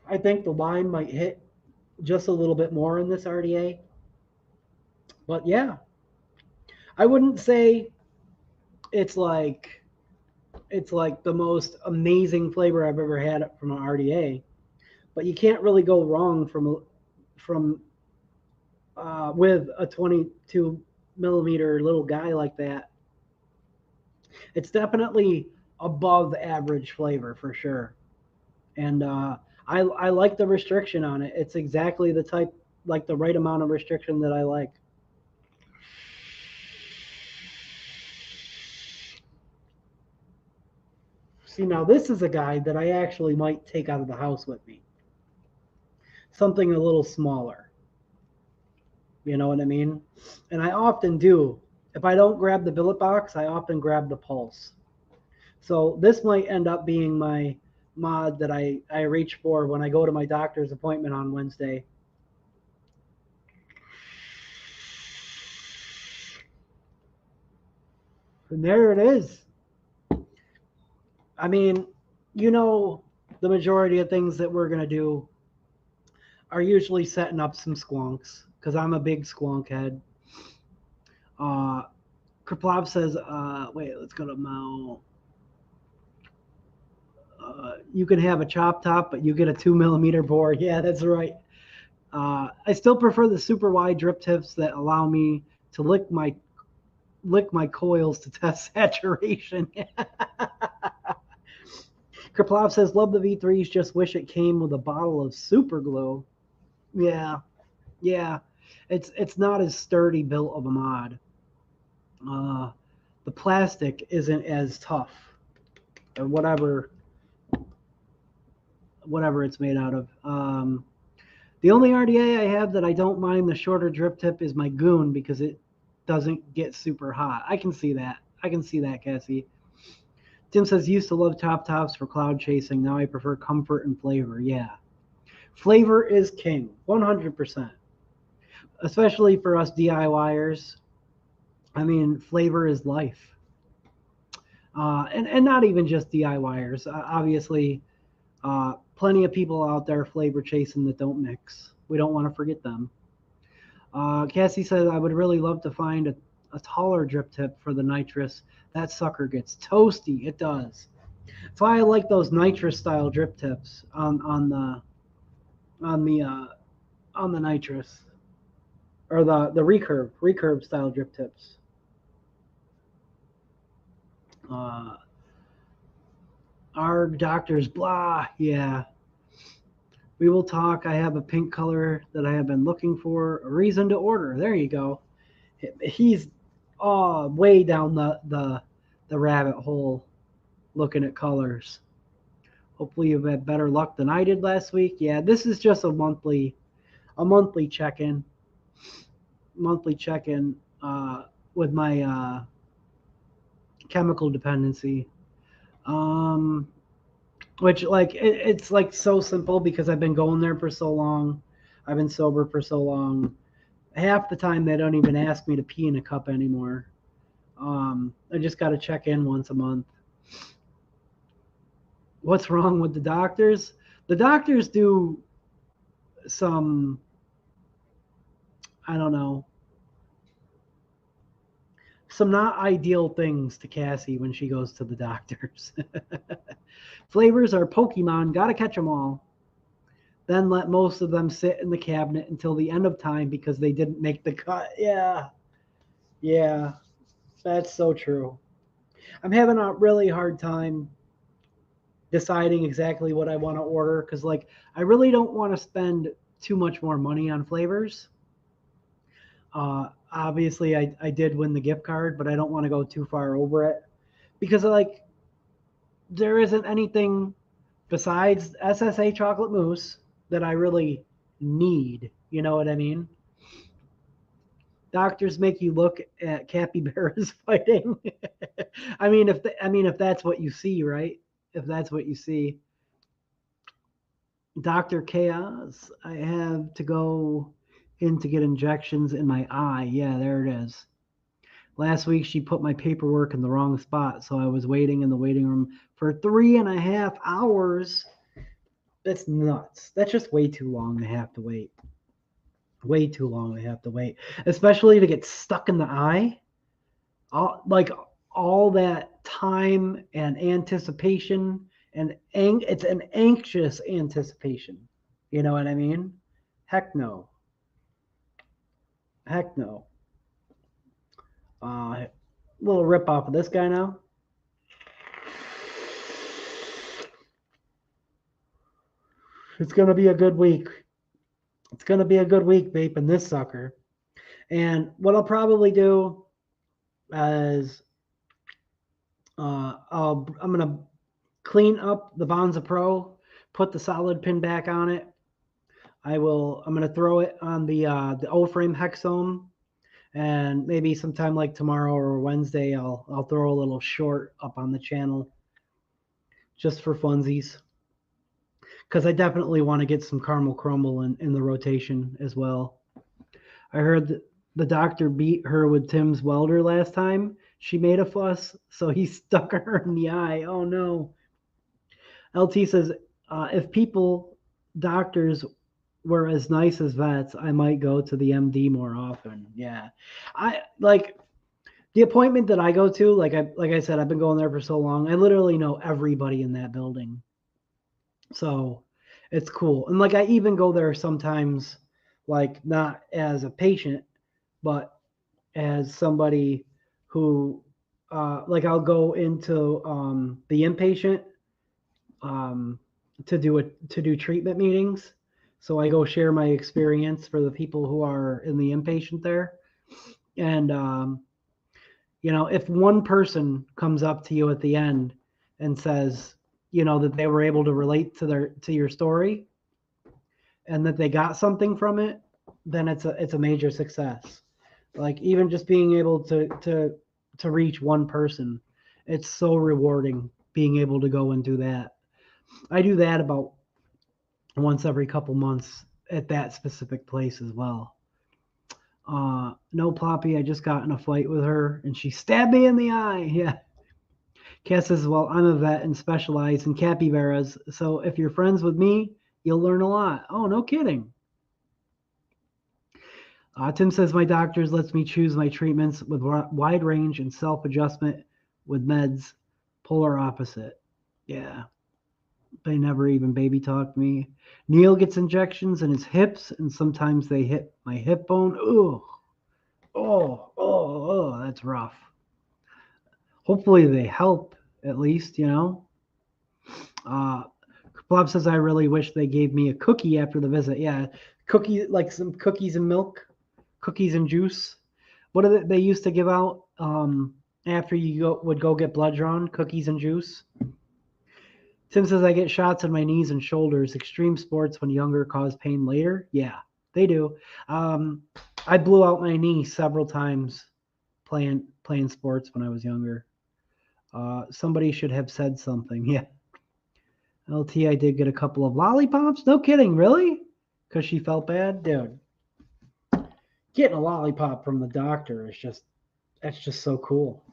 A: I think the lime might hit just a little bit more in this RDA. But yeah, I wouldn't say it's like the most amazing flavor I've ever had from an RDA, but you can't really go wrong from with a 22 millimeter little guy like that. It's definitely above average flavor for sure, and I like the restriction on it. It's exactly the type, like the right amount of restriction that I like. See, now this is a guy that I actually might take out of the house with me. Something a little smaller. You know what I mean? And I often do. If I don't grab the billet box, I often grab the pulse. So this might end up being my mod that I reach for when I go to my doctor's appointment on Wednesday. And there it is. I mean, you know, the majority of things that we're going to do are usually setting up some squonks because I'm a big squonk head. Kriplov says, wait, let's go to Mao. You can have a chop top, but you get a 2 millimeter bore. Yeah, that's right. I still prefer the super wide drip tips that allow me to lick my coils to test saturation. Kriplov says, love the V3s, just wish it came with a bottle of super glue. Yeah, yeah. It's not as sturdy built of a mod. The plastic isn't as tough, or whatever it's made out of. The only RDA I have that I don't mind the shorter drip tip is my Goon because it doesn't get super hot. I can see that. Cassie. Tim says, used to love top tops for cloud chasing. Now I prefer comfort and flavor. Yeah. Flavor is king, 100%. Especially for us DIYers. I mean, flavor is life. And not even just DIYers. Obviously, plenty of people out there flavor chasing that don't mix. We don't want to forget them. Cassie says, I would really love to find a taller drip tip for the nitrous. That sucker gets toasty. It does. That's why I like those nitrous style drip tips on the nitrous, or the recurve style drip tips. Our doctors, blah, yeah. We will talk. I have a pink color that I have been looking for. A reason to order. There you go. He's way down the rabbit hole looking at colors. Hopefully you've had better luck than I did last week. Yeah, this is just a monthly check-in. With my chemical dependency. Which, like, it's like so simple because I've been going there for so long. I've been sober for so long. Half the time they don't even ask me to pee in a cup anymore. I just got to check in once a month. What's wrong with the doctors? The doctors do some, I don't know, some not ideal things to Cassie when she goes to the doctors. Flavors are Pokemon, gotta catch them all. Then let most of them sit in the cabinet until the end of time because they didn't make the cut. Yeah, that's so true. I'm having a really hard time deciding exactly what I want to order because, like, I really don't want to spend too much more money on flavors. Obviously, I did win the gift card, but I don't want to go too far over it because, like, there isn't anything besides SSA chocolate mousse that I really need. You know what I mean? Doctors make you look at capybaras fighting. I mean, if that's what you see, right? If that's what you see. Dr. Chaos, I have to go in to get injections in my eye. Yeah, there it is. Last week she put my paperwork in the wrong spot, so I was waiting in the waiting room for 3.5 hours. That's nuts. That's just way too long to have to wait. Way too long to have to wait, especially to get stuck in the eye. All that time and anticipation, and it's an anxious anticipation. You know what I mean? Heck no. Heck no. Little rip off of this guy now. It's gonna be a good week. It's gonna be a good week vaping this sucker. And what I'll probably do is I'm gonna clean up the Bonza Pro, put the solid pin back on it. I'm gonna throw it on the O-frame hexome, and maybe sometime like tomorrow or Wednesday, I'll throw a little short up on the channel just for funsies, because I definitely want to get some caramel crumble in the rotation as well. I heard that the doctor beat her with Tim's welder last time. She made a fuss, so he stuck her in the eye. Oh no. LT says, if doctors were as nice as vets, I might go to the MD more often. Yeah. I like the appointment that I go to, like I said, I've been going there for so long. I literally know everybody in that building. So it's cool. And like I even go there sometimes, like not as a patient, but as somebody who like I'll go into the inpatient to do treatment meetings. So I go share my experience for the people who are in the inpatient there. And if one person comes up to you at the end and says, that they were able to relate to your story and that they got something from it, then it's a major success. Like even just being able to reach one person, it's so rewarding being able to go and do that. I do that about once every couple months at that specific place as well. No Ploppy, I just got in a fight with her and she stabbed me in the eye. Yeah. Cass says, well, I'm a vet and specialize in capybaras, so if you're friends with me, you'll learn a lot. Oh, no kidding. Tim says, my doctors lets me choose my treatments with wide range and self-adjustment with meds, polar opposite. Yeah. They never even baby talk me. Neil gets injections in his hips, and sometimes they hit my hip bone. Ugh. Oh, that's rough. Hopefully they help at least, Bob says, I really wish they gave me a cookie after the visit. Yeah, cookie, like some cookies and milk, cookies and juice. What are they used to give out after you would go get blood drawn? Cookies and juice. Tim says, I get shots in my knees and shoulders. Extreme sports when younger cause pain later. Yeah, they do. I blew out my knee several times playing sports when I was younger. Somebody should have said something. Yeah. LT, I did get a couple of lollipops. No kidding, really? Because she felt bad? Dude, getting a lollipop from the doctor that's just so cool.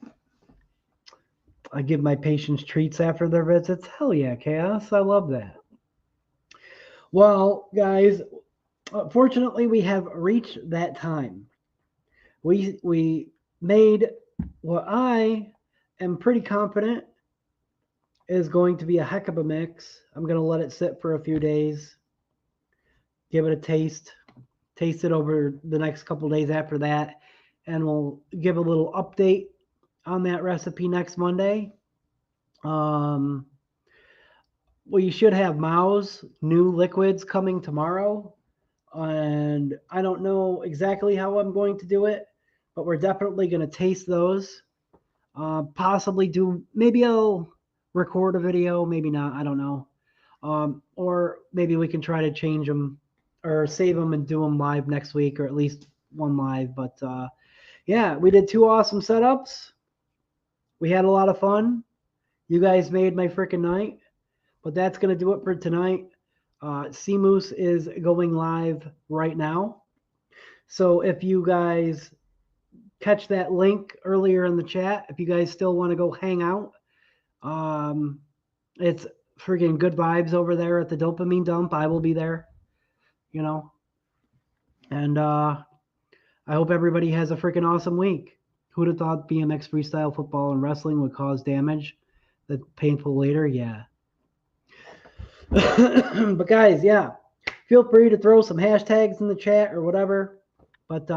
A: I give my patients treats after their visits. Hell yeah, Chaos. I love that. Well, guys, fortunately, we have reached that time. We made what I am pretty confident is going to be a heck of a mix. I'm going to let it sit for a few days, give it a taste it over the next couple days after that, and we'll give a little update on that recipe next Monday. We should have Mao's new liquids coming tomorrow, and I don't know exactly how I'm going to do it, but we're definitely going to taste those. Possibly maybe I'll record a video, maybe not, I don't know. Or maybe we can try to change them or save them and do them live next week, or at least one live. But yeah, we did 2 awesome setups. We had a lot of fun. You guys made my freaking night. But that's going to do it for tonight. Moose is going live right now. So if you guys catch that link earlier in the chat, if you guys still want to go hang out, it's freaking good vibes over there at the dopamine dump. I will be there, you know. And I hope everybody has a freaking awesome week. Who'd have thought BMX freestyle football and wrestling would cause damage that's painful later? Yeah. But guys, yeah, feel free to throw some hashtags in the chat or whatever. But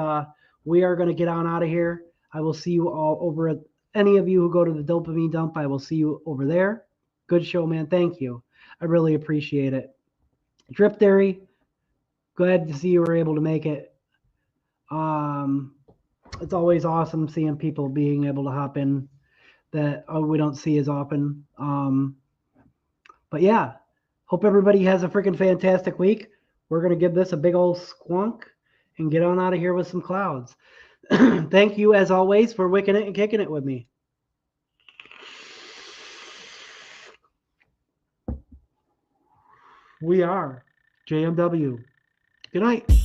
A: we are going to get on out of here. I will see you all over at any of you who go to the dopamine dump. I will see you over there. Good show, man. Thank you. I really appreciate it. Drip Theory, glad to see you were able to make it. It's always awesome seeing people being able to hop in that we don't see as often. But yeah, hope everybody has a freaking fantastic week. We're going to give this a big old squonk and get on out of here with some clouds. Thank you, as always, for wicking it and kicking it with me. We are JMW. Good night.